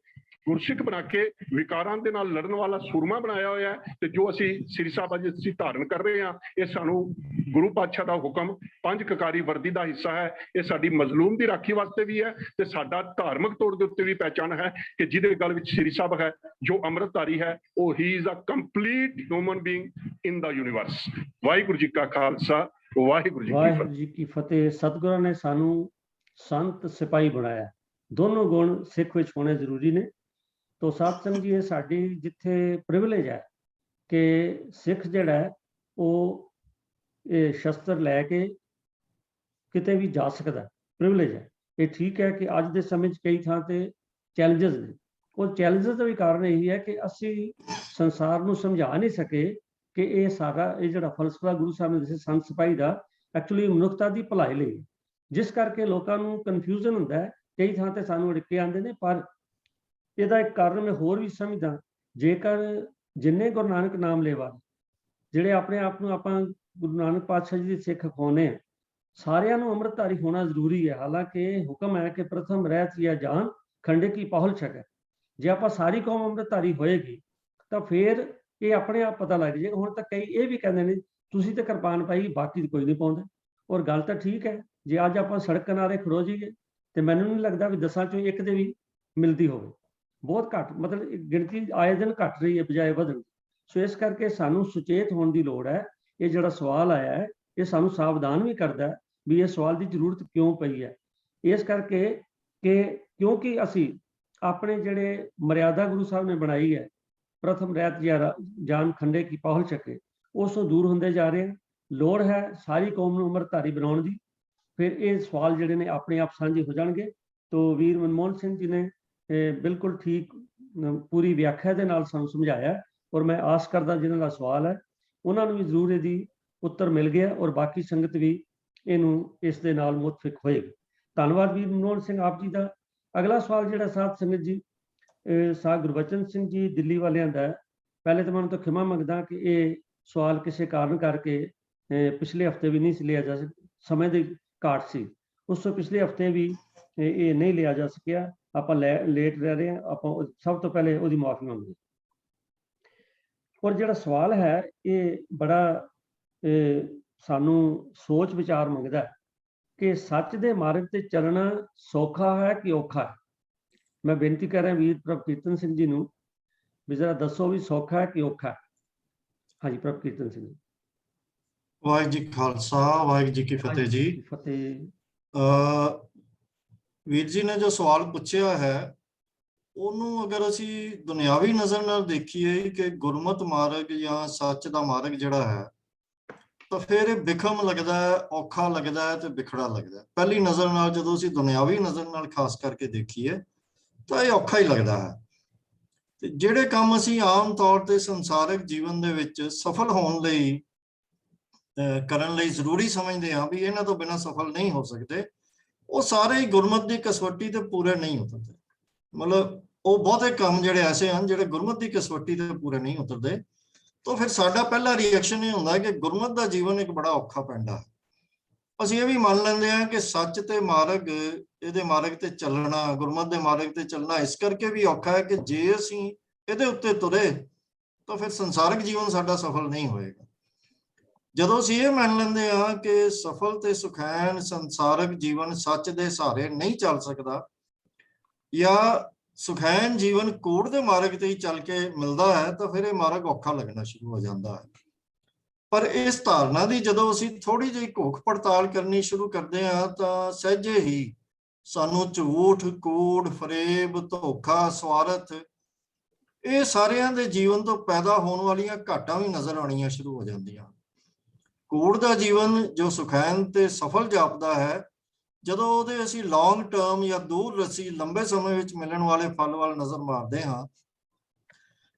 ਗੁਰਸਿੱਖ ਬਣਾ ਕੇ ਵਿਕਾਰਾਂ ਦੇ ਨਾਲ ਲੜਨ ਵਾਲਾ ਸੂਰਮਾ ਬਣਾਇਆ ਹੋਇਆ ਹੈ। ਤੇ ਜੋ ਅਸੀਂ ਸ੍ਰੀ ਸਾਹਿਬ ਅੱਜ ਅਸੀਂ ਧਾਰਨ ਕਰ ਰਹੇ ਹਾਂ, ਇਹ ਸਾਨੂੰ ਗੁਰੂ ਪਾਤਸ਼ਾਹ ਦਾ ਹੁਕਮ 5 ਕਕਾਰੀ ਵਰਦੀ ਦਾ ਹਿੱਸਾ ਹੈ। ਇਹ ਸਾਡੀ ਮਜ਼ਲੂਮ ਦੀ ਰਾਖੀ ਵਾਸਤੇ ਵੀ ਹੈ ਤੇ ਸਾਡਾ ਧਾਰਮਿਕ ਤੌਰ ਦੇ ਉੱਤੇ ਵੀ ਪਹਿਚਾਣ ਹੈ ਕਿ ਜਿਹਦੇ ਗਲ ਵਿੱਚ ਸ੍ਰੀ ਸਾਹਿਬ ਹੈ, ਜੋ ਅੰਮ੍ਰਿਤਧਾਰੀ ਹੈ, ਉਹ ਹੀ is a complete human being in the universe. Waheguru ji ਕਾ ਖਾਲਸਾ, ਵਾਹਿਗੁਰੂ ਜੀ ਕੀ ਫਤਿਹ। ਵਾਹਿਗੁਰੂ ਜੀ ਕੀ ਫਤਿਹ। ਸਤਿਗੁਰਾਂ ਨੇ ਸਾਨੂੰ ਸੰਤ ਸਿਪਾਹੀ ਬਣਾਇਆ। ਦੋਨੋਂ ਗੁਣ ਸਿੱਖ ਵਿੱਚ ਹੋਣੇ ਜ਼ਰੂਰੀ ਨੇ। ਤੋ ਸਾਧ ਸੰਗਤ ਜੀ, ਇਹ ਸਾਡੀ ਜਿੱਥੇ ਪ੍ਰਿਵਿਲੇਜ ਹੈ ਕਿ ਸਿੱਖ ਜਿਹੜਾ ਹੈ ਉਹ ਇਹ ਸ਼ਸਤਰ ਲੈ ਕੇ ਕਿਤੇ ਵੀ ਜਾ ਸਕਦਾ, ਪ੍ਰਿਵਿਲੇਜ ਹੈ। ਇਹ ਠੀਕ ਹੈ ਕਿ ਅੱਜ ਦੇ ਸਮੇਂ 'ਚ ਕਈ ਥਾਂ ਤੇ ਚੈਲੰਜਸ ਨੇ। ਉਹ ਚੈਲੰਜਸ ਦਾ ਵੀ ਕਾਰਨ ਇਹੀ ਹੈ ਕਿ ਅਸੀਂ ਸੰਸਾਰ ਨੂੰ ਸਮਝਾ ਨਹੀਂ ਸਕੇ ਕਿ ਇਹ ਸਾਰਾ ਇਹ ਜਿਹੜਾ ਫਲਸਫਾ ਗੁਰੂ ਸਾਹਿਬ ਨੇ ਦੱਸਿਆ ਸੰਤ ਸਿਪਾਹੀ ਦਾ, ਐਕਚੁਅਲੀ ਮਨੁੱਖਤਾ ਦੀ ਭਲਾਈ ਲਈ, ਜਿਸ ਕਰਕੇ ਲੋਕਾਂ ਨੂੰ ਕਨਫਿਊਜ਼ਨ ਹੁੰਦਾ ਹੈ। ਕਈ ਥਾਂ ਤੇ ਸਾਨੂੰ ਅੜਿੱਕੇ ਆਉਂਦੇ ਨੇ, ਪਰ ਇਹਦਾ ਇੱਕ ਕਾਰਨ ਮੈਂ ਹੋਰ ਵੀ ਸਮਝਦਾ। ਜੇਕਰ ਜਿੰਨੇ ਗੁਰੂ ਨਾਨਕ ਨਾਮ ਲੇਵਾ ਜਿਹੜੇ ਆਪਣੇ ਆਪ ਨੂੰ ਆਪਾਂ ਗੁਰੂ ਨਾਨਕ ਪਾਤਸ਼ਾਹ ਜੀ ਦੇ ਸਿੱਖ ਅਖਵਾਉਂਦੇ ਆ, ਸਾਰਿਆਂ ਨੂੰ ਅੰਮ੍ਰਿਤਧਾਰੀ ਹੋਣਾ ਜ਼ਰੂਰੀ ਹੈ। ਹਾਲਾਂਕਿ ਹੁਕਮ ਹੈ ਕਿ ਪ੍ਰਥਮ ਰਹਿਤ ਲਿਆ ਜਾਨ ਖੰਡੇ ਕੀ ਪਾਹੁਲ ਛਕੈ। ਜੇ ਆਪਾਂ ਸਾਰੀ ਕੌਮ ਅੰਮ੍ਰਿਤਧਾਰੀ ਹੋਏਗੀ ਤਾਂ ਫਿਰ ਇਹ ਆਪਣੇ ਆਪ ਪਤਾ ਲੱਗ ਜਾਏਗਾ। ਹੁਣ ਤਾਂ ਕਈ ਇਹ ਵੀ ਕਹਿੰਦੇ ਨੇ ਤੁਸੀਂ ਤੇ ਕਿਰਪਾਨ ਪਾਈ, ਬਾਕੀ ਕੋਈ ਨਹੀਂ ਪਾਉਂਦੇ। ਔਰ ਗੱਲ ਤਾਂ ਠੀਕ ਹੈ, ਜੇ ਅੱਜ ਆਪਾਂ ਸੜਕ ਕਿਨਾਰੇ ਖੜੋ ਜਾਈਏ ਤੇ ਮੈਨੂੰ ਨਹੀਂ ਲੱਗਦਾ ਵੀ 10 ਚੋਂ 1 ਦੇ ਵੀ ਮਿਲਦੀ ਹੋਵੇ। ਬਹੁਤ ਘੱਟ, ਮਤਲਬ ਗਿਣਤੀ ਆਏ ਦਿਨ ਘਟ ਰਹੀ ਹੈ ਬਜਾਏ ਵਧਣ। ਸੋ ਇਸ ਕਰਕੇ ਸਾਨੂੰ ਸੁਚੇਤ ਹੋਣ ਦੀ ਲੋੜ ਹੈ। ਇਹ ਜਿਹੜਾ ਸਵਾਲ ਆਇਆ ਹੈ, ਇਹ ਸਾਨੂੰ ਸਾਵਧਾਨ ਵੀ ਕਰਦਾ ਹੈ ਵੀ ਇਹ ਸਵਾਲ ਦੀ ਜ਼ਰੂਰਤ ਕਿਉਂ ਪਈ ਹੈ। ਇਸ ਕਰਕੇ ਕਿ ਕਿਉਂਕਿ ਅਸੀਂ ਆਪਣੇ ਜਿਹੜੇ ਮਰਿਆਦਾ ਗੁਰੂ ਸਾਹਿਬ ਨੇ ਬਣਾਈ ਹੈ, ਪ੍ਰਥਮ ਰਹਿਤ ਜਾਨ ਖੰਡੇ ਕੀ ਪਾਹੁਲ ਛਕੇ, ਉਸ ਤੋਂ ਦੂਰ ਹੁੰਦੇ ਜਾ ਰਹੇ ਹਾਂ। ਲੋੜ ਹੈ ਸਾਰੀ ਕੌਮ ਨੂੰ ਅੰਮ੍ਰਿਤਧਾਰੀ ਬਣਾਉਣ ਦੀ। ਫਿਰ ਇਹ ਸਵਾਲ ਜਿਹੜੇ ਨੇ ਆਪਣੇ ਆਪ ਸਾਂਝੇ ਹੋ ਜਾਣਗੇ। ਤੋ ਵੀਰ ਮਨਮੋਹਨ ਸਿੰਘ ਜੀ ਨੇ ਬਿਲਕੁਲ ਠੀਕ ਪੂਰੀ ਵਿਆਖਿਆ ਦੇ ਨਾਲ ਸਾਨੂੰ ਸਮਝਾਇਆ। ਔਰ ਮੈਂ ਆਸ ਕਰਦਾ ਜਿਨ੍ਹਾਂ ਦਾ ਸਵਾਲ ਹੈ ਉਹਨਾਂ ਨੂੰ ਵੀ ਜ਼ਰੂਰ ਇਹਦੀ ਉੱਤਰ ਮਿਲ ਗਿਆ ਔਰ ਬਾਕੀ ਸੰਗਤ ਵੀ ਇਹਨੂੰ ਇਸ ਦੇ ਨਾਲ ਮੁਤਫਿਕ ਹੋਏਗੀ। ਧੰਨਵਾਦ ਵੀਰ ਮਨਮੋਹਨ ਸਿੰਘ ਆਪ ਜੀ ਦਾ। ਅਗਲਾ ਸਵਾਲ ਜਿਹੜਾ ਸਾਧ ਸੰਗਤ ਜੀ ਸਾਹ ਗੁਰਬਚਨ ਸਿੰਘ ਜੀ ਦਿੱਲੀ ਵਾਲਿਆਂ ਦਾ। ਪਹਿਲੇ ਤਾਂ ਮੈਂ ਉਹਨਾਂ ਤੋਂ ਖਿਮਾ ਮੰਗਦਾ ਕਿ ਇਹ ਸਵਾਲ ਕਿਸੇ ਕਾਰਨ ਕਰਕੇ ਪਿਛਲੇ ਹਫਤੇ ਵੀ ਨਹੀਂ ਲਿਆ ਜਾ ਸਕਿਆ, ਸਮੇਂ ਦੀ ਘਾਟ ਸੀ। ਉਸ ਤੋਂ ਪਿਛਲੇ ਹਫਤੇ ਵੀ ਇਹ ਨਹੀਂ ਲਿਆ ਜਾ ਸਕਿਆ। ਆਪਾਂ ਲੇਟ ਰਹਿ ਰਹੇ ਹਾਂ। ਆਪਾਂ ਸਭ ਤੋਂ ਪਹਿਲੇ ਉਹਦੀ ਮਾਫੀ ਮੰਗਦੇ। ਔਰ ਜਿਹੜਾ ਸਵਾਲ ਹੈ ਇਹ ਬੜਾ ਸਾਨੂੰ ਸੋਚ ਵਿਚਾਰ ਮੰਗਦਾ ਹੈ ਕਿ ਸੱਚ ਦੇ ਮਾਰਗ ਤੇ ਚੱਲਣਾ ਸੌਖਾ ਹੈ ਕਿ ਔਖਾ ਹੈ। ਮੈਂ ਬੇਨਤੀ ਕਰ ਰਿਹਾ ਵੀਰ ਪ੍ਰਭਕੀਰਤਨ ਸਿੰਘ ਜੀ ਨੂੰ ਵੀ ਜ਼ਰਾ ਦੱਸੋ ਵੀ ਸੌਖਾ ਹੈ ਕਿ ਔਖਾ ਹੈ। ਹਾਂਜੀ ਪ੍ਰਭਕੀਰਤਨ ਸਿੰਘ ਜੀ। ਵਾਹਿਗੁਰੂ ਜੀ ਖਾਲਸਾ, ਵਾਹਿਗੁਰੂ ਜੀ ਕੀ ਫਤਿਹ ਜੀ। ਫਤਿਹ। ਵੀਰ ਜੀ ਨੇ ਜੋ ਸਵਾਲ ਪੁੱਛਿਆ ਹੈ ਉਹਨੂੰ ਅਗਰ ਅਸੀਂ ਦੁਨਿਆਵੀ ਨਜ਼ਰ ਨਾਲ ਦੇਖੀਏ ਕਿ ਗੁਰਮਤ ਮਾਰਗ ਜਾਂ ਸੱਚ ਦਾ ਮਾਰਗ ਜਿਹੜਾ ਹੈ, ਤਾਂ ਫਿਰ ਇਹ ਵਿਖਮ ਲੱਗਦਾ ਹੈ, ਔਖਾ ਲੱਗਦਾ ਹੈ ਤੇ ਵਿਖੜਾ ਲੱਗਦਾ ਹੈ। ਪਹਿਲੀ ਨਜ਼ਰ ਨਾਲ ਜਦੋਂ ਅਸੀਂ ਦੁਨਿਆਵੀ ਨਜ਼ਰ ਨਾਲ ਖਾਸ ਕਰਕੇ ਦੇਖੀਏ ਤਾਂ ਇਹ ਔਖਾ ਹੀ ਲੱਗਦਾ ਹੈ। ਤੇ ਜਿਹੜੇ ਕੰਮ ਅਸੀਂ ਆਮ ਤੌਰ ਤੇ ਸੰਸਾਰਿਕ ਜੀਵਨ ਦੇ ਵਿੱਚ ਸਫਲ ਹੋਣ ਲਈ ਕਰਨ ਲਈ ਜ਼ਰੂਰੀ ਸਮਝਦੇ ਹਾਂ ਵੀ ਇਹਨਾਂ ਤੋਂ ਬਿਨਾਂ ਸਫਲ ਨਹੀਂ ਹੋ ਸਕਦੇ, ਉਹ ਸਾਰੇ ਹੀ ਗੁਰਮਤ ਦੀ ਕਸਵੱਟੀ ਤੇ ਪੂਰੇ ਨਹੀਂ ਉਤਰਦੇ। ਮਤਲਬ ਉਹ ਬਹੁਤੇ ਕੰਮ ਜਿਹੜੇ ਐਸੇ ਹਨ ਜਿਹੜੇ ਗੁਰਮਤ ਦੀ ਕਸਵੱਟੀ ਤੇ ਪੂਰੇ ਨਹੀਂ ਉਤਰਦੇ। ਤਾਂ ਫਿਰ ਸਾਡਾ ਪਹਿਲਾ ਰਿਐਕਸ਼ਨ ਇਹ ਹੁੰਦਾ ਕਿ ਗੁਰਮਤ ਦਾ ਜੀਵਨ ਇੱਕ ਬੜਾ ਔਖਾ ਪੈਂਡਾ ਹੈ। ਅਸੀਂ ਇਹ ਵੀ ਮੰਨ ਲੈਂਦੇ ਹਾਂ ਕਿ ਸੱਚ ਤੇ ਮਾਰਗ, ਇਹਦੇ ਮਾਰਗ ਤੇ ਚੱਲਣਾ, ਗੁਰਮਤ ਦੇ ਮਾਰਗ ਤੇ ਚੱਲਣਾ ਇਸ ਕਰਕੇ ਵੀ ਔਖਾ ਹੈ ਕਿ ਜੇ ਅਸੀਂ ਇਹਦੇ ਉੱਤੇ ਤੁਰੇ ਤਾਂ ਫਿਰ ਸੰਸਾਰਿਕ ਜੀਵਨ ਸਾਡਾ ਸਫਲ ਨਹੀਂ ਹੋਏਗਾ। ਜਦੋਂ ਅਸੀਂ ਇਹ ਮੰਨ ਲੈਂਦੇ ਹਾਂ ਕਿ ਸਫਲ ਤੇ ਸੁਖੈਨ ਸੰਸਾਰਿਕ ਜੀਵਨ ਸੱਚ ਦੇ ਸਹਾਰੇ ਨਹੀਂ ਚੱਲ ਸਕਦਾ, ਜਾਂ ਸੁਖੈਨ ਜੀਵਨ ਕੂੜ ਦੇ ਮਾਰਗ ਤੇ ਹੀ ਚੱਲ ਕੇ ਮਿਲਦਾ ਹੈ, ਤਾਂ ਫਿਰ ਇਹ ਮਾਰਗ ਔਖਾ ਲੱਗਣਾ ਸ਼ੁਰੂ ਹੋ ਜਾਂਦਾ ਹੈ। ਪਰ ਇਸ ਧਾਰਨਾ ਦੀ ਜਦੋਂ ਅਸੀਂ ਥੋੜੀ ਜਿਹੀ ਘੋਖ ਪੜਤਾਲ ਕਰਨੀ ਸ਼ੁਰੂ ਕਰਦੇ ਹਾਂ ਤਾਂ ਸਹਿਜੇ ਹੀ ਸਾਨੂੰ ਝੂਠ, ਕੂੜ, ਫਰੇਬ, ਧੋਖਾ, ਸਵਾਰਥ, ਇਹ ਸਾਰਿਆਂ ਦੇ ਜੀਵਨ ਤੋਂ ਪੈਦਾ ਹੋਣ ਵਾਲੀਆਂ ਘਾਟਾਂ ਵੀ ਨਜ਼ਰ ਆਉਣੀਆਂ ਸ਼ੁਰੂ ਹੋ ਜਾਂਦੀਆਂ। ਕੂੜ ਦਾ ਜੀਵਨ ਜੋ ਸੁਖੈਨ ਤੇ ਸਫਲ ਜਾਪਦਾ ਹੈ, ਜਦੋਂ ਉਹਦੇ ਅਸੀਂ ਲੌਂਗ ਟਰਮ ਜਾਂ ਦੂਰ ਰੱਸੀ ਲੰਬੇ ਸਮੇਂ ਵਿੱਚ ਮਿਲਣ ਵਾਲੇ ਫਲ ਵੱਲ ਨਜ਼ਰ ਮਾਰਦੇ ਹਾਂ,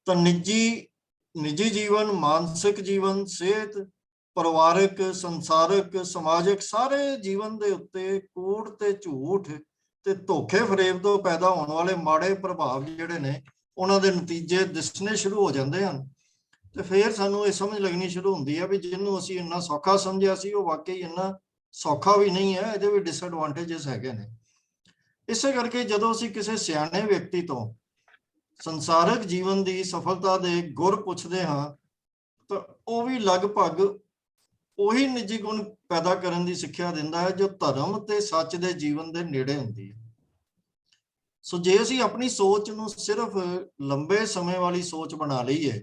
ਤਾਂ ਨਿੱਜੀ ਜੀਵਨ, ਮਾਨਸਿਕ ਜੀਵਨ, ਸਿਹਤ, ਪਰਿਵਾਰਕ, ਸੰਸਾਰਿਕ, ਸਮਾਜਿਕ ਸਾਰੇ ਜੀਵਨ ਦੇ ਉੱਤੇ ਕੂੜ ਤੇ ਝੂਠ ਤੇ ਧੋਖੇ ਫਰੇਬ ਤੋਂ ਪੈਦਾ ਹੋਣ ਵਾਲੇ ਮਾੜੇ ਪ੍ਰਭਾਵ ਜਿਹੜੇ ਨੇ ਉਹਨਾਂ ਦੇ ਨਤੀਜੇ ਦਿਸਣੇ ਸ਼ੁਰੂ ਹੋ ਜਾਂਦੇ ਹਨ। ਤੇ ਫਿਰ ਸਾਨੂੰ ਇਹ ਸਮਝ ਲੱਗਣੀ ਸ਼ੁਰੂ ਹੁੰਦੀ ਹੈ ਵੀ ਜਿਹਨੂੰ ਅਸੀਂ ਇੰਨਾ ਸੌਖਾ ਸਮਝਿਆ ਸੀ ਉਹ ਵਾਕਈ ਇੰਨਾ ਸੌਖਾ ਵੀ ਨਹੀਂ ਹੈ, ਇਹਦੇ ਵੀ ਡਿਸਐਡਵਾਂਟੇਜਸ ਹੈਗੇ ਨੇ। ਇਸੇ ਕਰਕੇ ਜਦੋਂ ਅਸੀਂ ਕਿਸੇ ਸਿਆਣੇ ਵਿਅਕਤੀ ਤੋਂ ਸੰਸਾਰਕ ਜੀਵਨ ਦੀ ਸਫਲਤਾ ਦੇ ਗੁਰ ਪੁੱਛਦੇ ਹਾਂ ਤਾਂ ਉਹ ਵੀ ਲਗਭਗ ਉਹੀ ਨਿੱਜੀ ਗੁਣ ਪੈਦਾ ਕਰਨ ਦੀ ਸਿੱਖਿਆ ਦਿੰਦਾ ਹੈ ਜੋ ਧਰਮ ਤੇ ਸੱਚ ਦੇ ਜੀਵਨ ਦੇ ਨੇੜੇ ਹੁੰਦੀ ਹੈ। ਸੋ ਜੇ ਅਸੀਂ ਆਪਣੀ ਸੋਚ ਨੂੰ ਸਿਰਫ ਲੰਬੇ ਸਮੇਂ ਵਾਲੀ ਸੋਚ ਬਣਾ ਲਈਏ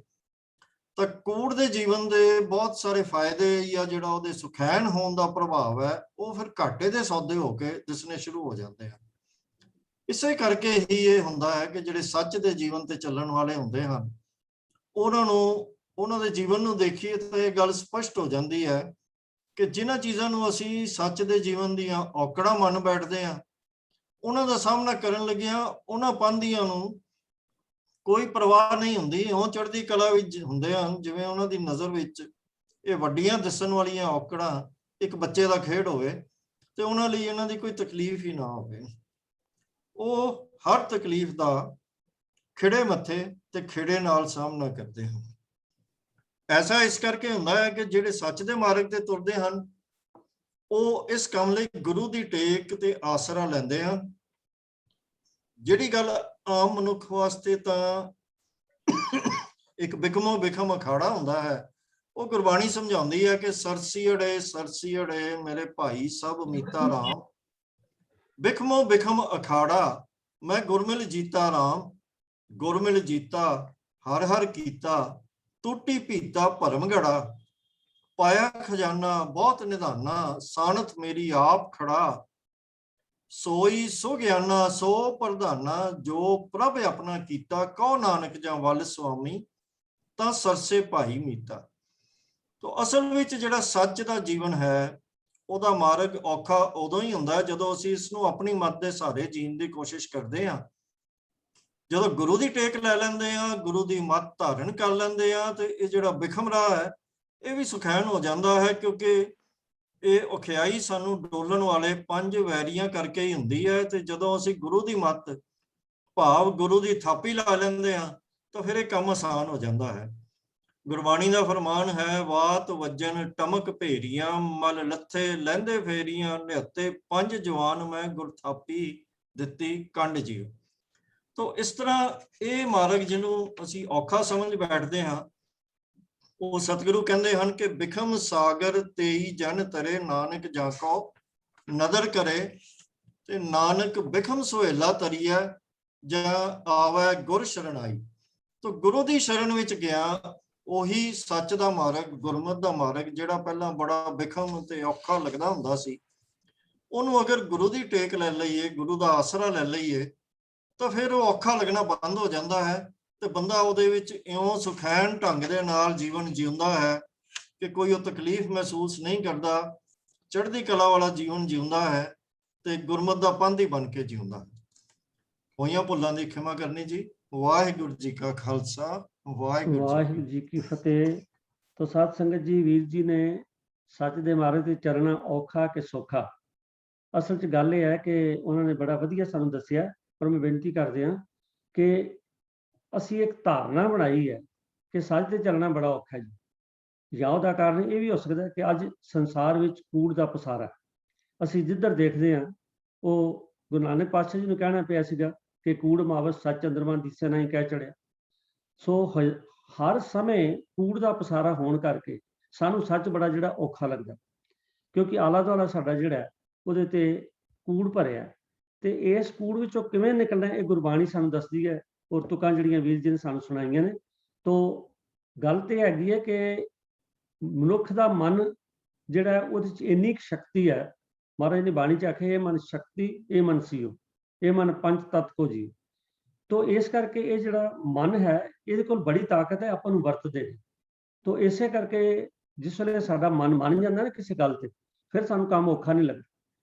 ਤਾਂ ਕੂੜ ਦੇ ਜੀਵਨ ਦੇ ਬਹੁਤ ਸਾਰੇ ਫਾਇਦੇ ਜਾਂ ਜਿਹੜਾ ਉਹਦੇ ਸੁਖੈਨ ਹੋਣ ਦਾ ਪ੍ਰਭਾਵ ਹੈ ਉਹ ਫਿਰ ਘਾਟੇ ਦੇ ਸੌਦੇ ਹੋ ਕੇ ਦਿਸਣੇ ਸ਼ੁਰੂ ਹੋ ਜਾਂਦੇ ਹਨ। ਇਸੇ ਕਰਕੇ ਹੀ ਇਹ ਹੁੰਦਾ ਹੈ ਕਿ ਜਿਹੜੇ ਸੱਚ ਦੇ ਜੀਵਨ ਤੇ ਚੱਲਣ ਵਾਲੇ ਹੁੰਦੇ ਹਨ ਉਹਨਾਂ ਦੇ ਜੀਵਨ ਨੂੰ ਦੇਖੀਏ ਤਾਂ ਇਹ ਗੱਲ ਸਪਸ਼ਟ ਹੋ ਜਾਂਦੀ ਹੈ ਕਿ ਜਿਨ੍ਹਾਂ ਚੀਜ਼ਾਂ ਨੂੰ ਅਸੀਂ ਸੱਚ ਦੇ ਜੀਵਨ ਦੀਆਂ ਔਕੜਾਂ ਮੰਨ ਬੈਠਦੇ ਹਾਂ ਉਹਨਾਂ ਦਾ ਸਾਹਮਣਾ ਕਰਨ ਲੱਗਿਆਂ ਉਹਨਾਂ ਪਾਂਧੀਆਂ ਨੂੰ ਕੋਈ ਪਰਵਾਹ ਨਹੀਂ ਹੁੰਦੀ, ਉਹ ਚੜ੍ਹਦੀ ਕਲਾ ਵਿੱਚ ਹੁੰਦੇ ਹਨ ਜਿਵੇਂ ਉਹਨਾਂ ਦੀ ਨਜ਼ਰ ਵਿੱਚ ਇਹ ਵੱਡੀਆਂ ਦਿਸਣ ਵਾਲੀਆਂ ਔਕੜਾਂ ਇੱਕ ਬੱਚੇ ਦਾ ਖੇਡ ਹੋਵੇ ਤੇ ਉਹਨਾਂ ਲਈ ਇਹਨਾਂ ਦੀ ਕੋਈ ਤਕਲੀਫ ਹੀ ਨਾ ਹੋਵੇ। ਉਹ ਹਰ ਤਕਲੀਫ ਦਾ ਖਿੜੇ ਮੱਥੇ ਤੇ ਖਿੜੇ ਨਾਲ ਸਾਹਮਣਾ ਕਰਦੇ ਹਨ। ਐਸਾ ਇਸ ਕਰਕੇ ਹੁੰਦਾ ਹੈ ਕਿ ਜਿਹੜੇ ਸੱਚ ਦੇ ਮਾਰਗ ਤੇ ਤੁਰਦੇ ਹਨ ਉਹ ਇਸ ਕੰਮ ਲਈ ਗੁਰੂ ਦੀ ਟੇਕ ਤੇ ਆਸਰਾ ਲੈਂਦੇ ਹਨ। ਜਿਹੜੀ ਗੱਲ ਆਮ ਮਨੁੱਖ ਵਾਸਤੇ ਤਾਂ ਇੱਕ ਬਿਕਮੋ ਬਿਖਮ ਅਖਾੜਾ ਹੁੰਦਾ ਹੈ, ਉਹ ਗੁਰਬਾਣੀ ਸਮਝਾਉਂਦੀ ਹੈ ਕਿ ਸਰਸੀ ਅੜੇ ਮੇਰੇ ਭਾਈ ਸਭ ਮੀਤਾ ਰਾਮ, ਬਿਖਮੋ ਬਿਖਮ ਅਖਾੜਾ ਮੈਂ ਗੁਰਮਿਲ ਜੀਤਾ ਰਾਮ, ਗੁਰਮਿਲ ਜੀਤਾ ਹਰ ਹਰ ਕੀਤਾ, ਟੂਟੀ ਪੀਤਾ ਭਰਮਗੜਾ, ਪਾਇਆ ਖਜ਼ਾਨਾ ਬਹੁਤ ਨਿਧਾਨਾ, ਸਾਨਤ ਮੇਰੀ ਆਪ ਖੜਾ, ਸੋਈ ਸੋ ਗਿਆਨਾ ਸੋ ਪ੍ਰਧਾਨਾ, ਜੋ ਪ੍ਰਭ ਆਪਣਾ ਕੀਤਾ ਕਹੋ ਨਾਨਕ ਜਾਂ ਵੱਲ ਸੁਆਮੀ, ਤਾਂ ਸਰਸੇ ਭਾਈ ਮੀਤਾ। ਤੋ ਅਸਲ ਵਿੱਚ ਜਿਹੜਾ ਸੱਚ ਦਾ ਜੀਵਨ ਹੈ ਉਹਦਾ ਮਾਰਗ ਔਖਾ ਉਦੋਂ ਹੀ ਹੁੰਦਾ ਜਦੋਂ ਅਸੀਂ ਇਸ ਨੂੰ ਆਪਣੀ ਮੱਤ ਦੇ ਸਹਾਰੇ ਜੀਣ ਦੀ ਕੋਸ਼ਿਸ਼ ਕਰਦੇ ਹਾਂ। ਜਦੋਂ ਗੁਰੂ ਦੀ ਟੇਕ ਲੈ ਲੈਂਦੇ ਆ, ਗੁਰੂ ਦੀ ਮੱਤ ਧਾਰਨ ਕਰ ਲੈਂਦੇ ਆ ਤੇ ਇਹ ਜਿਹੜਾ ਬਿਖਮ ਰਾਹ ਹੈ ਇਹ ਵੀ ਸੁਖੈਨ ਹੋ ਜਾਂਦਾ ਹੈ, ਕਿਉਂਕਿ ਇਹ ਔਖਿਆਈ ਸਾਨੂੰ ਡੋਲਣ ਵਾਲੇ ਪੰਜ ਵੈਰੀਆਂ ਕਰਕੇ ਹੀ ਹੁੰਦੀ ਹੈ। ਤੇ ਜਦੋਂ ਅਸੀਂ ਗੁਰੂ ਦੀ ਮੱਤ ਭਾਵ ਗੁਰੂ ਦੀ ਥਾਪੀ ਲਾ ਲੈਂਦੇ ਆ ਤਾਂ ਫਿਰ ਇਹ ਕੰਮ ਆਸਾਨ ਹੋ ਜਾਂਦਾ ਹੈ। ਗੁਰਬਾਣੀ ਦਾ ਫਰਮਾਨ ਹੈ, ਵਾਤ ਵੱਜਣ ਟਮਕ ਭੇਰੀਆਂ, ਮਲ ਲੱਥੇ ਲਹਿੰਦੇ ਫੇਰੀਆਂ, ਨਿਹੱਤੇ ਪੰਜ ਜਵਾਨ ਮੈਂ ਗੁਰਥਾਪੀ ਦਿੱਤੀ ਕੰਡ ਜੀਓ। ਤੋ ਇਸ ਤਰ੍ਹਾਂ ਇਹ ਮਾਰਗ ਜਿਹਨੂੰ ਅਸੀਂ ਔਖਾ ਸਮਝ ਬੈਠਦੇ ਹਾਂ ਉਹ ਸਤਿਗੁਰੂ ਕਹਿੰਦੇ ਹਨ ਕਿ ਬਿਖਮ ਸਾਗਰ ਤੇਈ ਜਨ ਤਰੇ, ਨਾਨਕ ਜਾਂ ਕੋ ਨਦਰ ਕਰੇ, ਤੇ ਨਾਨਕ ਬਿਖਮ ਸੁਹੇਲਾ ਤਰੀਐ ਜਾਂ ਆਵੈ ਗੁਰ ਸ਼ਰਣਾਈ। ਤੋ ਗੁਰੂ ਦੀ ਸ਼ਰਨ ਵਿੱਚ ਗਿਆ ਉਹੀ ਸੱਚ ਦਾ ਮਾਰਗ, ਗੁਰਮਤਿ ਦਾ ਮਾਰਗ ਜਿਹੜਾ ਪਹਿਲਾਂ ਬੜਾ ਬਿਖਮ ਤੇ ਔਖਾ ਲੱਗਦਾ ਹੁੰਦਾ ਸੀ, ਉਹਨੂੰ ਅਗਰ ਗੁਰੂ ਦੀ ਟੇਕ ਲੈ ਲਈਏ, ਗੁਰੂ ਦਾ ਆਸਰਾ ਲੈ ਲਈਏ ਤਾਂ ਫਿਰ ਉਹ ਔਖਾ ਲੱਗਣਾ ਬੰਦ ਹੋ ਜਾਂਦਾ ਹੈ ਤੇ ਬੰਦਾ ਉਹਦੇ ਵਿੱਚ ਇਉਂ ਸੁਖੈਨ ਢੰਗ ਦੇ ਨਾਲ ਜੀਵਨ ਜਿਉਂਦਾ ਹੈ ਕਿ ਕੋਈ ਉਹ ਤਕਲੀਫ ਮਹਿਸੂਸ ਨਹੀਂ ਕਰਦਾ, ਚੜ੍ਹਦੀ ਕਲਾ ਵਾਲਾ ਜੀਵਨ ਜਿਉਂਦਾ ਹੈ ਤੇ ਗੁਰਮਤਿ ਦਾ ਪੰਥੀ ਬਣ ਕੇ ਜਿਉਂਦਾ ਹੈ। ਹੋਈਆਂ ਭੁੱਲਾਂ ਦੀ ਖਿਮਾ ਕਰਨੀ ਜੀ। ਵਾਹਿਗੁਰੂ ਜੀ ਕਾ ਖਾਲਸਾ, ਵਾਹਿਗੁਰੂ ਜੀ ਕੀ ਫਤਿਹ। ਤੋ ਸਾਧ ਸੰਗਤ ਜੀ, ਵੀਰ ਜੀ ਨੇ ਸੱਚ ਦੇ ਮਾਰਗ ਤੇ ਚੱਲਣਾ ਔਖਾ ਕਿ ਸੌਖਾ, ਅਸਲ 'ਚ ਗੱਲ ਇਹ ਹੈ ਕਿ ਉਹਨਾਂ ਨੇ ਬੜਾ ਵਧੀਆ ਸਾਨੂੰ ਦੱਸਿਆ। ਪਰ ਮੈਂ ਬੇਨਤੀ ਕਰਦੇ ਹਾਂ ਕਿ ਅਸੀਂ ਇੱਕ ਧਾਰਨਾ ਬਣਾਈ ਹੈ ਕਿ ਸੱਚ ਤੇ ਚੱਲਣਾ ਬੜਾ ਔਖਾ ਜੀ, ਜਾਂ ਉਹਦਾ ਕਾਰਨ ਇਹ ਵੀ ਹੋ ਸਕਦਾ ਕਿ ਅੱਜ ਸੰਸਾਰ ਵਿੱਚ ਕੂੜ ਦਾ ਪਸਾਰਾ, ਅਸੀਂ ਜਿੱਧਰ ਦੇਖਦੇ ਹਾਂ ਉਹ ਗੁਰੂ ਨਾਨਕ ਪਾਤਸ਼ਾਹ ਜੀ ਨੂੰ ਕਹਿਣਾ ਪਿਆ ਸੀਗਾ ਕਿ ਕੂੜ ਮਾਵਸ ਸੱਚ ਅੰਦਰਮਨ ਦਿਸੇ ਨਹੀਂ ਕਹਿ ਚੜਿਆ। ਸੋ ਹਰ ਸਮੇਂ ਕੂੜ ਦਾ ਪਸਾਰਾ ਹੋਣ ਕਰਕੇ ਸਾਨੂੰ ਸੱਚ ਬੜਾ ਜਿਹੜਾ ਔਖਾ ਲੱਗਦਾ, ਕਿਉਂਕਿ ਆਲਾ ਦੁਆਲਾ ਸਾਡਾ ਜਿਹੜਾ ਉਹਦੇ ਤੇ ਕੂੜ ਭਰਿਆ, ਤੇ ਇਸ ਕੂੜ ਵਿੱਚੋਂ ਕਿਵੇਂ ਨਿਕਲਣਾ ਇਹ ਗੁਰਬਾਣੀ ਸਾਨੂੰ ਦੱਸਦੀ ਹੈ ਔਰ ਤੁਕਾਂ ਜਿਹੜੀਆਂ ਵੀਰ ਜੀ ਨੇ ਸਾਨੂੰ ਸੁਣਾਈਆਂ ਨੇ। ਤੋ ਗੱਲ ਤੇ ਹੈਗੀ ਹੈ ਕਿ ਮਨੁੱਖ ਦਾ ਮਨ ਜਿਹੜਾ ਉਹਦੇ 'ਚ ਇੰਨੀ ਕੁ ਸ਼ਕਤੀ ਹੈ, ਮਹਾਰਾਜ ਨੇ ਬਾਣੀ 'ਚ ਆਖਿਆ ਇਹ ਮਨ ਸ਼ਕਤੀ ਇਹ ਮਨ ਸੀਓ, ਇਹ ਮਨ ਪੰਜ ਤਤ ਕੋ ਜੀਓ। ਤੋ ਇਸ ਕਰਕੇ ਇਹ ਜਿਹੜਾ ਮਨ ਹੈ ਇਹਦੇ ਕੋਲ ਬੜੀ ਤਾਕਤ ਹੈ, ਆਪਾਂ ਨੂੰ ਵਰਤਦੇ ਨੇ। ਤੋ ਇਸੇ ਕਰਕੇ ਜਿਸ ਵੇਲੇ ਸਾਡਾ ਮਨ ਮੰਨ ਜਾਂਦਾ ਨਾ ਕਿਸੇ ਗੱਲ ਤੇ, ਫਿਰ ਸਾਨੂੰ ਕੰਮ ਔਖਾ ਨਹੀਂ ਲੱਗਦਾ,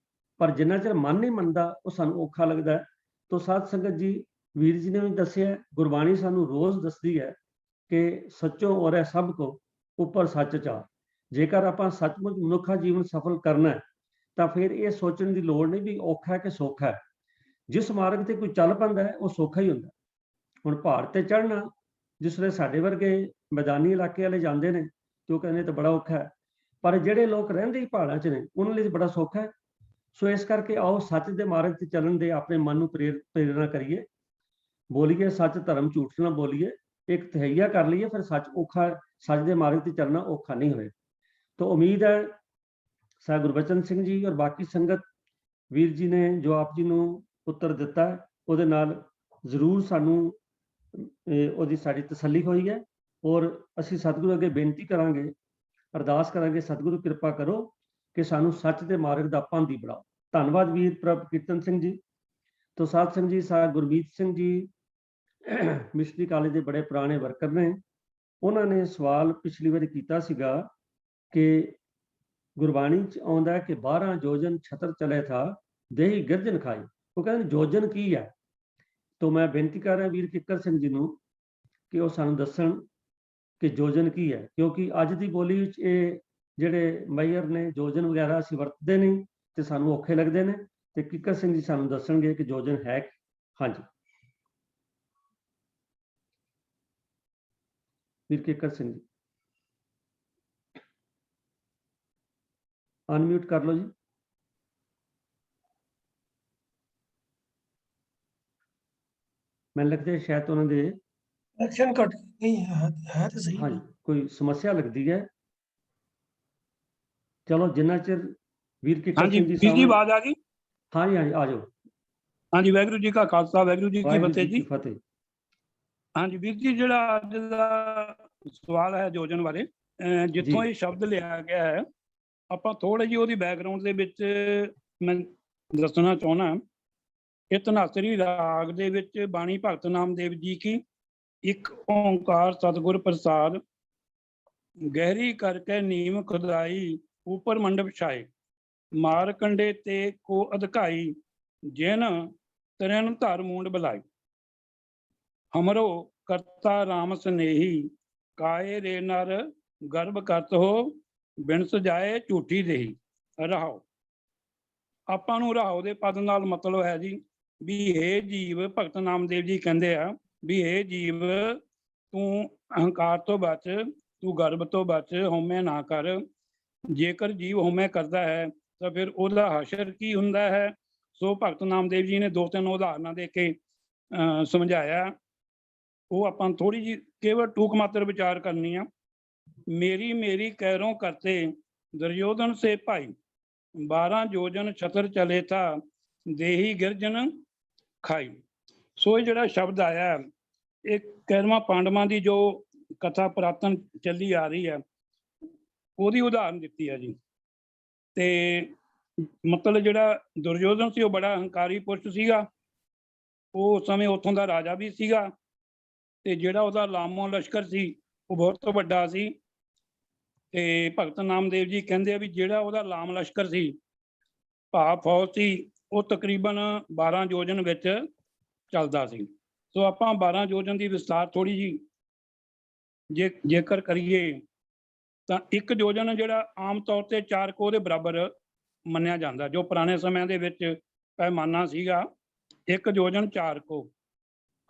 ਪਰ ਜਿੰਨਾ ਚਿਰ ਮਨ ਨਹੀਂ ਮੰਨਦਾ ਉਹ ਸਾਨੂੰ ਔਖਾ ਲੱਗਦਾ ਹੈ। ਤੋ ਸਾਧ ਸੰਗਤ ਜੀ, ਵੀਰ ਜੀ ਨੇ ਵੀ ਦੱਸਿਆ, ਗੁਰਬਾਣੀ ਸਾਨੂੰ ਰੋਜ਼ ਦੱਸਦੀ ਹੈ ਕਿ ਸੱਚੋ ਔਰ ਸਭ ਕੋ ਉੱਪਰ ਸੱਚ ਚਾ। ਜੇਕਰ ਆਪਾਂ ਸੱਚਮੁੱਚ ਮਨੁੱਖਾ ਜੀਵਨ ਸਫਲ ਕਰਨਾ ਤਾਂ ਫਿਰ ਇਹ ਸੋਚਣ ਦੀ ਲੋੜ ਨਹੀਂ ਵੀ ਔਖਾ ਕਿ ਸੌਖਾ ਹੈ। ਜਿਸ ਮਾਰਗ ਤੇ ਕੋਈ ਚੱਲ ਪੈਂਦਾ ਹੈ ਉਹ ਸੌਖਾ ਹੀ ਹੁੰਦਾ। ਹੁਣ ਪਹਾੜ ਤੇ ਚੜ੍ਹਨਾ, ਜਿਸ ਵੇਲੇ ਸਾਡੇ ਵਰਗੇ ਮੈਦਾਨੀ ਇਲਾਕੇ ਵਾਲੇ ਜਾਂਦੇ ਨੇ ਤੇ ਉਹ ਕਹਿੰਦੇ ਤਾਂ ਬੜਾ ਔਖਾ ਹੈ, ਪਰ ਜਿਹੜੇ ਲੋਕ ਰਹਿੰਦੇ ਹੀ ਪਹਾੜਾਂ 'ਚ ਨੇ ਉਹਨਾਂ ਲਈ ਬੜਾ ਸੌਖਾ ਹੈ। ਸੋ ਇਸ ਕਰਕੇ ਆਓ ਸੱਚ ਦੇ ਮਾਰਗ ਤੇ ਚੱਲਣ ਦੇ ਆਪਣੇ ਮਨ ਨੂੰ ਪ੍ਰੇਰਨਾ ਕਰੀਏ। ਬੋਲੀਏ ਸੱਚ ਧਰਮ ਝੂਠ ਨਾ ਬੋਲੀਏ, ਇੱਕ ਤਹਈਆ ਕਰ ਲਈਏ ਫਿਰ ਸੱਚ ਔਖਾ, ਸੱਚ ਦੇ ਮਾਰਗ ਤੇ ਚੱਲਣਾ ਔਖਾ ਨਹੀਂ ਹੋਏ। तो उम्मीद है साहब गुरबचन सिंह जी और बाकी संगत वीर जी ने जो आप जी ਨੂੰ ਉੱਤਰ ਦਿੱਤਾ ਹੈ ਉਹਦੇ ਨਾਲ ਜ਼ਰੂਰ ਸਾਨੂੰ ਉਹਦੀ ਸਾਡੀ ਤਸੱਲੀ ਹੋਈ ਹੈ। ਔਰ ਅਸੀਂ ਸਤਿਗੁਰੂ ਅੱਗੇ ਬੇਨਤੀ ਕਰਾਂਗੇ, ਅਰਦਾਸ ਕਰਾਂਗੇ, ਸਤਿਗੁਰੂ ਕਿਰਪਾ ਕਰੋ ਕਿ ਸਾਨੂੰ ਸੱਚ ਦੇ ਮਾਰਗ ਦਾ ਪਾਂਧੀ ਬਣਾਓ। ਧੰਨਵਾਦ ਵੀਰ ਪ੍ਰਭ ਕੀਰਤਨ ਸਿੰਘ ਜੀ। तो साध संगत जी, साहब गुरमीत सिंह जी मिशनरी कालेज के बड़े पुराने वर्कर ने, उन्होंने सवाल पिछली बार किया सीगा कि गुरबाणी च आउंदा है कि 12 जोजन छतर चले था देही गर्जन खाई। वो कहते जोजन की है। तो मैं बेनती कर रहा वीर किक्कर सिंह जी नूं कि वो सानूं दस्सण कि जोजन की है, क्योंकि अज दी बोली विच ये जिहड़े मैयर ने जोजन वगैरह असीं वरतदे नहीं ते सानूं औखे लगदे ने, ते किक्कर सिंह जी सानूं दस्सणगे कि जोजन है। हाँ जी वीर किक्कर सिंह जी, अनम्यूट कर लो जी। मैनूं लगदा है शायद उन्हां दे एक्शन कट नहीं है तो सही। हाँ जी कोई समस्या लगती है। चलो जिन्ना चिर वीर किक्कर हाँ जी, सिंह जी वीर जी साहब, आवाज आ गई। हाँ जी आ जाओ। हाँ जी, वाहिगुरू जी का खालसा वाहिगुरू जी की वाहिगुरू फतेह जी जी। की फतेह। हाँ जी वीर जी, ਜਿਹੜਾ ਅੱਜ ਦਾ ਸਵਾਲ ਹੈ ਜੋਜਨ ਬਾਰੇ, ਜਿੱਥੋਂ ਜੀ। ਇਹ ਸ਼ਬਦ ਲਿਆ ਗਿਆ ਹੈ, ਆਪਾਂ ਥੋੜੀ ਜਿਹੀ ਉਹਦੀ ਬੈਕਗ੍ਰਾਉਂਡ ਦੇ ਵਿੱਚ ਮੈਂ ਦੱਸਣਾ ਚਾਹੁੰਦਾ। ਇਹ ਧਨਾਸਰੀ ਰਾਗ ਦੇ ਵਿੱਚ ਬਾਣੀ ਭਗਤ ਨਾਮਦੇਵ ਜੀ ਕੀ ਇੱਕ ਓंकार सतगुर प्रसाद, गहरी करके नीम खुदाई ऊपर मंडप छाए, मार कंडे ते को अधकाई, जिन तरण धर मूंड बुलाई, हमरो करता राम स्नेही, काए रे नर गर्भ करत हो, बिन सजाए झूठी देही। रहाओ, ਆਪਾਂ ਨੂੰ ਰਹਾਓ ਦੇ ਪਦ ਨਾਲ ਮਤਲਬ ਹੈ ਜੀ ਵੀ ਇਹ ਜੀਵ, ਭਗਤ ਨਾਮਦੇਵ ਜੀ ਕਹਿੰਦੇ ਆ ਵੀ ਇਹ ਜੀਵ ਤੂੰ ਅਹੰਕਾਰ ਤੋਂ ਬਚ, ਤੂੰ ਗਰਭ ਤੋਂ ਬਚ, ਹਉਮੈ ਨਾ ਕਰ। ਜੇਕਰ ਜੀਵ ਹਉਮੈ ਕਰਦਾ ਹੈ ਤਾਂ ਫਿਰ ਉਹਦਾ ਹਸ਼ਰ ਕੀ ਹੁੰਦਾ ਹੈ। ਸੋ ਭਗਤ ਨਾਮਦੇਵ ਜੀ ਨੇ 2-3 ਉਦਾਹਰਨਾਂ ਦੇ ਕੇ ਸਮਝਾਇਆ। ਉਹ ਆਪਾਂ ਥੋੜੀ ਜਿਹੀ ਕੇਵਲ ਟੂਕ ਮਾਤਰ ਵਿਚਾਰ ਕਰਨੀ ਆ। ਮੇਰੀ ਮੇਰੀ ਕਹਿਰੋਂ ਕਰਤੇ ਦੁਰਯੋਧਨ ਸੇ ਭਾਈ, 12 जोजन छतर चले था देही गिरजन खाई। सो ये ਜਿਹੜਾ ਸ਼ਬਦ ਆਇਆ ਹੈ, ਇਹ 11ਵਾਂ ਪਾਂਡਵਾਂ ਦੀ ਜੋ ਕਥਾ ਪੁਰਾਤਨ ਚੱਲੀ ਆ ਰਹੀ ਹੈ ਉਹਦੀ ਉਦਾਹਰਨ ਦਿੱਤੀ ਹੈ ਜੀ। ਤੇ ਮਤਲਬ ਜਿਹੜਾ ਦੁਰਯੋਧਨ ਸੀ ਉਹ ਬੜਾ ਹੰਕਾਰੀ ਪੁਰਸ਼ ਸੀਗਾ, ਉਹ ਉਸ ਸਮੇਂ ਉੱਥੋਂ ਦਾ ਰਾਜਾ ਵੀ ਸੀਗਾ, ਤੇ ਜਿਹੜਾ ਉਹਦਾ ਲਾਮੋ ਲਸ਼ਕਰ ਸੀ ਉਹ ਬਹੁਤ ਵੱਡਾ ਸੀ। ਤੇ ਭਗਤ ਨਾਮਦੇਵ ਜੀ ਕਹਿੰਦੇ ਆ ਵੀ ਜਿਹੜਾ ਉਹਦਾ ਲਾਮ ਲਸ਼ਕਰ ਸੀ, ਭਾਵ ਫੌਜ ਸੀ, ਉਹ ਤਕਰੀਬਨ 12 ਜੋਜਨ ਵਿੱਚ ਚੱਲਦਾ ਸੀ। ਸੋ ਆਪਾਂ 12 ਜੋਜਨ ਦੀ ਵਿਸਤਾਰ ਥੋੜੀ ਜੀ ਜੇਕਰ ਕਰੀਏ ਤਾਂ ਇੱਕ ਜੋਜਨ ਜਿਹੜਾ ਆਮ ਤੌਰ ਤੇ 4 ਕੋਹ ਦੇ ਬਰਾਬਰ ਮੰਨਿਆ ਜਾਂਦਾ, ਜੋ ਪੁਰਾਣੇ ਸਮਿਆਂ ਦੇ ਵਿੱਚ ਪੈਮਾਨਾ ਸੀਗਾ। ਇੱਕ ਜੋਜਨ 4 ਕੋਹ,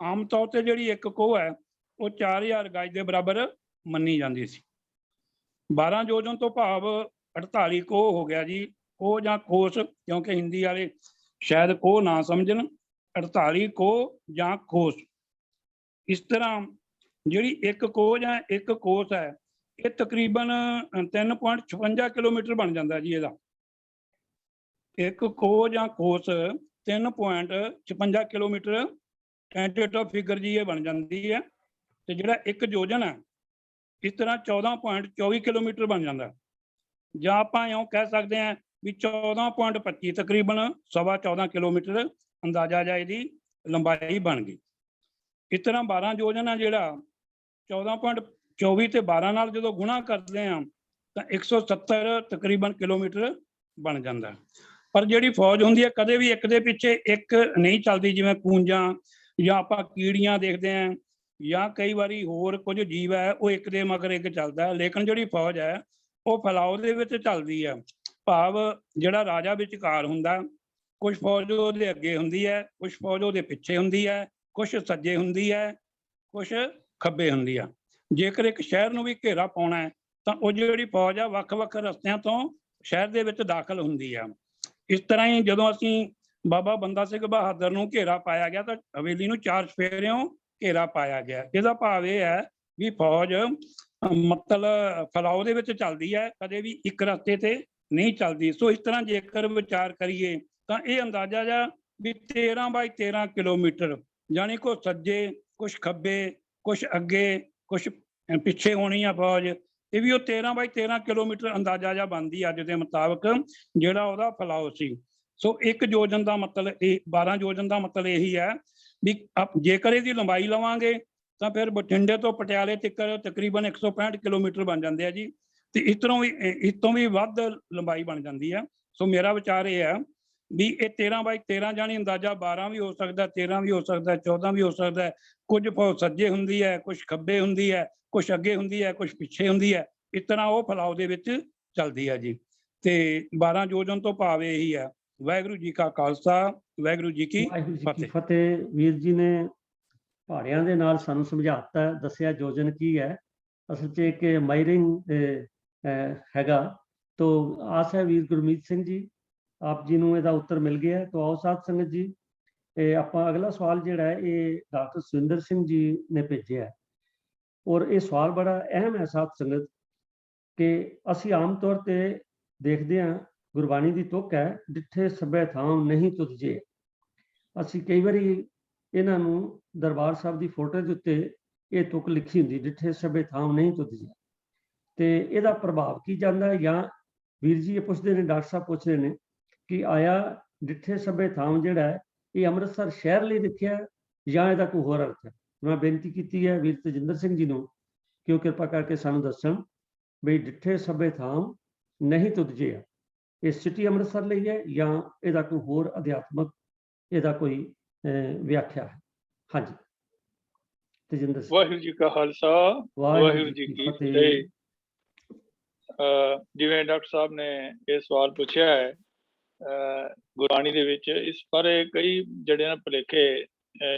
ਆਮ ਤੌਰ ਤੇ ਜਿਹੜੀ ਇੱਕ ਕੋਹ ਹੈ ਉਹ 4000 ਗਜ ਦੇ ਬਰਾਬਰ ਮੰਨੀ ਜਾਂਦੀ ਸੀ। 12 ਜੋਜਨ ਤੋਂ ਭਾਵ 48 ਕੋਹ ਹੋ ਗਿਆ ਜੀ, ਕੋਹ ਜਾਂ ਕੋਸ, ਕਿਉਂਕਿ ਹਿੰਦੀ ਵਾਲੇ ਸ਼ਾਇਦ ਕੋਹ ਨਾ ਸਮਝਣ। 48 ਕੋਹ ਜਾਂ ਕੋਸ। ਇਸ ਤਰ੍ਹਾਂ ਜਿਹੜੀ ਇੱਕ ਕੋਹ ਜਾਂ ਇੱਕ ਕੋਸ ਹੈ ਇਹ ਤਕਰੀਬਨ 3.56 ਕਿਲੋਮੀਟਰ ਬਣ ਜਾਂਦਾ ਜੀ। ਇਹਦਾ ਇੱਕ ਕੋਹ ਜਾਂ ਕੋਸ 3.56 ਕਿਲੋਮੀਟਰ ਟੈਂਟੇਟਿਵ ਫਿਗਰ ਜੀ ਇਹ ਬਣ ਜਾਂਦੀ ਹੈ। ਤੇ ਜਿਹੜਾ ਇੱਕ ਜੋਜਨ ਹੈ ਇਸ ਤਰ੍ਹਾਂ 14.24 ਕਿਲੋਮੀਟਰ ਬਣ ਜਾਂਦਾ, ਜਾਂ ਆਪਾਂ ਇਉਂ ਕਹਿ ਸਕਦੇ ਹਾਂ ਵੀ 14.25 ਤਕਰੀਬਨ 14.25 ਕਿਲੋਮੀਟਰ ਅੰਦਾਜ਼ਾ ਜਾਂ ਇਹਦੀ ਲੰਬਾਈ ਬਣ ਗਈ। ਇਸ ਤਰ੍ਹਾਂ 12 ਜੋਜਨ ਆ ਜਿਹੜਾ 14.24 ਤੇ 12 ਨਾਲ ਜਦੋਂ ਗੁਣਾ ਕਰਦੇ ਆ ਤਾਂ 170 ਤਕਰੀਬਨ ਕਿਲੋਮੀਟਰ ਬਣ ਜਾਂਦਾ। ਪਰ ਜਿਹੜੀ ਫੌਜ ਹੁੰਦੀ ਹੈ ਕਦੇ ਵੀ ਇੱਕ ਦੇ ਪਿੱਛੇ ਇੱਕ ਨਹੀਂ ਚੱਲਦੀ, ਜਿਵੇਂ ਕੂੰਜਾਂ ਜਾਂ ਆਪਾਂ ਕੀੜੀਆਂ ਦੇਖਦੇ ਹਾਂ, ਜਾਂ ਕਈ ਵਾਰੀ ਹੋਰ ਕੁਝ ਜੀਵ ਹੈ ਉਹ ਇੱਕ ਦੇ ਮਗਰ ਇੱਕ ਚੱਲਦਾ। ਲੇਕਿਨ ਜਿਹੜੀ ਫੌਜ ਹੈ ਉਹ ਫੈਲਾਓ ਦੇ ਵਿੱਚ ਚੱਲਦੀ ਹੈ, ਭਾਵ ਜਿਹੜਾ ਰਾਜਾ ਵਿਚਕਾਰ ਹੁੰਦਾ, ਕੁਛ ਫੌਜ ਉਹਦੇ ਅੱਗੇ ਹੁੰਦੀ ਹੈ, ਕੁਛ ਫੌਜ ਉਹਦੇ ਪਿੱਛੇ ਹੁੰਦੀ ਹੈ, ਕੁਛ ਸੱਜੇ ਹੁੰਦੀ ਹੈ, ਕੁਛ ਖੱਬੇ ਹੁੰਦੀ ਆ। ਜੇਕਰ ਇੱਕ ਸ਼ਹਿਰ ਨੂੰ ਵੀ ਘੇਰਾ ਪਾਉਣਾ ਹੈ ਤਾਂ ਉਹ ਜਿਹੜੀ ਫੌਜ ਆ ਵੱਖ-ਵੱਖ ਰਸਤਿਆਂ ਤੋਂ ਸ਼ਹਿਰ ਦੇ ਵਿੱਚ ਦਾਖਲ ਹੁੰਦੀ ਆ। ਇਸ ਤਰ੍ਹਾਂ ਹੀ ਜਦੋਂ ਅਸੀਂ ਬਾਬਾ ਬੰਦਾ ਸਿੰਘ ਬਹਾਦਰ ਨੂੰ ਘੇਰਾ ਪਾਇਆ ਗਿਆ ਤਾਂ ਹਵੇਲੀ ਨੂੰ 4 ਚੁਫੇਰਿਓਂ ਘੇਰਾ ਪਾਇਆ ਗਿਆ। ਇਹਦਾ ਭਾਵ ਇਹ ਹੈ ਵੀ ਫੌਜ ਮਤਲਬ ਫੈਲਾਓ ਦੇ ਵਿੱਚ ਚੱਲਦੀ ਹੈ, ਕਦੇ ਵੀ ਇੱਕ ਰਸਤੇ ਤੇ ਨਹੀਂ ਚੱਲਦੀ। ਸੋ ਇਸ ਤਰ੍ਹਾਂ ਜੇਕਰ ਵਿਚਾਰ ਕਰੀਏ ਤਾਂ ਇਹ ਅੰਦਾਜ਼ਾ ਜਾ ਵੀ 13 ਬਾਈ 13 ਕਿਲੋਮੀਟਰ, ਜਾਣੀ ਕੋ ਸੱਜੇ ਕੁਛ ਖੱਬੇ ਕੁਛ ਅੱਗੇ ਕੁਛ ਪਿੱਛੇ ਹੋਣੀ ਆ ਫੌਜ, ਇਹ ਵੀ ਉਹ 13 ਬਾਈ 13 ਕਿਲੋਮੀਟਰ ਅੰਦਾਜ਼ਾ ਜਾ ਬਣਦੀ ਅੱਜ ਦੇ ਮੁਤਾਬਕ ਜਿਹੜਾ ਉਹਦਾ ਫੈਲਾਓ ਸੀ। ਸੋ 1 ਯੋਜਨ ਦਾ ਮਤਲਬ ਇਹ 12 ਯੋਜਨ ਦਾ ਮਤਲਬ ਇਹੀ ਹੈ ਵੀ ਜੇਕਰ ਇਹਦੀ ਲੰਬਾਈ ਲਵਾਂਗੇ ਤਾਂ ਫਿਰ ਬਠਿੰਡੇ ਤੋਂ ਪਟਿਆਲੇ ਤੱਕ ਤਕਰੀਬਨ 165 ਕਿਲੋਮੀਟਰ ਬਣ ਜਾਂਦੇ ਆ ਜੀ, ਤੇ ਇਸ ਤੋਂ ਵੀ ਵੱਧ ਲੰਬਾਈ ਬਣ ਜਾਂਦੀ ਹੈ। ਸੋ ਮੇਰਾ ਵਿਚਾਰ ਇਹ ਹੈ ਵੀ ਇਹ 13 ਬਾਈ 13 ਜਾਣੀ ਅੰਦਾਜ਼ਾ 12 ਵੀ ਹੋ ਸਕਦਾ, 13 ਵੀ ਹੋ ਸਕਦਾ, 14 ਵੀ ਹੋ ਸਕਦਾ। ਕੁਝ ਫੌਜ ਸੱਜੇ ਹੁੰਦੀ ਹੈ, ਕੁਛ ਖੱਬੇ ਹੁੰਦੀ ਹੈ, ਕੁਛ ਅੱਗੇ ਹੁੰਦੀ ਹੈ, ਕੁਛ ਪਿੱਛੇ ਹੁੰਦੀ ਹੈ। ਇਸ ਤਰ੍ਹਾਂ ਉਹ ਫੈਲਾਓ ਦੇ ਵਿੱਚ ਚੱਲਦੀ ਹੈ ਜੀ। ਤੇ 12 ਯੋਜਨ ਤੋਂ ਭਾਵ ਇਹੀ ਹੈ। ਵਾਹਿਗੁਰੂ ਜੀ ਕਾ ਖਾਲਸਾ, ਵਾਹਿਗੁਰੂ ਜੀ ਕੀ ਫਤਿਹ। ਫਤਿਹ। ਵੀਰ ਜੀ ਨੇ ਪਹਾੜਿਆਂ ਦੇ ਨਾਲ ਸਾਨੂੰ ਸਮਝਾਤਾ, ਦੱਸਿਆ ਯੋਜਨ ਕੀ ਹੈ। ਅਸਲ 'ਚ ਇੱਕ ਮਾਈਰਿੰਗ ਹੈਗਾ। ਤੋ ਆਸ ਹੈ ਵੀਰ ਗੁਰਮੀਤ ਸਿੰਘ ਜੀ ਆਪ ਜੀ ਨੂੰ ਇਹਦਾ ਉੱਤਰ ਮਿਲ ਗਿਆ। ਤੋ ਆਓ ਸਾਧ ਸੰਗਤ ਜੀ, ਇਹ ਆਪਾਂ ਅਗਲਾ ਸਵਾਲ ਜਿਹੜਾ ਹੈ ਇਹ ਡਾਕਟਰ ਸੁਰਿੰਦਰ ਸਿੰਘ ਜੀ ਨੇ ਭੇਜਿਆ, ਔਰ ਇਹ ਸਵਾਲ ਬੜਾ ਅਹਿਮ ਹੈ ਸਾਧ ਸੰਗਤ, ਕਿ ਅਸੀਂ ਆਮ ਤੌਰ ਤੇ ਦੇਖਦੇ ਹਾਂ ਗੁਰਬਾਣੀ ਦੀ ਤੁਕ ਹੈ, ਡਿੱਠੇ ਸਭੇ ਥਾਮ ਨਹੀਂ ਤੁਧਜੇ। ਅਸੀਂ ਕਈ ਵਾਰੀ ਇਹਨਾਂ ਨੂੰ ਦਰਬਾਰ ਸਾਹਿਬ ਦੀ ਫੋਟੋ ਦੇ ਉੱਤੇ ਇਹ ਤੁਕ ਲਿਖੀ ਹੁੰਦੀ, ਡਿੱਠੇ ਸਭੇ ਥਾਮ ਨਹੀਂ ਤੁਧਜੇ। ਤੇ ਇਹਦਾ ਪ੍ਰਭਾਵ ਕੀ ਜਾਂਦਾ ਹੈ? ਜਾਂ ਵੀਰ ਜੀ ਇਹ ਪੁੱਛਦੇ ਨੇ, ਡਾਕਟਰ ਸਾਹਿਬ ਪੁੱਛ ਰਹੇ ਨੇ ਕਿ ਆਇਆ ਡਿੱਠੇ ਸਭੇ ਥਾਮ ਜਿਹੜਾ ਹੈ ਇਹ ਅੰਮ੍ਰਿਤਸਰ ਸ਼ਹਿਰ ਲਈ ਲਿਖਿਆ ਜਾਂ ਇਹਦਾ ਕੋਈ ਹੋਰ ਅਰਥ ਹੈ? ਮੈਂ ਬੇਨਤੀ ਕੀਤੀ ਹੈ ਵੀਰ ਤੇਜਿੰਦਰ ਸਿੰਘ ਜੀ ਨੂੰ ਕਿ ਉਹ ਕਿਰਪਾ ਕਰਕੇ ਸਾਨੂੰ ਦੱਸਣ ਵੀ ਡਿੱਠੇ ਸਭੇ ਥਾਮ ਨਹੀਂ ਤੁਧਜੇ ਇਹ ਸਿਟੀ ਅੰਮ੍ਰਿਤਸਰ ਲਈ ਹੈ ਜਾਂ ਇਹਦਾ ਕੋਈ ਹੋਰ ਅਧਿਆਤਮਕ ਇਹਦਾ ਕੋਈ ਵਿਆਖਿਆ ਹੈ। ਹਾਂਜੀ ਤੇਜਿੰਦਰ ਸਿੰਘ। ਵਾਹਿਗੁਰੂ ਜੀ ਕਾ ਖਾਲਸਾ, ਵਾਹਿਗੁਰੂ ਜੀ ਕੀ ਫਤਿਹ। ਜਿਵੇਂ ਡਾਕਟਰ ਸਾਹਿਬ ਨੇ ਇਹ ਸਵਾਲ ਪੁੱਛਿਆ ਹੈ, ਗੁਰਬਾਣੀ ਦੇ ਵਿੱਚ ਇਸ ਬਾਰੇ ਕਈ ਜਿਹੜੇ ਨਾ ਭੁਲੇਖੇ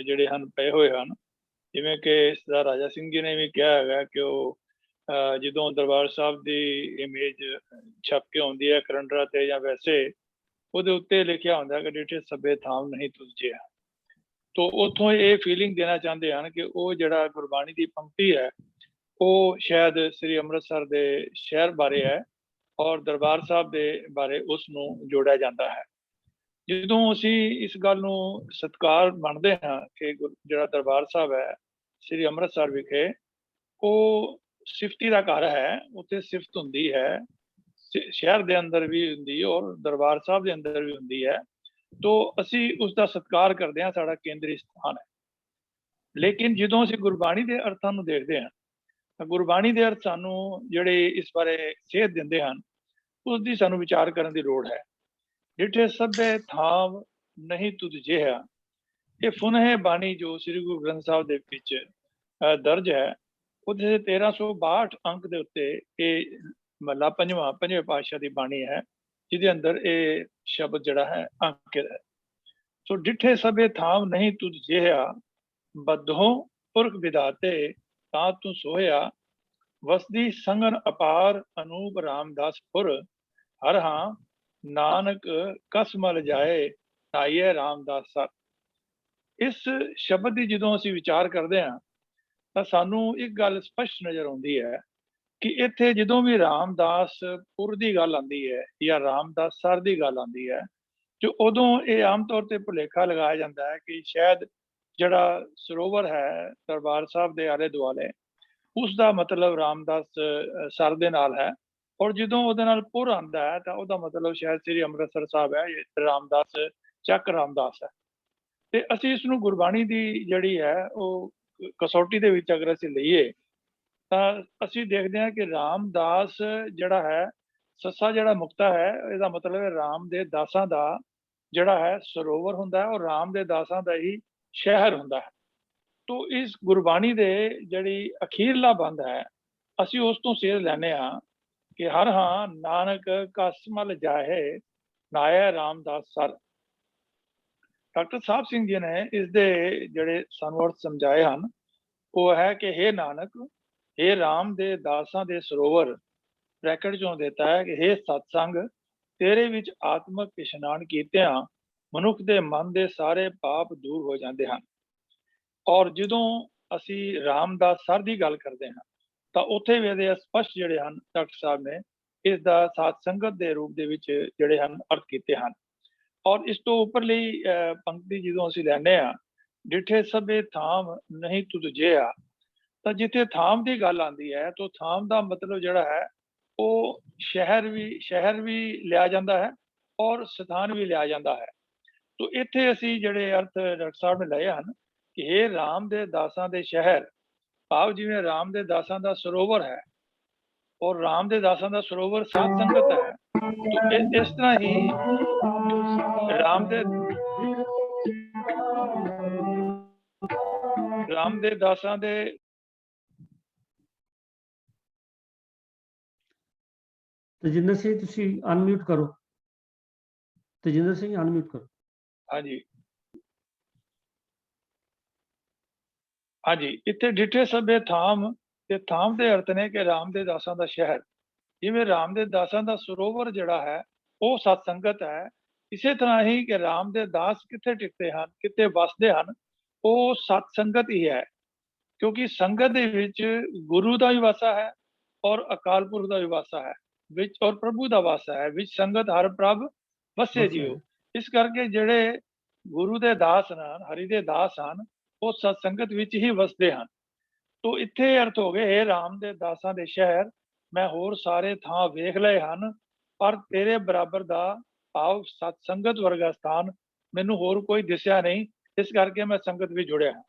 ਜਿਹੜੇ ਹਨ ਪਏ ਹੋਏ ਹਨ। ਜਿਵੇਂ ਕਿ ਸਰਦਾਰ ਰਾਜਾ ਸਿੰਘ ਜੀ ਨੇ ਵੀ ਕਿਹਾ ਹੈਗਾ ਕਿ ਉਹ ਜਦੋਂ ਦਰਬਾਰ ਸਾਹਿਬ ਦੀ ਇਮੇਜ ਛਪ ਕੇ ਆਉਂਦੀ ਹੈ ਕੈਲੰਡਰਾਂ ਤੇ ਜਾਂ ਵੈਸੇ, ਉਹਦੇ ਉੱਤੇ ਲਿਖਿਆ ਹੁੰਦਾ ਕਿ ਡਿੱਠੇ ਸਭੇ ਥਾਮ ਨਹੀਂ ਤੁਧਜੇ। ਤੋ ਉੱਥੋਂ ਇਹ ਫੀਲਿੰਗ ਦੇਣਾ ਚਾਹੁੰਦੇ ਹਨ ਕਿ ਉਹ ਜਿਹੜਾ ਗੁਰਬਾਣੀ ਦੀ ਪੰਕਤੀ ਹੈ ਉਹ ਸ਼ਾਇਦ ਸ੍ਰੀ ਅੰਮ੍ਰਿਤਸਰ ਦੇ ਸ਼ਹਿਰ ਬਾਰੇ ਹੈ ਔਰ ਦਰਬਾਰ ਸਾਹਿਬ ਦੇ ਬਾਰੇ ਉਸ ਨੂੰ ਜੋੜਿਆ ਜਾਂਦਾ ਹੈ। ਜਦੋਂ ਅਸੀਂ ਇਸ ਗੱਲ ਨੂੰ ਸਤਿਕਾਰ ਮੰਨਦੇ ਹਾਂ ਕਿ ਜਿਹੜਾ ਦਰਬਾਰ ਸਾਹਿਬ ਹੈ ਸ੍ਰੀ ਅੰਮ੍ਰਿਤਸਰ ਵਿਖੇ, ਉਹ ਸਿਫਤੀ ਦਾ ਘਰ ਹੈ, ਉੱਥੇ ਸਿਫਤ ਹੁੰਦੀ ਹੈ, ਸ਼ਹਿਰ ਦੇ ਅੰਦਰ ਵੀ ਹੁੰਦੀ ਹੈ ਔਰ ਦਰਬਾਰ ਸਾਹਿਬ ਦੇ ਅੰਦਰ ਵੀ ਹੁੰਦੀ ਹੈ। ਤੋ ਅਸੀਂ ਉਸ ਦਾ ਸਤਿਕਾਰ ਕਰਦੇ ਹਾਂ, ਸਾਡਾ ਕੇਂਦਰੀ ਸਥਾਨ ਹੈ। ਲੇਕਿਨ ਜਦੋਂ ਅਸੀਂ ਗੁਰਬਾਣੀ ਦੇ ਅਰਥਾਂ ਨੂੰ ਦੇਖਦੇ ਹਾਂ ਤਾਂ ਗੁਰਬਾਣੀ ਦੇ ਅਰਥ ਸਾਨੂੰ ਜਿਹੜੇ ਇਸ ਬਾਰੇ ਸੇਧ ਦਿੰਦੇ ਹਨ, ਉਸ ਦੀ ਸਾਨੂੰ ਵਿਚਾਰ ਕਰਨ ਦੀ ਲੋੜ ਹੈ। ਡਿੱਠੇ ਸਭੇ ਥਾਮ ਨਹੀਂ ਤੁਧਜੇ, ਇਹ ਫੁਨਹ ਬਾਣੀ ਜੋ ਸ੍ਰੀ ਗੁਰੂ ਗ੍ਰੰਥ ਸਾਹਿਬ ਦੇ ਵਿੱਚ ਦਰਜ ਹੈ, ਉਹਦੇ 1362 ਅੰਕ ਦੇ ਉੱਤੇ ਇਹ ਮਹਲਾ ਪੰਜਵੇਂ ਪਾਤਸ਼ਾਹ ਦੀ ਬਾਣੀ ਹੈ, ਜਿਹਦੇ ਅੰਦਰ ਇਹ ਸ਼ਬਦ ਜਿਹੜਾ ਹੈ ਅੰਕਿਤ ਹੈ। ਸੋ ਡਿੱਠੇ ਸਭੇ ਥਾਮ ਨਹੀਂ ਤੁਧਜੇ, ਬੱਧੋ ਪੁਰਖ ਵਿਦਾਤੇ ਤਾਂ ਤੂੰ ਸੋਇਆ, ਵਸਦੀ ਸੰਗਨ ਅਪਾਰ ਅਨੂਪ ਰਾਮਦਾਸਪੁਰ, ਹਰ ਹਾਂ ਨਾਨਕ ਕਸ ਮਲ ਜਾਏ ਨਾਈਏ ਰਾਮਦਾਸ ਸਰ। ਇਸ ਸ਼ਬਦ ਦੀ ਜਦੋਂ ਅਸੀਂ ਵਿਚਾਰ ਕਰਦੇ ਹਾਂ ਤਾਂ ਸਾਨੂੰ ਇੱਕ ਗੱਲ ਸਪਸ਼ਟ ਨਜ਼ਰ ਆਉਂਦੀ ਹੈ ਕਿ ਇੱਥੇ ਜਦੋਂ ਵੀ ਰਾਮਦਾਸਪੁਰ ਦੀ ਗੱਲ ਆਉਂਦੀ ਹੈ ਜਾਂ ਰਾਮਦਾਸ ਸਰ ਦੀ ਗੱਲ ਆਉਂਦੀ ਹੈ, ਜੋ ਉਦੋਂ ਇਹ ਆਮ ਤੌਰ ਤੇ ਭੁਲੇਖਾ ਲਗਾਇਆ ਜਾਂਦਾ ਹੈ ਕਿ ਸ਼ਾਇਦ ਜਿਹੜਾ ਸਰੋਵਰ ਹੈ ਦਰਬਾਰ ਸਾਹਿਬ ਦੇ ਆਲੇ ਦੁਆਲੇ, ਉਸ ਦਾ ਮਤਲਬ ਰਾਮਦਾਸ ਸਰ ਦੇ ਨਾਲ ਹੈ, ਔਰ ਜਦੋਂ ਉਹਦੇ ਨਾਲ ਪੁਰ ਆਉਂਦਾ ਹੈ ਤਾਂ ਉਹਦਾ ਮਤਲਬ ਸ਼ਾਇਦ ਸ੍ਰੀ ਅੰਮ੍ਰਿਤਸਰ ਸਾਹਿਬ ਹੈ, ਰਾਮਦਾਸ ਚੱਕ ਰਾਮਦਾਸ ਹੈ। ਤੇ ਅਸੀਂ ਇਸ ਨੂੰ ਗੁਰਬਾਣੀ ਦੀ ਜਿਹੜੀ ਹੈ ਉਹ ਕਸੌਟੀ ਦੇ ਵਿੱਚ ਅਗਰ ਅਸੀਂ ਲਈਏ ਤਾਂ ਅਸੀਂ ਦੇਖਦੇ ਹਾਂ ਕਿ ਰਾਮਦਾਸ ਜਿਹੜਾ ਹੈ, ਸੱਸਾ ਜਿਹੜਾ ਮੁਕਤਾ ਹੈ, ਇਹਦਾ ਮਤਲਬ ਹੈ ਰਾਮ ਦੇ ਦਾਸਾਂ ਦਾ ਜਿਹੜਾ ਹੈ ਸਰੋਵਰ ਹੁੰਦਾ ਹੈ ਔਰ ਰਾਮ ਦੇ ਦਾਸਾਂ ਦਾ ਹੀ ਸ਼ਹਿਰ ਹੁੰਦਾ ਹੈ। ਤੋ ਇਸ ਗੁਰਬਾਣੀ ਦੇ ਜਿਹੜੀ ਅਖੀਰਲਾ ਬੰਦ ਹੈ, ਅਸੀਂ ਉਸ ਤੋਂ ਸੇਧ ਲੈਂਦੇ ਹਾਂ ਕਿ ਹਰ ਹਾਂ ਨਾਨਕ ਕਸ ਮਲ ਜਾਹੇ ਨਾਇਆ ਰਾਮਦਾਸ ਸਰ। ਡਾਕਟਰ ਸਾਹਿਬ ਸਿੰਘ ਜੀ ਨੇ ਇਸ ਦੇ ਜਿਹੜੇ ਸਾਨੂੰ ਅਰਥ ਸਮਝਾਏ ਹਨ ਉਹ ਹੈ ਕਿ हे ਨਾਨਕ, हे ਰਾਮ ਦੇ ਦਾਸਾਂ ਦੇ ਸਰੋਵਰ, ਬ੍ਰੈਕਟ ਚੋਂ ਦਿੱਤਾ ਹੈ ਕਿ हे ਸਤਸੰਗ, ਤੇਰੇ ਵਿੱਚ ਆਤਮਕ ਇਸ਼ਨਾਨ ਕੀਤਿਆਂ ਮਨੁੱਖ ਦੇ ਮਨ ਦੇ ਸਾਰੇ ਪਾਪ ਦੂਰ ਹੋ ਜਾਂਦੇ ਹਨ। ਔਰ ਜਦੋਂ ਅਸੀਂ ਰਾਮਦਾਸ ਸਰ ਦੀ ਗੱਲ ਕਰਦੇ ਹਾਂ ਤਾਂ ਉੱਥੇ ਵੀ ਇਹਦੇ ਸਪਸ਼ਟ ਜਿਹੜੇ ਹਨ ਡਾਕਟਰ ਸਾਹਿਬ ਨੇ ਇਸ ਦਾ ਸਾਧ ਸੰਗਤ ਦੇ ਰੂਪ ਦੇ ਵਿੱਚ ਜਿਹੜੇ ਹਨ ਅਰਥ ਕੀਤੇ ਹਨ। ਔਰ ਇਸ ਤੋਂ ਉੱਪਰਲੀ ਪੰਕਤੀ ਜਦੋਂ ਅਸੀਂ ਲੈਂਦੇ ਹਾਂ, ਡਿਠੇ ਸਭੇ ਥਾਮ ਨਹੀਂ ਤੁਧਜਿਆ, ਤਾਂ ਜਿੱਥੇ ਥਾਮ ਦੀ ਗੱਲ ਆਉਂਦੀ ਹੈ ਤਾਂ ਥਾਮ ਦਾ ਮਤਲਬ ਜਿਹੜਾ ਹੈ ਉਹ ਸ਼ਹਿਰ ਵੀ ਲਿਆ ਜਾਂਦਾ ਹੈ ਔਰ ਸਥਾਨ ਵੀ ਲਿਆ ਜਾਂਦਾ ਹੈ। ਤੋ ਇੱਥੇ ਅਸੀਂ ਜਿਹੜੇ ਅਰਥ ਡਾਕਟਰ ਸਾਹਿਬ ਨੇ ਲਏ ਹਨ ਕਿ ਇਹ ਰਾਮ ਦੇ ਦਾਸਾਂ ਦੇ ਸ਼ਹਿਰ, ਭਾਵ ਜਿਵੇਂ ਰਾਮ ਦੇ ਦਾਸਾਂ ਦਾ ਸਰੋਵਰ ਹੈ ਔਰ ਰਾਮ ਦੇ ਦਾਸਾਂ ਦਾ ਸਰੋਵਰ ਸਾਧ ਸੰਗਤ ਹੈ, ਤੋ ਇਸ ਤਰ੍ਹਾਂ ਹੀ ਰਾਮ ਦੇ ਦਾਸਾਂ ਦੇ ਤਜਿੰਦਰ ਸਿੰਘ ਤੁਸੀਂ ਅਨਮਿਊਟ ਕਰੋ। ਤਜਿੰਦਰ ਸਿੰਘ ਅਨਮਿਊਟ ਕਰੋ। ਹਾਂਜੀ ਹਾਂਜੀ, ਇੱਥੇ ਡਿਠੇ ਸਭੇ ਥਾਮ, ਤੇ ਥਾਮ ਦੇ ਅਰਥ ਨੇ ਕਿ ਰਾਮ ਦੇ ਦਾਸਾਂ ਦਾ ਸ਼ਹਿਰ। ਜਿਵੇਂ ਰਾਮ ਦੇ ਦਾਸਾਂ ਦਾ ਸਰੋਵਰ ਜਿਹੜਾ ਹੈ ਉਹ ਸਤ ਸੰਗਤ ਹੈ, ਇਸੇ ਤਰ੍ਹਾਂ ਹੀ ਕਿ ਰਾਮ ਦੇ ਦਾਸ ਕਿੱਥੇ ਟਿਕਦੇ ਹਨ, ਕਿੱਥੇ ਵਸਦੇ ਹਨ, ਉਹ ਸਤ ਸੰਗਤ ਹੀ ਹੈ। ਕਿਉਂਕਿ ਸੰਗਤ ਦੇ ਵਿੱਚ ਗੁਰੂ ਦਾ ਵੀ ਵਾਸਾ ਹੈ ਔਰ ਅਕਾਲ ਪੁਰਖ ਦਾ ਵੀ ਵਾਸਾ ਹੈ, ਵਿੱਚ ਔਰ ਪ੍ਰਭੂ ਦਾ ਵਾਸਾ ਹੈ, ਵਿੱਚ ਸੰਗਤ ਹਰ ਪ੍ਰਭ ਵਸੇ ਜੀਓ। ਇਸ ਕਰਕੇ ਜਿਹੜੇ ਗੁਰੂ ਦੇ ਦਾਸ ਹਨ, ਹਰੀ ਦੇ ਦਾਸ ਹਨ, ਉਹ ਸਤ ਸੰਗਤ ਵਿੱਚ ਹੀ ਵਸਦੇ ਹਨ। ਤੋ ਇੱਥੇ ਅਰਥ ਹੋ ਗਏ, ਇਹ ਰਾਮ ਦੇ ਦਾਸਾਂ ਦੇ ਸ਼ਹਿਰ, ਮੈਂ ਹੋਰ ਸਾਰੇ ਥਾਂ ਵੇਖ ਲਏ ਹਨ, ਪਰ ਤੇਰੇ ਬਰਾਬਰ ਦਾ ਭਾਵ ਸਤ ਸੰਗਤ ਵਰਗਾ ਸਥਾਨ ਮੈਨੂੰ ਹੋਰ ਕੋਈ ਦਿਸਿਆ ਨਹੀਂ, ਇਸ ਕਰਕੇ ਮੈਂ ਸੰਗਤ ਵਿੱਚ ਜੁੜਿਆ ਹਾਂ।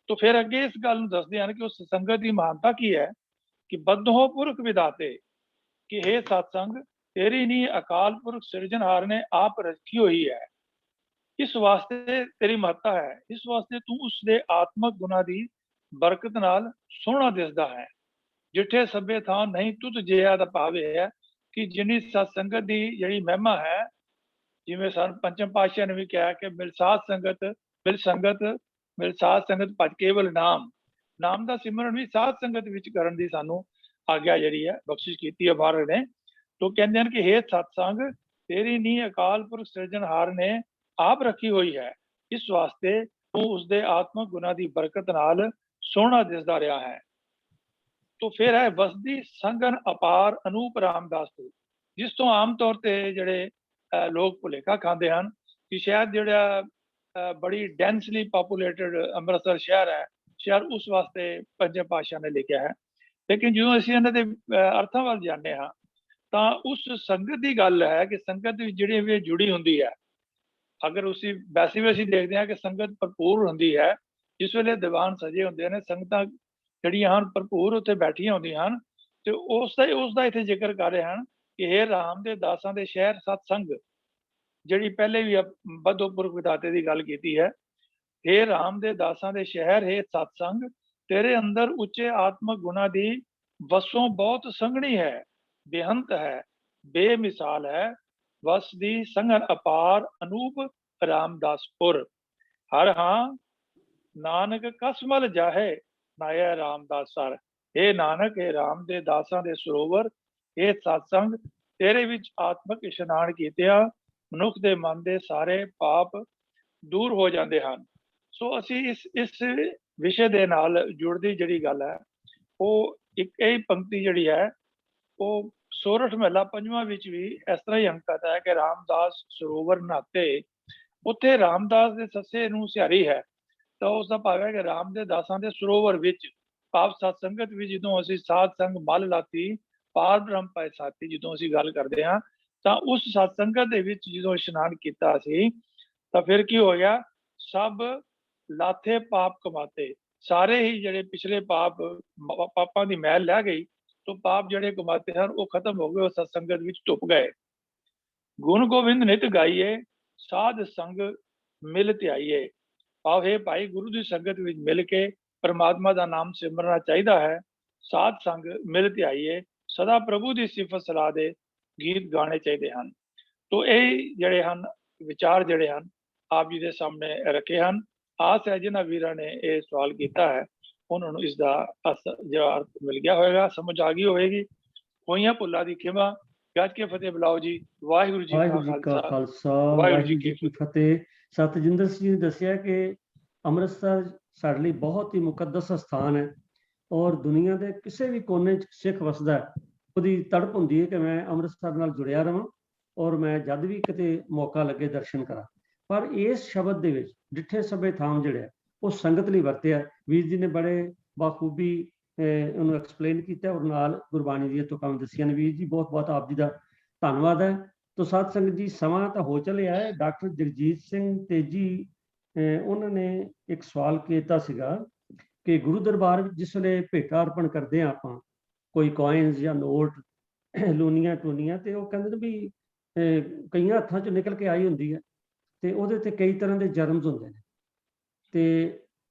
ਤੋ ਫਿਰ ਅੱਗੇ ਇਸ ਗੱਲ ਨੂੰ ਦੱਸਦੇ ਹਨ ਕਿ ਉਸ ਸੰਗਤ ਦੀ ਮਹਾਨਤਾ ਕੀ ਹੈ ਕਿ ਬੱਧੋ ਪੁਰਖ ਵਿਦਾਤੇ, ਕਿ ਇਹ ਸਤਸੰਗ ਤੇਰੀ ਨਹੀਂ ਅਕਾਲ ਪੁਰਖ ਸਿਰਜਣਹਾਰ ਨੇ ਆਪ ਰੱਖੀ ਹੋਈ ਹੈ। ਇਸ ਵਾਸਤੇ ਤੇਰੀ ਮਹੱਤਤਾ ਹੈ, ਇਸ ਵਾਸਤੇ ਤੂੰ ਉਸ ਦੇ ਆਤਮਕ ਗੁਣਾਂ ਦੀ ਬਰਕਤ ਨਾਲ ਸੋਹਣਾ ਦਿਸਦਾ ਹੈ। ਜਿੱਥੇ ਸਭੇ ਥਾਂ ਨਹੀਂ ਤੁਧ ਜਿਹਾ ਦਾ ਭਾਵ ਇਹ ਹੈ ਕਿ ਜਿਨੀ ਸਤ ਸੰਗਤ ਦੀ ਜਿਹੜੀ ਮਹਿਮਾ ਹੈ, ਜਿਵੇਂ ਸਾਨੂੰ ਪੰਚਮ ਪਾਤਸ਼ਾਹ ਨੇ ਵੀ ਕਿਹਾ ਕਿ ਮਿਲ ਸਾਧ ਸੰਗਤ, ਮਿਲ ਸਾਧ ਸੰਗਤ ਭਜ ਕੇਵਲ ਨਾਮ ਦਾ ਸਿਮਰਨ ਵੀ ਸਾਧ ਸੰਗਤ ਵਿੱਚ ਕਰਨ ਦੀ ਸਾਨੂੰ ਆਗਿਆ ਜਿਹੜੀ ਹੈ ਬਖਸ਼ਿਸ਼ ਕੀਤੀ ਹੈ ਮਹਾਰਾਜ ਨੇ। ਤੋ ਕਹਿੰਦੇ ਹਨ ਕਿ ਹੇ ਸਤਸੰਗ ਤੇਰੀ ਨੀ ਅਕਾਲ ਪੁਰਖ ਸਿਰਜਣਹਾਰ ਨੇ ਆਪ ਰੱਖੀ ਹੋਈ ਹੈ, ਇਸ ਵਾਸਤੇ ਤੂੰ ਉਸਦੇ ਆਤਮਕ ਗੁਣਾਂ ਦੀ ਬਰਕਤ ਨਾਲ ਸੋਹਣਾ ਦਿਸਦਾ ਰਿਹਾ ਹੈ। ਤੋ ਫਿਰ ਹੈ ਵਸਦੀ ਸੰਗਨ ਅਪਾਰ ਅਨੂਪ ਰਾਮਦਾਸ ਤੋਂ, ਜਿਸ ਤੋਂ ਆਮ ਤੌਰ ਤੇ ਜਿਹੜੇ ਲੋਕ ਭੁਲੇਖਾ ਖਾਂਦੇ ਹਨ ਕਿ ਸ਼ਾਇਦ ਜਿਹੜਾ ਬੜੀ ਡੈਂਸਲੀ ਪਾਪੂਲੇਟਡ ਅੰਮ੍ਰਿਤਸਰ ਸ਼ਹਿਰ ਹੈ, ਸ਼ਹਿਰ ਉਸ ਵਾਸਤੇ ਪੰਜਮ ਪਾਤਸ਼ਾਹ ਨੇ ਲਿਖਿਆ ਹੈ। ਲੇਕਿਨ ਜਦੋਂ ਅਸੀਂ ਇਹਨਾਂ ਦੇ ਅਰਥਾਂ ਵੱਲ ਜਾਂਦੇ ਹਾਂ ਤਾਂ ਉਸ ਸੰਗਤ ਦੀ ਗੱਲ ਹੈ ਕਿ ਸੰਗਤ ਵਿੱਚ ਜਿਹੜੀ ਵੀ ਜੁੜੀ ਹੁੰਦੀ ਹੈ, ਅਗਰ ਅਸੀਂ ਵੈਸੇ ਵੀ ਅਸੀਂ ਦੇਖਦੇ ਹਾਂ ਕਿ ਸੰਗਤ ਭਰਪੂਰ ਹੁੰਦੀ ਹੈ, ਜਿਸ ਵੇਲੇ ਦੀਵਾਨ ਸਜੇ ਹੁੰਦੇ ਨੇ, ਸੰਗਤਾਂ ਜਿਹੜੀਆਂ ਹਨ ਭਰਪੂਰ ਉੱਥੇ ਬੈਠੀਆਂ ਹੁੰਦੀਆਂ ਹਨ, ਤੇ ਉਸ ਦਾ ਇੱਥੇ ਜ਼ਿਕਰ ਕਰ ਰਹੇ ਹਨ ਕਿ ਇਹ ਰਾਮ ਦੇ ਦਾਸਾਂ ਦੇ ਸ਼ਹਿਰ ਸਤਸੰਗ, ਜਿਹੜੀ ਪਹਿਲੇ ਵੀ ਬੱਧੋ ਪੁਰਖ ਵਿਦਾਤੇ ਦੀ ਗੱਲ ਕੀਤੀ ਹੈ। ਇਹ ਰਾਮ ਦੇ ਦਾਸਾਂ ਦੇ ਸ਼ਹਿਰ ਹੈ ਸਤਸੰਗ, ਤੇਰੇ ਅੰਦਰ ਉੱਚੇ ਆਤਮਕ ਗੁਣਾਂ ਦੀ ਵਸੋਂ ਬਹੁਤ ਸੰਘਣੀ ਹੈ, ਬੇਅੰਤ ਹੈ, ਬੇਮਿਸਾਲ ਹੈ, ਵਸ ਦੀ ਸੰਗਨ ਅਪਾਰ ਅਨੂਪ ਰਾਮਦਾਸਪੁਰ। ਹਰ ਹਾਂ ਨਾਨਕ ਕਸਮਲ ਜਾਹੇ ਨਾਇਆ ਰਾਮਦਾਸ ਸਰ। ਇਹ ਨਾਨਕ, ਇਹ ਰਾਮ ਦੇ ਦਾਸਾਂ ਦੇ ਸਰੋਵਰ, ਇਹ ਸਤਸੰਗ ਤੇਰੇ ਵਿੱਚ ਆਤਮਕ ਇਸ਼ਨਾਨ ਕੀਤਿਆਂ ਮਨੁੱਖ ਦੇ ਮਨ ਦੇ ਸਾਰੇ ਪਾਪ ਦੂਰ ਹੋ ਜਾਂਦੇ ਹਨ। ਸੋ ਅਸੀਂ ਇਸ ਵਿਸ਼ੇ ਦੇ ਨਾਲ ਜੁੜਦੀ ਜਿਹੜੀ ਗੱਲ ਹੈ, ਉਹ ਇੱਕ ਇਹ ਪੰਕਤੀ ਜਿਹੜੀ ਹੈ ਉਹ ਸੋਰਠ ਮਹਲਾ ਪੰਜਵਾਂ ਵਿੱਚ ਵੀ ਇਸ ਤਰ੍ਹਾਂ ਹੀ ਅੰਕਿਤ ਹੈ ਕਿ ਰਾਮਦਾਸ ਸਰੋਵਰ ਨਹਾਤੇ। ਉੱਥੇ ਰਾਮਦਾਸ ਦੇ ਸੱਸੇ ਨੂੰ ਸਿਹਾਰੀ ਹੈ, ਤਾਂ ਉਸ ਦਾ ਭਾਵ ਹੈ ਕਿ ਰਾਮ ਦੇ ਦਾਸਾਂ ਦੇ ਸਰੋਵਰ ਵਿੱਚ, ਭਾਵ ਸਤ ਸੰਗਤ ਵਿੱਚ ਜਦੋਂ ਅਸੀਂ ਸਾਧ ਸੰਗ ਮਲ ਲਾਤੀ ਪਾਰ ਬ੍ਰਹਮ ਪਾਏ ਸਾਥੀ, ਜਦੋਂ ਅਸੀਂ ਗੱਲ ਕਰਦੇ ਹਾਂ ਤਾਂ ਉਸ ਸਤ ਸੰਗਤ ਦੇ ਵਿੱਚ ਜਦੋਂ ਇਸ਼ਨਾਨ ਕੀਤਾ ਸੀ ਤਾਂ ਫਿਰ ਕੀ ਹੋ ਗਿਆ, ਸਭ ਲਾਥੇ ਪਾਪ ਕਮਾਤੇ, ਸਾਰੇ ਹੀ ਜਿਹੜੇ ਪਿਛਲੇ ਪਾਪਾਂ ਦੀ ਮੈਲ ਲੈ ਗਈ, ਤੋਂ ਪਾਪ ਜਿਹੜੇ ਕਮਾਤੇ ਹਨ ਉਹ ਖਤਮ ਹੋ ਗਏ, ਉਹ ਸਤ ਸੰਗਤ ਵਿੱਚ ਧੁੱਪ ਗਏ। ਗੁਣ ਗੋਬਿੰਦ ਨਿਤ ਗਾਈਏ ਸਾਧ ਸੰਗ ਮਿਲ ਧਿਆਈਏ, ਭਾਵ ਹੈ ਭਾਈ ਗੁਰੂ ਦੀ ਸੰਗਤ ਵਿੱਚ ਮਿਲ ਕੇ ਪਰਮਾਤਮਾ ਦਾ ਨਾਮ ਸਿਮਰਨਾ ਚਾਹੀਦਾ ਹੈ, ਸਾਧ ਸੰਗ ਮਿਲ ਧਿਆਈਏ, ਸਦਾ ਪ੍ਰਭੂ ਦੀ ਸਿਫਤ ਸਲਾਹ ਦੇ ਗੀਤ ਗਾਣੇ ਚਾਹੀਦੇ ਹਨ। ਤੋ ਇਹ ਜਿਹੜੇ ਹਨ ਵਿਚਾਰ ਜਿਹੜੇ ਹਨ ਆਪ ਜੀ ਦੇ ਸਾਹਮਣੇ ਰੱਖੇ ਹਨ। ਆਸ ਹੈ ਜਿਨ੍ਹਾਂ ਵੀਰਾਂ ਨੇ ਇਹ ਸਵਾਲ ਕੀਤਾ ਹੈ ਉਹਨਾਂ ਨੂੰ ਇਸ ਦਾ ਜਿਹੜਾ ਅਰਥ ਮਿਲ ਗਿਆ ਹੋਵੇਗਾ, ਸਮਝ ਆ ਗਈ ਹੋਵੇਗੀ। ਹੋਈਆਂ ਭੁੱਲਾਂ ਦੀ ਖਿਮਾ ਗੱਜ ਕੇ ਫਤਿਹ ਬੁਲਾਓ ਜੀ। ਵਾਹਿਗੁਰੂ ਜੀ ਕਾ ਵਾਹਿਗੁਰੂ ਜੀ ਕਾ ਖਾਲਸਾ ਖਾਲਸਾ ਵਾਹਿਗੁਰੂ ਜੀ ਵਾਹਿਗੁਰੂ ਜੀ ਕੀ ਕੀ ਫਤਿਹ। ਸਤਿਜਿੰਦਰ ਸਿੰਘ ਜੀ ਨੇ ਦੱਸਿਆ ਕਿ ਅੰਮ੍ਰਿਤਸਰ ਸਾਡੇ ਲਈ ਬਹੁਤ ਹੀ ਮੁਕੱਦਸ ਸਥਾਨ ਹੈ ਔਰ ਦੁਨੀਆ ਦੇ ਕਿਸੇ ਵੀ ਕੋਨੇ 'ਚ ਸਿੱਖ ਵਸਦਾ ਹੈ, ਉਹਦੀ ਤੜਪ ਹੁੰਦੀ ਹੈ ਕਿ ਮੈਂ ਅੰਮ੍ਰਿਤਸਰ ਨਾਲ ਜੁੜਿਆ ਰਵਾਂ ਔਰ ਮੈਂ ਜਦ ਵੀ ਕਿਤੇ ਮੌਕਾ ਲੱਗੇ ਦਰਸ਼ਨ ਕਰਾਂ। ਪਰ ਇਸ ਸ਼ਬਦ ਦੇ ਵਿੱਚ ਡਿੱਠੇ ਸਭੇ ਥਾਮ ਜਿਹੜਾ ਉਹ ਸੰਗਤ ਲਈ ਵਰਤਿਆ। ਵੀਰ ਜੀ ਨੇ ਬੜੇ ਬਾਖੂਬੀ ਉਹਨੂੰ ਐਕਸਪਲੇਨ ਕੀਤਾ ਔਰ ਨਾਲ ਗੁਰਬਾਣੀ ਦੀਆਂ ਤੁਕਾਂ ਦੱਸੀਆਂ ਨੇ। ਵੀਰ ਜੀ ਬਹੁਤ ਬਹੁਤ ਆਪ ਜੀ ਦਾ ਧੰਨਵਾਦ ਹੈ। ਤੋ ਸਾਧ ਸੰਗਤ ਜੀ, ਸਮਾਂ ਤਾਂ ਹੋ ਚੱਲਿਆ ਹੈ। ਡਾਕਟਰ ਜਗਜੀਤ ਸਿੰਘ ਤੇਜੀ ਉਹਨਾਂ ਨੇ ਇੱਕ ਸਵਾਲ ਕੀਤਾ ਸੀਗਾ ਕਿ ਗੁਰੂ ਦਰਬਾਰ ਵਿੱਚ ਜਿਸ ਵੇਲੇ ਭੇਟਾ ਅਰਪਣ ਕਰਦੇ ਹਾਂ ਆਪਾਂ, ਕੋਈ ਕੋਇਨਸ ਜਾਂ ਨੋਟ, ਲੂਨੀਆਂ ਟੂਨੀਆਂ, ਤੇ ਉਹ ਕਹਿੰਦੇ ਨੇ ਵੀ ਕਈਆਂ ਹੱਥਾਂ 'ਚੋਂ ਨਿਕਲ ਕੇ ਆਈ ਹੁੰਦੀ ਹੈ ਤੇ ਉਹਦੇ ਤੇ ਕਈ ਤਰ੍ਹਾਂ ਦੇ ਜਰਮਸ ਹੁੰਦੇ ਨੇ, ਤੇ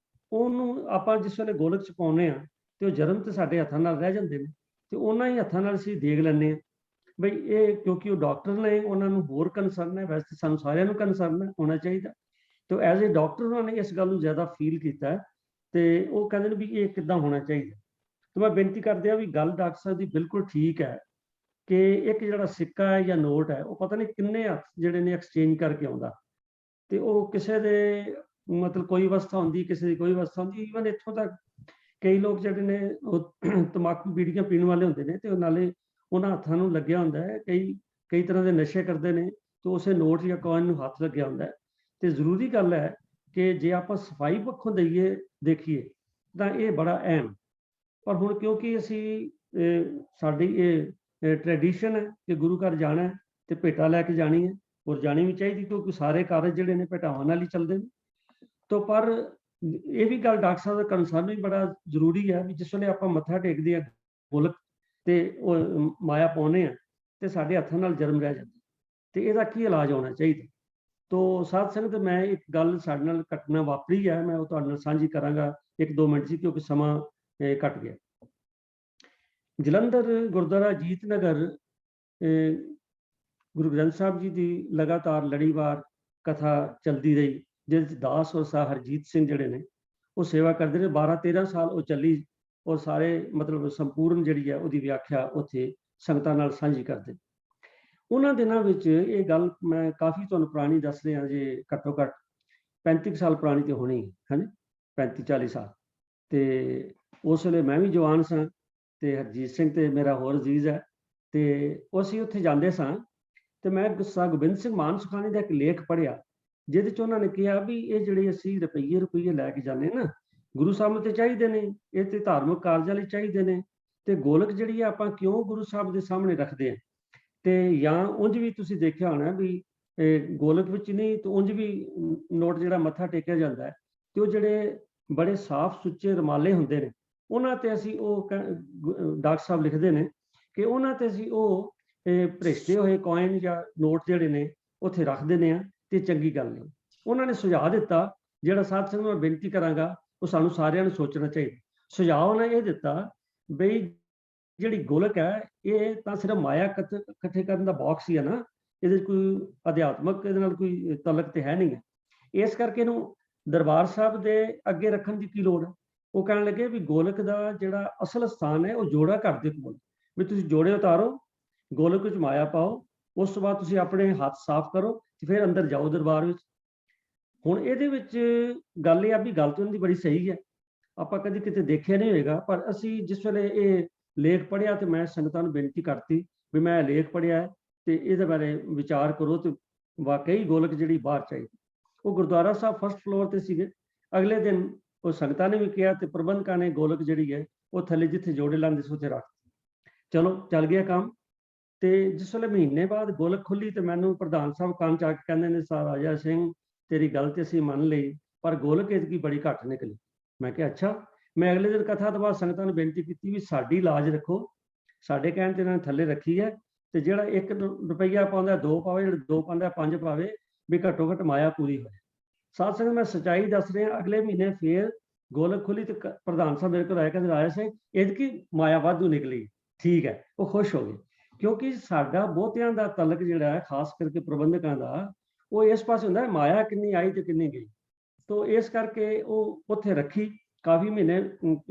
ਉਹਨੂੰ ਆਪਾਂ ਜਿਸ ਵੇਲੇ ਗੋਲਕ 'ਚ ਪਾਉਂਦੇ ਹਾਂ ਤੇ ਉਹ ਜਰਮ ਤੇ ਸਾਡੇ ਹੱਥਾਂ ਨਾਲ ਰਹਿ ਜਾਂਦੇ ਨੇ, ਤੇ ਉਹਨਾਂ ਹੀ ਹੱਥਾਂ ਨਾਲ ਅਸੀਂ ਦੇਖ ਲੈਂਦੇ ਹਾਂ ਬਈ ਇਹ, ਕਿਉਂਕਿ ਉਹ ਡਾਕਟਰ ਨੇ, ਉਹਨਾਂ ਨੂੰ ਹੋਰ ਕੰਸਰਨ ਹੈ। ਵੈਸੇ ਸਾਨੂੰ ਸਾਰਿਆਂ ਨੂੰ ਕੰਸਰਨ ਹੋਣਾ ਚਾਹੀਦਾ। ਤੇ ਐਜ਼ ਏ ਡਾਕਟਰ ਉਹਨਾਂ ਨੇ ਇਸ ਗੱਲ ਨੂੰ ਜ਼ਿਆਦਾ ਫੀਲ ਕੀਤਾ ਤੇ ਉਹ ਕਹਿੰਦੇ ਨੇ ਵੀ ਇਹ ਕਿੱਦਾਂ ਹੋਣਾ ਚਾਹੀਦਾ। ਤੇ ਮੈਂ ਬੇਨਤੀ ਕਰਦੇ ਹਾਂ ਵੀ ਗੱਲ ਡਾਕਟਰ ਸਾਹਿਬ ਦੀ ਬਿਲਕੁਲ ਠੀਕ ਹੈ ਕਿ ਇੱਕ ਜਿਹੜਾ ਸਿੱਕਾ ਹੈ ਜਾਂ ਨੋਟ ਹੈ ਉਹ ਪਤਾ ਨਹੀਂ ਕਿੰਨੇ ਹੱਥ ਜਿਹੜੇ ਨੇ ਐਕਸਚੇਂਜ ਕਰਕੇ ਆਉਂਦਾ, ਤੇ ਉਹ ਕਿਸੇ ਦੇ ਮਤਲਬ ਕੋਈ ਅਵਸਥਾ ਹੁੰਦੀ, ਕਿਸੇ ਦੀ ਕੋਈ ਅਵਸਥਾ ਹੁੰਦੀ। ਈਵਨ ਇੱਥੋਂ ਤੱਕ ਕਈ ਲੋਕ ਜਿਹੜੇ ਨੇ ਉਹ ਤੰਬਾਕੂ ਬੀੜੀਆਂ ਪੀਣ ਵਾਲੇ ਹੁੰਦੇ ਨੇ ਤੇ ਉਹ ਨਾਲੇ ਉਹਨਾਂ ਹੱਥਾਂ ਨੂੰ ਲੱਗਿਆ ਹੁੰਦਾ ਹੈ, ਕਈ ਤਰ੍ਹਾਂ ਦੇ ਨਸ਼ੇ ਕਰਦੇ ਨੇ ਤੇ ਉਸੇ ਨੋਟ ਜਾਂ ਕੋਇਨ ਨੂੰ ਹੱਥ ਲੱਗਿਆ ਹੁੰਦਾ ਹੈ। ਤੇ ਜ਼ਰੂਰੀ ਗੱਲ ਹੈ ਕਿ ਜੇ ਆਪਾਂ ਸਫਾਈ ਪੱਖੋਂ ਦੇਖੀਏ ਤਾਂ ਇਹ ਬੜਾ ਅਹਿਮ। ਪਰ ਹੁਣ ਕਿਉਂਕਿ ਅਸੀਂ ਸਾਡੀ ਇਹ ਟ੍ਰੈਡੀਸ਼ਨ ਹੈ ਕਿ ਗੁਰੂ ਘਰ ਜਾਣਾ ਤੇ ਭੇਟਾ ਲੈ ਕੇ ਜਾਣੀ ਹੈ, ਔਰ ਜਾਣੀ ਵੀ ਚਾਹੀਦੀ ਕਿਉਂਕਿ ਸਾਰੇ ਕਾਰਜ ਜਿਹੜੇ ਨੇ ਭੇਟਾਵਾਂ ਨਾਲ ਹੀ ਚੱਲਦੇ ਨੇ। ਤੋਂ ਪਰ ਇਹ ਵੀ ਗੱਲ ਡਾਕਟਰ ਸਾਹਿਬ ਦਾ ਕੰਸਰਨ ਵੀ ਬੜਾ ਜ਼ਰੂਰੀ ਹੈ ਵੀ ਜਿਸ ਵੇਲੇ ਆਪਾਂ ਮੱਥਾ ਟੇਕਦੇ ਹਾਂ ਗੋਲਕ ਤੇ ਉਹ ਮਾਇਆ ਪਾਉਂਦੇ ਹਾਂ ਤੇ ਸਾਡੇ ਹੱਥਾਂ ਨਾਲ ਜਰਮ ਰਹਿ ਜਾਂਦਾ, ਤੇ ਇਹਦਾ ਕੀ ਇਲਾਜ ਹੋਣਾ ਚਾਹੀਦਾ। ਤੋ ਸਾਧ ਸੰਗਤ, ਮੈਂ ਇੱਕ ਗੱਲ ਸਾਡੇ ਨਾਲ ਘਟਨਾ ਵਾਪਰੀ ਹੈ, ਮੈਂ ਉਹ ਤੁਹਾਡੇ ਨਾਲ ਸਾਂਝੀ ਕਰਾਂਗਾ 1-2 ਮਿੰਟ ਸੀ ਕਿਉਂਕਿ ਸਮਾਂ ਘਟ ਗਿਆ। ਜਲੰਧਰ ਗੁਰਦੁਆਰਾ ਅਜੀਤ ਨਗਰ ਗੁਰੂ ਗ੍ਰੰਥ ਸਾਹਿਬ ਜੀ ਦੀ ਲਗਾਤਾਰ ਲੜੀਵਾਰ ਕਥਾ ਚੱਲਦੀ ਰਹੀ, ਜਿਹਦੇ 'ਚ ਦਾਸ ਔਰ ਸਾਹ ਹਰਜੀਤ ਸਿੰਘ ਜਿਹੜੇ ਨੇ ਉਹ ਸੇਵਾ ਕਰਦੇ ਨੇ। 12-13 ਸਾਲ ਉਹ ਚੱਲੀ ਔਰ ਸਾਰੇ ਮਤਲਬ ਸੰਪੂਰਨ ਜਿਹੜੀ ਹੈ ਉਹਦੀ ਵਿਆਖਿਆ ਉੱਥੇ ਸੰਗਤਾਂ ਨਾਲ ਸਾਂਝੀ ਕਰਦੇ। ਉਹਨਾਂ ਦਿਨਾਂ ਵਿੱਚ ਇਹ ਗੱਲ ਮੈਂ ਕਾਫੀ ਤੁਹਾਨੂੰ ਪੁਰਾਣੀ ਦੱਸ ਰਿਹਾ, ਜੇ ਘੱਟੋ ਘੱਟ 35 ਸਾਲ ਪੁਰਾਣੀ ਤੇ ਹੋਣੀ ਹੈ, 35-40 ਸਾਲ। ਤੇ ਉਸ ਵੇਲੇ ਮੈਂ ਵੀ ਜਵਾਨ ਸਾਂ ਤੇ ਹਰਜੀਤ ਸਿੰਘ ਤੇ ਮੇਰਾ ਹੋਰ ਅਜ਼ੀਜ਼ ਹੈ, ਤੇ ਅਸੀਂ ਉੱਥੇ ਜਾਂਦੇ ਸਾਂ ਤੇ ਮੈਂ ਗੁੱਸਾ ਗੋਬਿੰਦ ਸਿੰਘ ਮਾਨ ਸੁਖਾਨੀ ਦਾ ਇੱਕ ਲੇਖ ਪੜ੍ਹਿਆ ਜਿਹਦੇ 'ਚ ਉਹਨਾਂ ਨੇ ਕਿਹਾ ਵੀ ਇਹ ਜਿਹੜੇ ਅਸੀਂ ਰੁਪਈਏ ਲੈ ਕੇ ਜਾਂਦੇ ਨਾ, ਗੁਰੂ ਸਾਹਿਬ ਨੂੰ ਤੇ ਚਾਹੀਦੇ ਨੇ, ਇਹ ਤੇ ਧਾਰਮਿਕ ਕਾਰਜਾਂ ਲਈ ਚਾਹੀਦੇ ਨੇ, ਤੇ ਗੋਲਕ ਜਿਹੜੀ ਆ ਆਪਾਂ ਕਿਉਂ ਗੁਰੂ ਸਾਹਿਬ ਦੇ ਸਾਹਮਣੇ ਰੱਖਦੇ ਹਾਂ। ਤੇ ਜਾਂ ਉਂਝ ਵੀ ਤੁਸੀਂ ਦੇਖਿਆ ਹੋਣਾ ਵੀ ਗੋਲਕ ਵਿੱਚ ਨਹੀਂ ਤੇ ਉਂਝ ਵੀ ਨੋਟ ਜਿਹੜਾ ਮੱਥਾ ਟੇਕਿਆ ਜਾਂਦਾ ਹੈ ਤੇ ਉਹ ਜਿਹੜੇ ਬੜੇ ਸਾਫ਼ ਸੁੱਚੇ ਰੁਮਾਲੇ ਹੁੰਦੇ ਨੇ ਉਹਨਾਂ ਤੇ ਅਸੀਂ ਉਹ ਡਾਕਟਰ ਸਾਹਿਬ ਲਿਖਦੇ ਨੇ ਕਿ ਉਹਨਾਂ ਤੇ ਅਸੀਂ ਉਹ ਭ੍ਰਿਸ਼ਟੇ ਹੋਏ ਕੋਇਨ ਜਾਂ ਨੋਟ ਜਿਹੜੇ ਨੇ ਉੱਥੇ ਰੱਖ ਦਿੰਦੇ ਹਾਂ ਤੇ ਚੰਗੀ ਗੱਲ ਨਹੀਂ। ਉਹਨਾਂ ਨੇ ਸੁਝਾਅ ਦਿੱਤਾ, ਜਿਹੜਾ ਸਾਧ ਸੰਗਤ ਨੂੰ ਮੈਂ ਬੇਨਤੀ ਕਰਾਂਗਾ ਉਹ ਸਾਨੂੰ ਸਾਰਿਆਂ ਨੂੰ ਸੋਚਣਾ ਚਾਹੀਦਾ। ਸੁਝਾਅ ਉਹਨਾਂ ਇਹ ਦਿੱਤਾ ਬਈ ਜਿਹੜੀ ਗੋਲਕ ਹੈ ਇਹ ਤਾਂ ਸਿਰਫ ਮਾਇਆ ਇਕੱਠੇ ਕਰਨ ਦਾ ਬਾਕਸ ਹੀ ਹੈ ਨਾ, ਇਹਦੇ ਕੋਈ ਅਧਿਆਤਮਕ ਇਹਦੇ ਨਾਲ ਕੋਈ ਤਲਕ ਤੇ ਹੈ ਨਹੀਂ ਹੈ, ਇਸ ਕਰਕੇ ਇਹਨੂੰ ਦਰਬਾਰ ਸਾਹਿਬ ਦੇ ਅੱਗੇ ਰੱਖਣ ਦੀ ਕੀ ਲੋੜ ਹੈ। ਉਹ ਕਹਿਣ ਲੱਗੇ ਵੀ ਗੋਲਕ ਦਾ ਜਿਹੜਾ ਅਸਲ ਸਥਾਨ ਹੈ ਉਹ ਜੋੜਾ ਘਰ ਦੇ ਕੋਲ, ਵੀ ਤੁਸੀਂ ਜੋੜੇ ਉਤਾਰੋ, ਗੋਲਕ ਵਿੱਚ ਮਾਇਆ ਪਾਓ, ਉਸ ਤੋਂ ਬਾਅਦ ਤੁਸੀਂ ਆਪਣੇ ਹੱਥ ਸਾਫ਼ ਕਰੋ ਤੇ ਫਿਰ ਅੰਦਰ ਜਾਓ ਦਰਬਾਰ ਵਿੱਚ। ਹੁਣ ਇਹਦੇ ਵਿੱਚ ਗੱਲ ਇਹ ਆ ਵੀ ਗੱਲ ਤਾਂ ਉਹਨਾਂ ਦੀ ਬੜੀ ਸਹੀ ਹੈ, ਆਪਾਂ ਕਦੀ ਕਿਤੇ ਦੇਖਿਆ ਨਹੀਂ ਹੋਏਗਾ, ਪਰ ਅਸੀਂ ਜਿਸ ਵੇਲੇ ਇਹ ਲੇਖ ਪੜ੍ਹਿਆ ਤੇ ਮੈਂ ਸੰਗਤਾਂ ਨੂੰ ਬੇਨਤੀ ਕਰਤੀ ਵੀ ਮੈਂ ਲੇਖ ਪੜ੍ਹਿਆ ਤੇ ਇਹਦੇ ਬਾਰੇ ਵਿਚਾਰ ਕਰੋ ਤੇ ਵਾਕਈ ਗੋਲਕ ਜਿਹੜੀ ਬਾਹਰ ਚਾਹੀਦੀ। ਉਹ ਗੁਰਦੁਆਰਾ ਸਾਹਿਬ ਫਸਟ ਫਲੋਰ ਤੇ ਸੀਗੇ। ਅਗਲੇ ਦਿਨ ਉਹ ਸੰਗਤਾਂ ਨੇ ਵੀ ਕਿਹਾ ਤੇ ਪ੍ਰਬੰਧਕਾਂ ਨੇ ਗੋਲਕ ਜਿਹੜੀ ਹੈ ਉਹ ਥੱਲੇ ਜਿੱਥੇ ਜੋੜੇ ਲਾਉਂਦੇ ਸੀ ਉੱਥੇ ਰੱਖ। ਚਲੋ ਚੱਲ ਗਿਆ ਕੰਮ। ਤੇ ਜਿਸ ਵੇਲੇ ਮਹੀਨੇ ਬਾਅਦ ਗੋਲਕ ਖੁੱਲੀ ਤੇ ਮੈਨੂੰ ਪ੍ਰਧਾਨ ਸਾਹਿਬ ਕੰਨ ਚ ਆ ਕੇ ਕਹਿੰਦੇ ਨੇ, ਸਾਹ ਰਾਜਾ ਸਿੰਘ ਤੇਰੀ ਗੱਲ ਤੇ ਅਸੀਂ ਮੰਨ ਲਈ ਪਰ ਗੋਲਕ ਇਤਕੀ ਬੜੀ ਘੱਟ ਨਿਕਲੀ। ਮੈਂ ਕਿਹਾ ਅੱਛਾ। ਮੈਂ ਅਗਲੇ ਦਿਨ ਕਥਾ ਤੋਂ ਬਾਅਦ ਸੰਗਤਾਂ ਨੂੰ ਬੇਨਤੀ ਕੀਤੀ ਵੀ ਸਾਡੀ ਲਾਜ ਰੱਖੋ, ਸਾਡੇ ਕਹਿਣ ਤੇ ਇਹਨਾਂ ਨੇ ਥੱਲੇ ਰੱਖੀ ਹੈ ਤੇ ਜਿਹੜਾ 1 ਰੁਪਈਆ ਪਾਉਂਦਾ 2 ਪਾਵੇ, ਜਿਹੜਾ 2 ਪਾਉਂਦਾ 5 ਪਾਵੇ, ਵੀ ਘੱਟੋ ਘੱਟ ਮਾਇਆ ਪੂਰੀ ਹੋਏ। ਸਾਧ ਸੰਗਤ ਮੈਂ ਸੱਚਾਈ ਦੱਸ ਰਿਹਾ, ਅਗਲੇ ਮਹੀਨੇ ਫੇਰ ਗੋਲਕ ਖੁੱਲੀ ਤੇ ਪ੍ਰਧਾਨ ਸਾਹਿਬ ਮੇਰੇ ਕੋਲ ਆਏ, ਕਹਿੰਦੇ ਰਾਜਾ ਸਿੰਘ ਇਤਕੀ ਮਾਇਆ ਵਾਧੂ ਨਿਕਲੀ। ਠੀਕ ਹੈ, ਉਹ ਖੁਸ਼ ਹੋ ਗਏ ਕਿਉਂਕਿ ਸਾਡਾ ਬਹੁਤਿਆਂ ਦਾ ਤਲਕ ਜਿਹੜਾ ਹੈ ਖਾਸ ਕਰਕੇ ਪ੍ਰਬੰਧਕਾਂ ਦਾ ਉਹ ਇਸ ਪਾਸੇ ਹੁੰਦਾ ਮਾਇਆ ਕਿੰਨੀ ਆਈ ਤੇ ਕਿੰਨੀ ਗਈ। ਤੋ ਇਸ ਕਰਕੇ ਉਹ ਉੱਥੇ ਰੱਖੀ, ਕਾਫੀ ਮਹੀਨੇ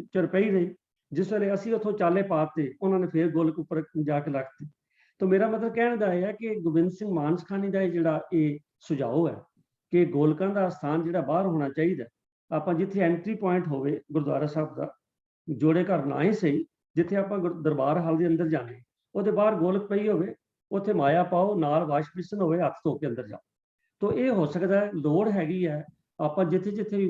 ਚਿਰ ਪਈ ਰਹੀ। ਜਿਸ ਵੇਲੇ ਅਸੀਂ ਉੱਥੋਂ ਚਾਲੇ ਪਾਤੇ ਉਹਨਾਂ ਨੇ ਫੇਰ ਗੋਲਕ ਉੱਪਰ ਜਾ ਕੇ ਰੱਖਤੀ। तो मेरा मतलब कहने का यह है कि गोबिंद सिंह मान सखानी का जिहड़ा ये सुझाव है कि गोलकां का स्थान जिहड़ा बाहर होना चाहिए, ਆਪਾਂ जिथे एंट्री पॉइंट होवे गुरुद्वारा साहब का, जोड़े घर ना ही सही, जिथे आप दरबार हाल के अंदर जाने ਉਹਦੇ बाहर गोलक पई होवे, ਉੱਥੇ माया पाओ, नाल वाश बेसन होवे, हथ धो के अंदर जाओ। तो ये हो सकता है, लोड़ हैगी है, आप जिथे जिथे भी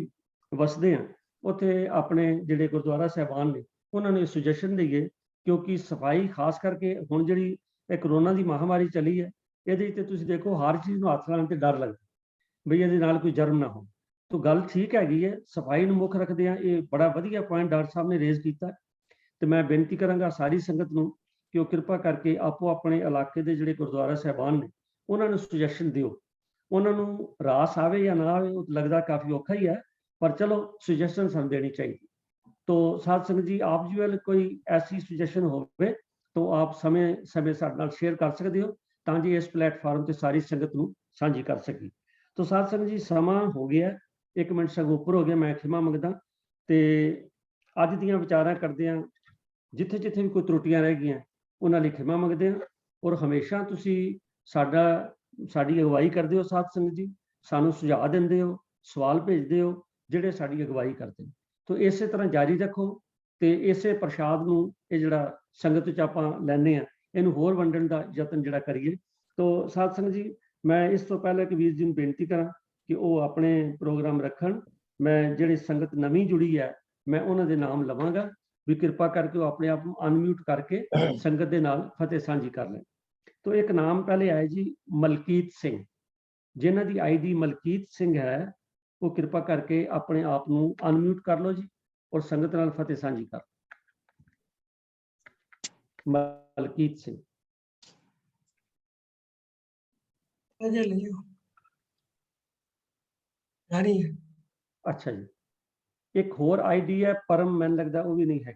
वसदे हैं उत्थे अपने जिहड़े गुरुद्वारा साहिबान ने उन्होंने सुजैशन दईए, क्योंकि सफाई खास करके हुण जिहड़ी ਇਹ कोरोना की महामारी चली है, ये तुसीं देखो हर चीज़ नूं हथ लाउण ते डर लगदा बई इहदे नाल कोई जर्म ना हो। तो गल ठीक हैगी है, सफाई नूं मुख रखदे आ, ये बड़ा वधिया पॉइंट डॉक्टर साहब ने रेज कीता। तो मैं बेनती करांगा सारी संगत नूं कि वो कृपा करके आपो अपने इलाके के जिहड़े गुरुद्वारा साहिबान ने उन्होंने सुजैशन दिओ। उन्होंने रास आवे या ना आवे, वो लगता काफ़ी औखा ही है, पर चलो सुजैशन सानूं देनी चाहिए। तो साध संगत जी, आप जी वाल कोई ऐसी सुजैशन होवे तो आप समय समय साडे नाल शेयर कर सकते हो, तां जी इस प्लेटफार्म ते सारी संगत नूं साझी कर सकी। तो साध संगत जी, समा हो गया, 1 मिनट सगों उपर हो गया, मैं खिमा मंगदा। ते अज दीयां विचारां करदे आ, जिथे जिथे भी कोई त्रुटियां रह गईयां उन्हां लई खिमा मंगदे आ। और हमेशा तुसीं साडी अगवाई करदे हो साध संगत जी, सानूं सुझाव दिंदे हो, सवाल भेजदे हो जिहड़े साडी अगवाई करदे। तो इसे तरह जारी रखो, ते इसे प्रसाद नूं ये जिहड़ा संगत च आपां लैंदे आ, इहनूं होर वंडण दा यतन जिहड़ा करिए। तो साध संगत जी, मैं इस तो पहले कि वीर जी नूं बेनती करां कि वो अपने प्रोग्राम रखण। मैं जिहड़ी संगत नवीं जुड़ी है, मैं उन्हां दे नाम लवांगा, भी कृपा करके वो अपने आप अनम्यूट करके संगत दे नाल फतेह साझी कर लें। तो एक नाम पहले आए जी, मलकीत सिंह, जिन्हां दी आईडी मलकीत सिंह है, वो कृपा करके अपने आप नूं अनम्यूट कर लो जी और संगत नाल फतेह साझी कर। मलकीत सिंह अच्छा जी। एक होर आईडी है परम, मैनूं लगदा वो भी नहीं है,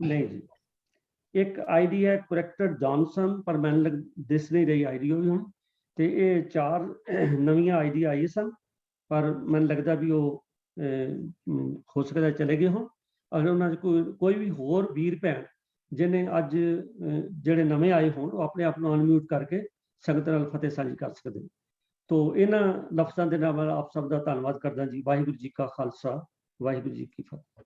नहीं जी। एक आईडी है करैक्टर जॉनसन, पर मैनूं दिस नहीं रही आईडी वो भी हुण। ते ये 4 नवीं आईडी आई सन, पर मैनूं लगदा भी वो हो सकदा चले गए होण। अगर उन्होंने कोई भी होर वीर भैन जिन्हें अज जिहड़े नवे आए होण, वो अपने आप को अनम्यूट करके संगत नाल फतेह साझी कर सकते हैं। तो इन्हां लफ्ज़ां दे नाल मैं आप सब का धन्नवाद करदा जी। वाहिगुरू जी का खालसा, वाहिगुरू जी की फतेह।